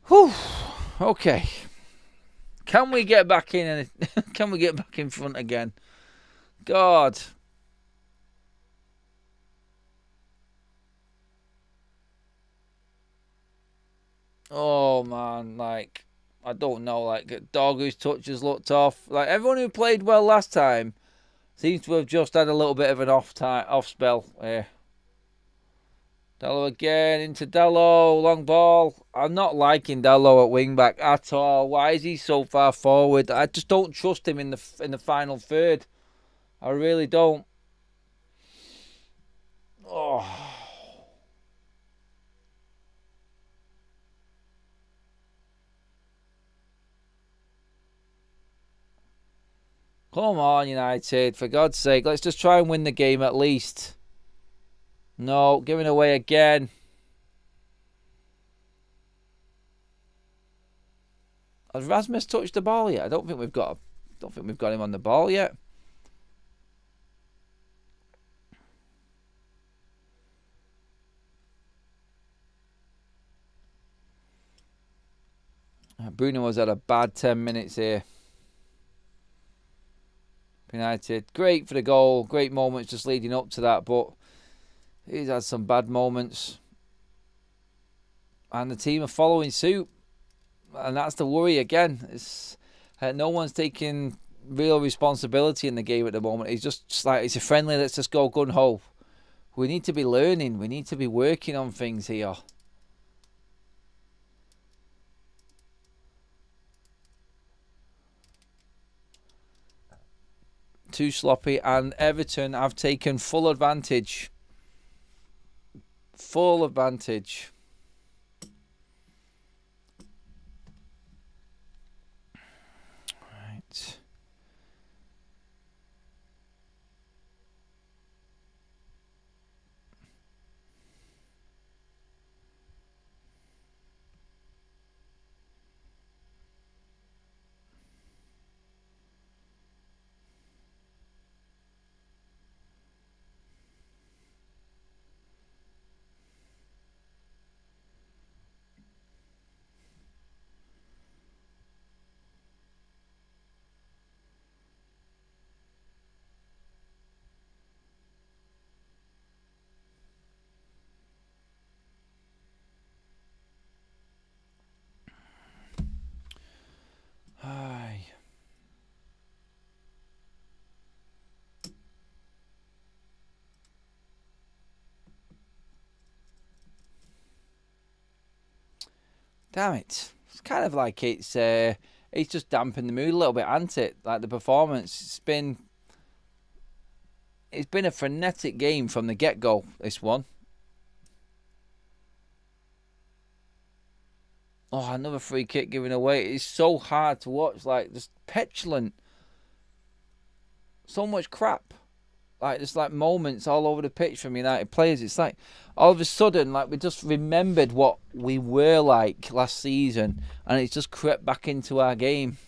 Whew. Okay. Can we get back in and can we get back in front again? God. Oh man, like I don't know, like Dorgu's touches looked off. Like everyone who played well last time seems to have just had a little bit of an off spell. Dallow again into Dallow, long ball. I'm not liking Dallow at wing back at all. Why is he so far forward? I just don't trust him in the final third. I really don't. Oh. Come on, United. For God's sake, let's just try and win the game at least. No, giving away again. Has Rasmus touched the ball yet? I don't think we've got him on the ball yet. Bruno has had a bad 10 minutes here. United, great for the goal, great moments just leading up to that, but he's had some bad moments. And the team are following suit. And that's the worry again. It's no one's taking real responsibility in the game at the moment. It's just like, it's a friendly, let's just go gun-ho. We need to be learning. We need to be working on things here. Too sloppy, and Everton have taken full advantage. Full advantage. Right. Damn it. It's kind of like it's just dampened the mood a little bit, hasn't it? Like the performance. It's been a frenetic game from the get-go, this one. Oh, another free kick given away. It's so hard to watch, like just petulant. so much crap. Like, just like moments all over the pitch from United players. It's like all of a sudden, like, we just remembered what we were like last season, and it's just crept back into our game.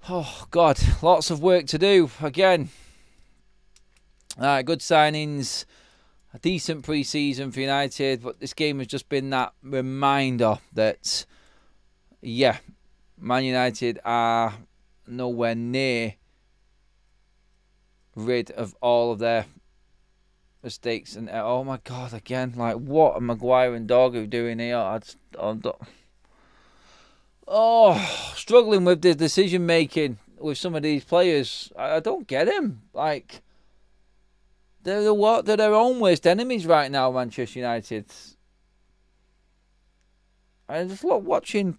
Oh God, lots of work to do again. Good signings, a decent pre-season for United, but this game has just been that reminder that, yeah, Man United are nowhere near rid of all of their mistakes. And oh my God, again, like, what are Maguire and Dogu doing here? Struggling with the decision making with some of these players. I don't get him. Like, they're their own worst enemies right now, Manchester United. I just love watching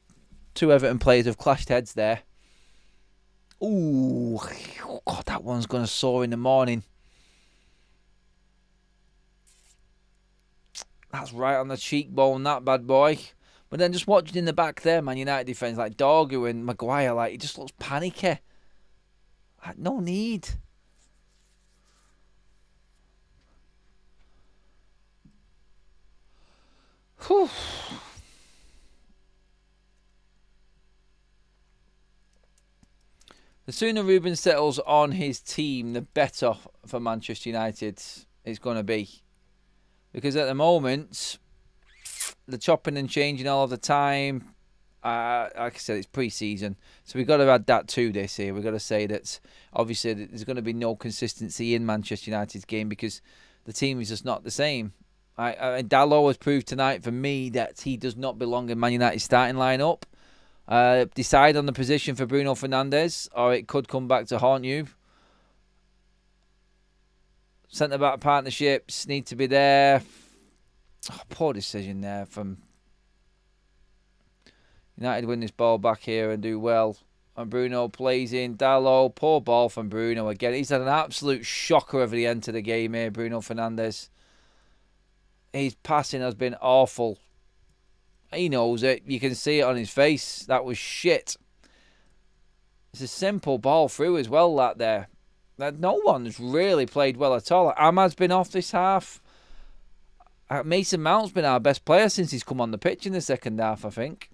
two Everton players have clashed heads there. Ooh, God, that one's going to soar in the morning. That's right on the cheekbone, that bad boy. But then just watching in the back there, Man United defence, like Dogu and Maguire, like, it just looks panicky. Like, no need. Whew. The sooner Ruben settles on his team, the better for Manchester United it's going to be. Because at the moment, the chopping and changing all of the time, like I said, it's pre-season. So we've got to add that to this here. We've got to say that, obviously, there's going to be no consistency in Manchester United's game because the team is just not the same. Dalot has proved tonight for me that he does not belong in Man United's starting lineup. Decide on the position for Bruno Fernandes, or it could come back to haunt you. Centre-back partnerships need to be there. Oh, poor decision there from United. Win this ball back here and do well. And Bruno plays in. Dalot, poor ball from Bruno again. He's had an absolute shocker over the end of the game here, Bruno Fernandes. His passing has been awful. He knows it. You can see it on his face. That was shit. It's a simple ball through as well, that there. No one's really played well at all. Ahmad's been off this half. Mason Mount's been our best player since he's come on the pitch in the second half, I think.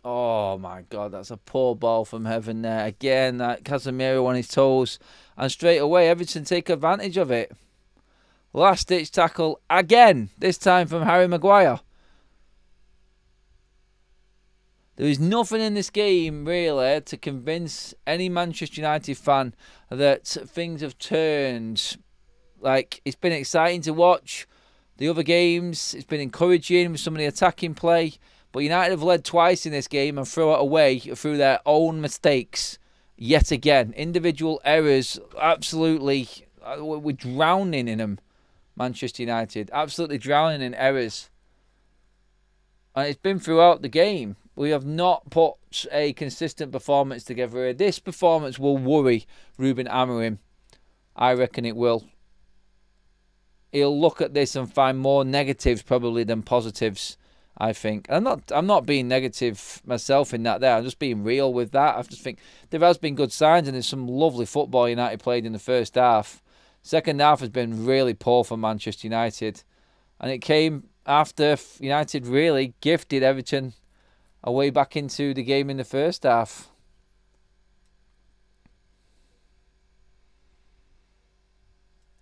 Oh my God, that's a poor ball from heaven there. Again, that Casemiro on his toes. And straight away, Everton take advantage of it. Last ditch tackle again, this time from Harry Maguire. There is nothing in this game, really, to convince any Manchester United fan that things have turned. Like, it's been exciting to watch the other games. It's been encouraging with some of the attacking play. But United have led twice in this game and throw it away through their own mistakes yet again. Individual errors, absolutely, we're drowning in them, Manchester United. Absolutely drowning in errors. And it's been throughout the game. We have not put a consistent performance together here. This performance will worry Ruben Amorim. I reckon it will. He'll look at this and find more negatives probably than positives, I think. I'm not being negative myself in that there. I'm just being real with that. I just think there has been good signs and there's some lovely football United played in the first half. Second half has been really poor for Manchester United. And it came after United really gifted Everton a way back into the game in the first half.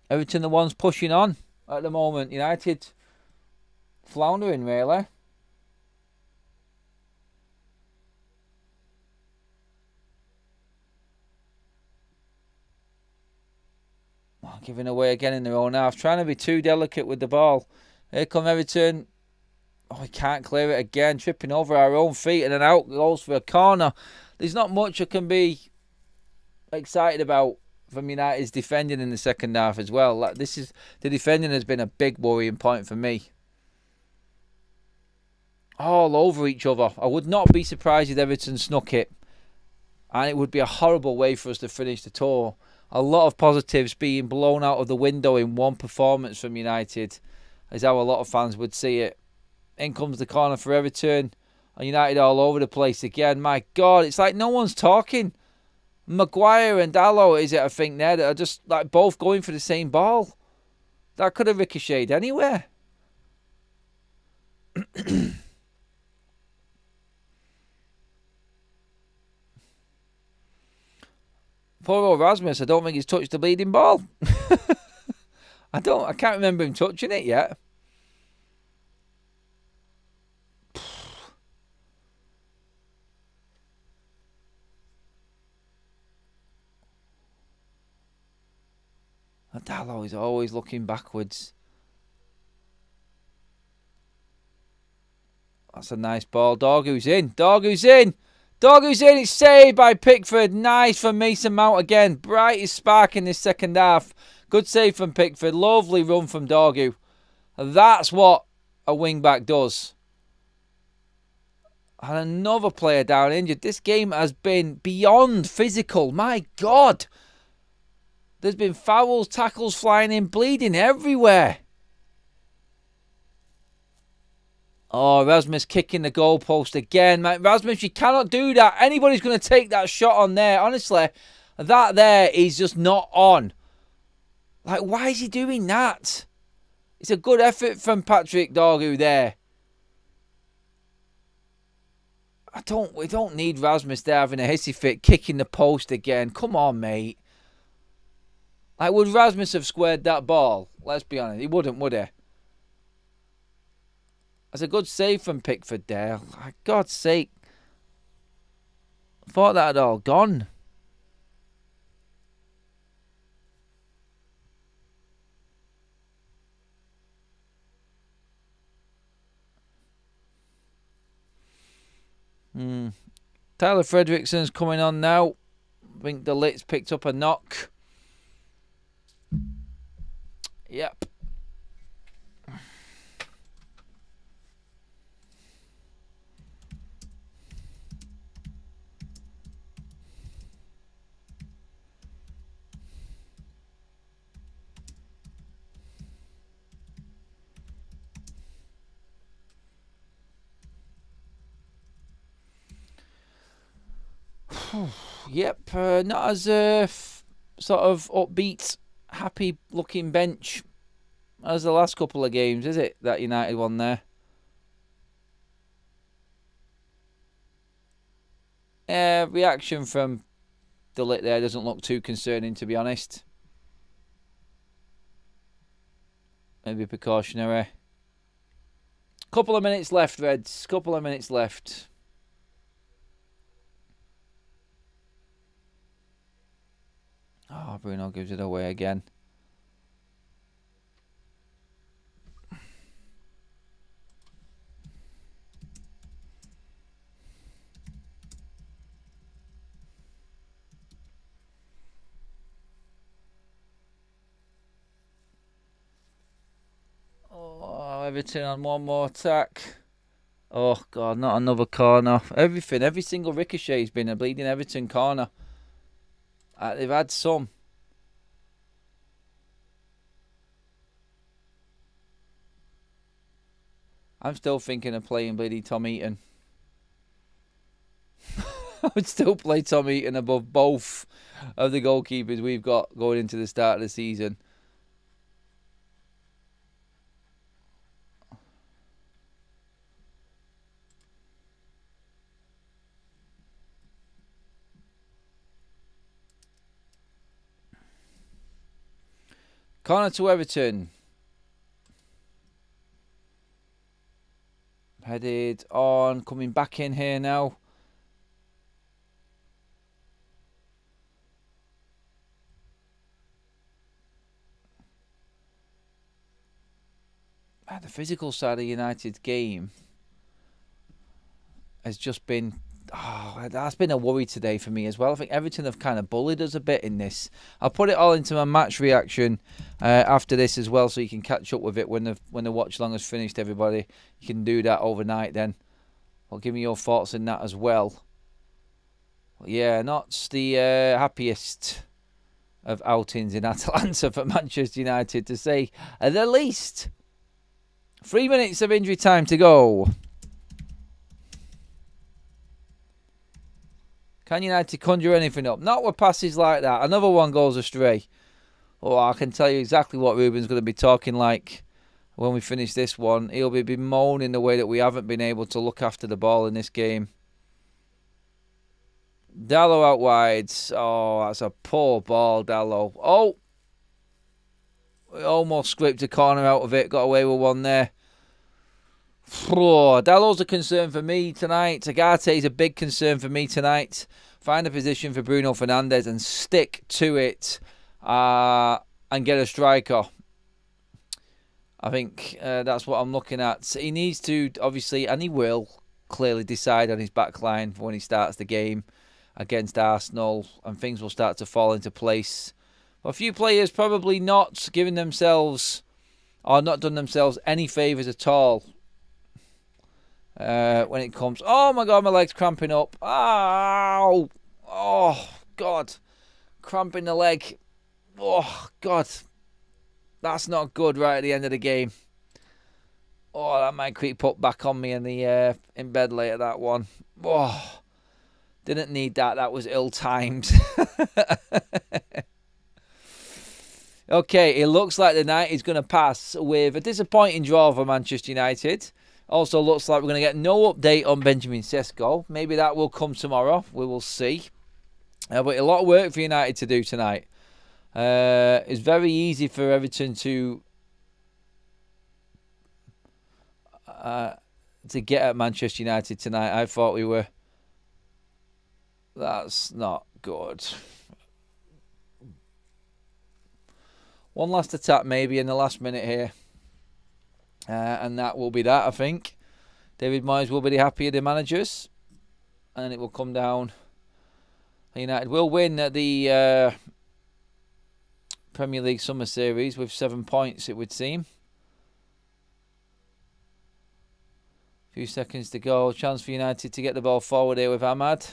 Everton the ones pushing on at the moment. United floundering really. Giving away again in their own half. Trying to be too delicate with the ball. Here come Everton. Oh, we can't clear it again. Tripping over our own feet and then out goes for a corner. There's not much I can be excited about from United's defending in the second half as well. Like, the defending has been a big worrying point for me. All over each other. I would not be surprised if Everton snuck it. And it would be a horrible way for us to finish the tour. A lot of positives being blown out of the window in one performance from United, is how a lot of fans would see it. In comes the corner for Everton. And United all over the place again. My God, it's like no one's talking. Maguire and Dalot, is it, I think, there, that are just like both going for the same ball. That could have ricocheted anywhere. Poor old Rasmus, I don't think he's touched the bleeding ball. I can't remember him touching it yet. Dalot is always looking backwards. That's a nice ball. Dorgu's in. Dorgu's in. Dorgu's in. It's saved by Pickford. Nice from Mason Mount again. Brightest spark in this second half. Good save from Pickford. Lovely run from Dorgu. That's what a wing-back does. And another player down injured. This game has been beyond physical. My God. There's been fouls, tackles flying in, bleeding everywhere. Oh, Rasmus kicking the goalpost again. Rasmus, you cannot do that. Anybody's going to take that shot on there. Honestly, that there is just not on. Like, why is he doing that? It's a good effort from Patrick Dorgu there. We don't need Rasmus there having a hissy fit, kicking the post again. Come on, mate. Like, would Rasmus have squared that ball? Let's be honest. He wouldn't, would he? That's a good save from Pickford there. For God's sake. I thought that had all gone. Tyler Fredrickson's coming on now. I think the Lit's picked up a knock. Yep. Yep, not as sort of upbeat, happy-looking bench as the last couple of games, is it? That United one there. Reaction from the Lit there doesn't look too concerning, to be honest. Maybe precautionary. Couple of minutes left, Reds. Couple of minutes left. Oh, Bruno gives it away again. Oh, Everton on one more attack. Oh, God, not another corner. Everything, every single ricochet has been a bleeding Everton corner. They've had some. I'm still thinking of playing bloody Tom Eaton. I would still play Tom Eaton above both of the goalkeepers we've got going into the start of the season. Corner to Everton. Headed on, coming back in here now. The physical side of United's game has just been... Oh, that's been a worry today for me as well. I think Everton have kind of bullied us a bit in this. I'll put it all into my match reaction after this as well, so you can catch up with it when the watch along has finished, everybody. You can do that overnight then. Well, give me your thoughts in that as well. Yeah, not the happiest of outings in Atalanta for Manchester United, to say the least. 3 minutes of injury time to go. Can United conjure anything up? Not with passes like that. Another one goes astray. Oh, I can tell you exactly what Ruben's going to be talking like when we finish this one. He'll be bemoaning the way that we haven't been able to look after the ball in this game. Dallo out wide. Oh, that's a poor ball, Dallo. Oh! We almost scraped a corner out of it. Got away with one there. Oh, Dallo's a concern for me tonight. Agate is a big concern for me tonight. Find a position for Bruno Fernandes and stick to it and get a striker. I think that's what I'm looking at. He needs to, obviously, and he will, clearly decide on his back line for when he starts the game against Arsenal, and things will start to fall into place. A few players probably not giving themselves, or not done themselves any favours at all when it comes. Oh my God, my leg's cramping up. Ow! Oh God, cramping the leg. Oh God, that's not good right at the end of the game. Oh, that might creep up back on me in bed later, that one. Oh, didn't need that. That was ill-timed. Okay, it looks like the night is going to pass with a disappointing draw for Manchester United. Also looks like we're going to get no update on Benjamin Sesko. Maybe that will come tomorrow. We will see. But a lot of work for United to do tonight. It's very easy for Everton to get at Manchester United tonight. I thought we were. That's not good. One last attack maybe in the last minute here. And that will be that, I think. David Moyes will be the happy of the managers. And it will come down. United will win the Premier League Summer Series with 7 points, it would seem. A few seconds to go. Chance for United to get the ball forward here with Ahmad.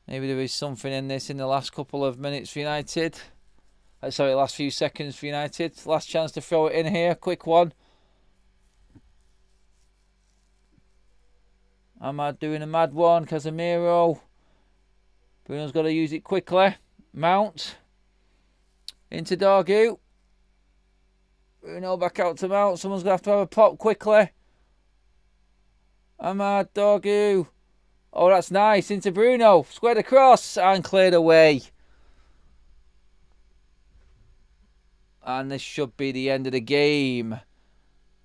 Maybe there is something in this in the last couple of minutes for United. Sorry, last few seconds for United. Last chance to throw it in here. Quick one. Ahmad doing a mad one. Casemiro. Bruno's got to use it quickly. Mount. Into Dorgu. Bruno back out to Mount. Someone's going to have a pop quickly. Ahmad, Dorgu. Oh, that's nice. Into Bruno. Squared across and cleared away. And this should be the end of the game.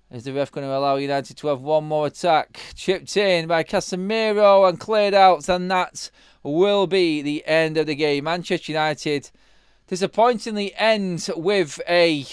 Is the ref going to allow United to have one more attack? Chipped in by Casemiro and cleared out. And that will be the end of the game. Manchester United disappointingly end with a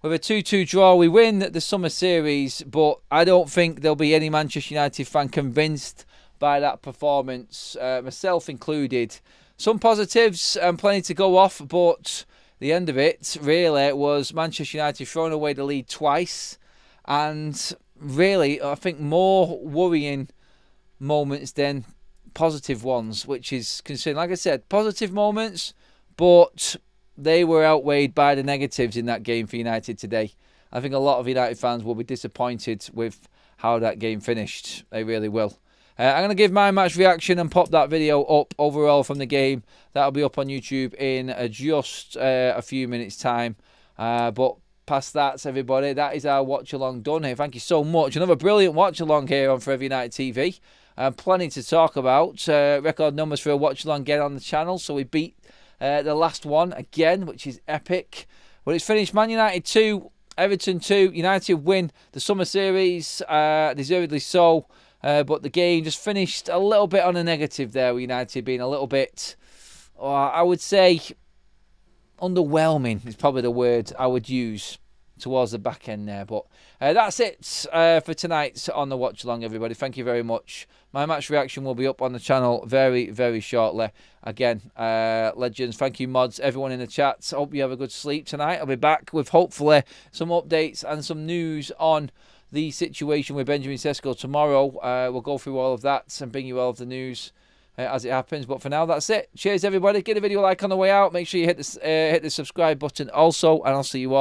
2-2 draw. We win the Summer Series, but I don't think there'll be any Manchester United fan convinced by that performance, myself included. Some positives and plenty to go off, but the end of it really was Manchester United throwing away the lead twice, and really I think more worrying moments than positive ones, which is concerning. Like I said, positive moments, but they were outweighed by the negatives in that game for United today. I think a lot of United fans will be disappointed with how that game finished. They really will. I'm going to give my match reaction and pop that video up overall from the game. That'll be up on YouTube in just a few minutes' time. But past that, everybody, that is our watch-along done here. Thank you so much. Another brilliant watch-along here on Forever United TV. Plenty to talk about. Record numbers for a watch-along again on the channel. So we beat the last one again, which is epic. Well, it's finished Man United 2, Everton 2. United win the Summer Series, deservedly so. But the game just finished a little bit on a negative there, with United being a little bit, I would say, underwhelming is probably the word I would use towards the back end there. But that's it for tonight on the watch along, everybody. Thank you very much. My match reaction will be up on the channel very, very shortly. Again, legends, thank you, mods, everyone in the chat. Hope you have a good sleep tonight. I'll be back with hopefully some updates and some news on the situation with Benjamin Sesko tomorrow. We'll go through all of that and bring you all of the news as it happens. But for now, that's it. Cheers, everybody. Give the video a like on the way out. Make sure you hit the subscribe button also, and I'll see you all.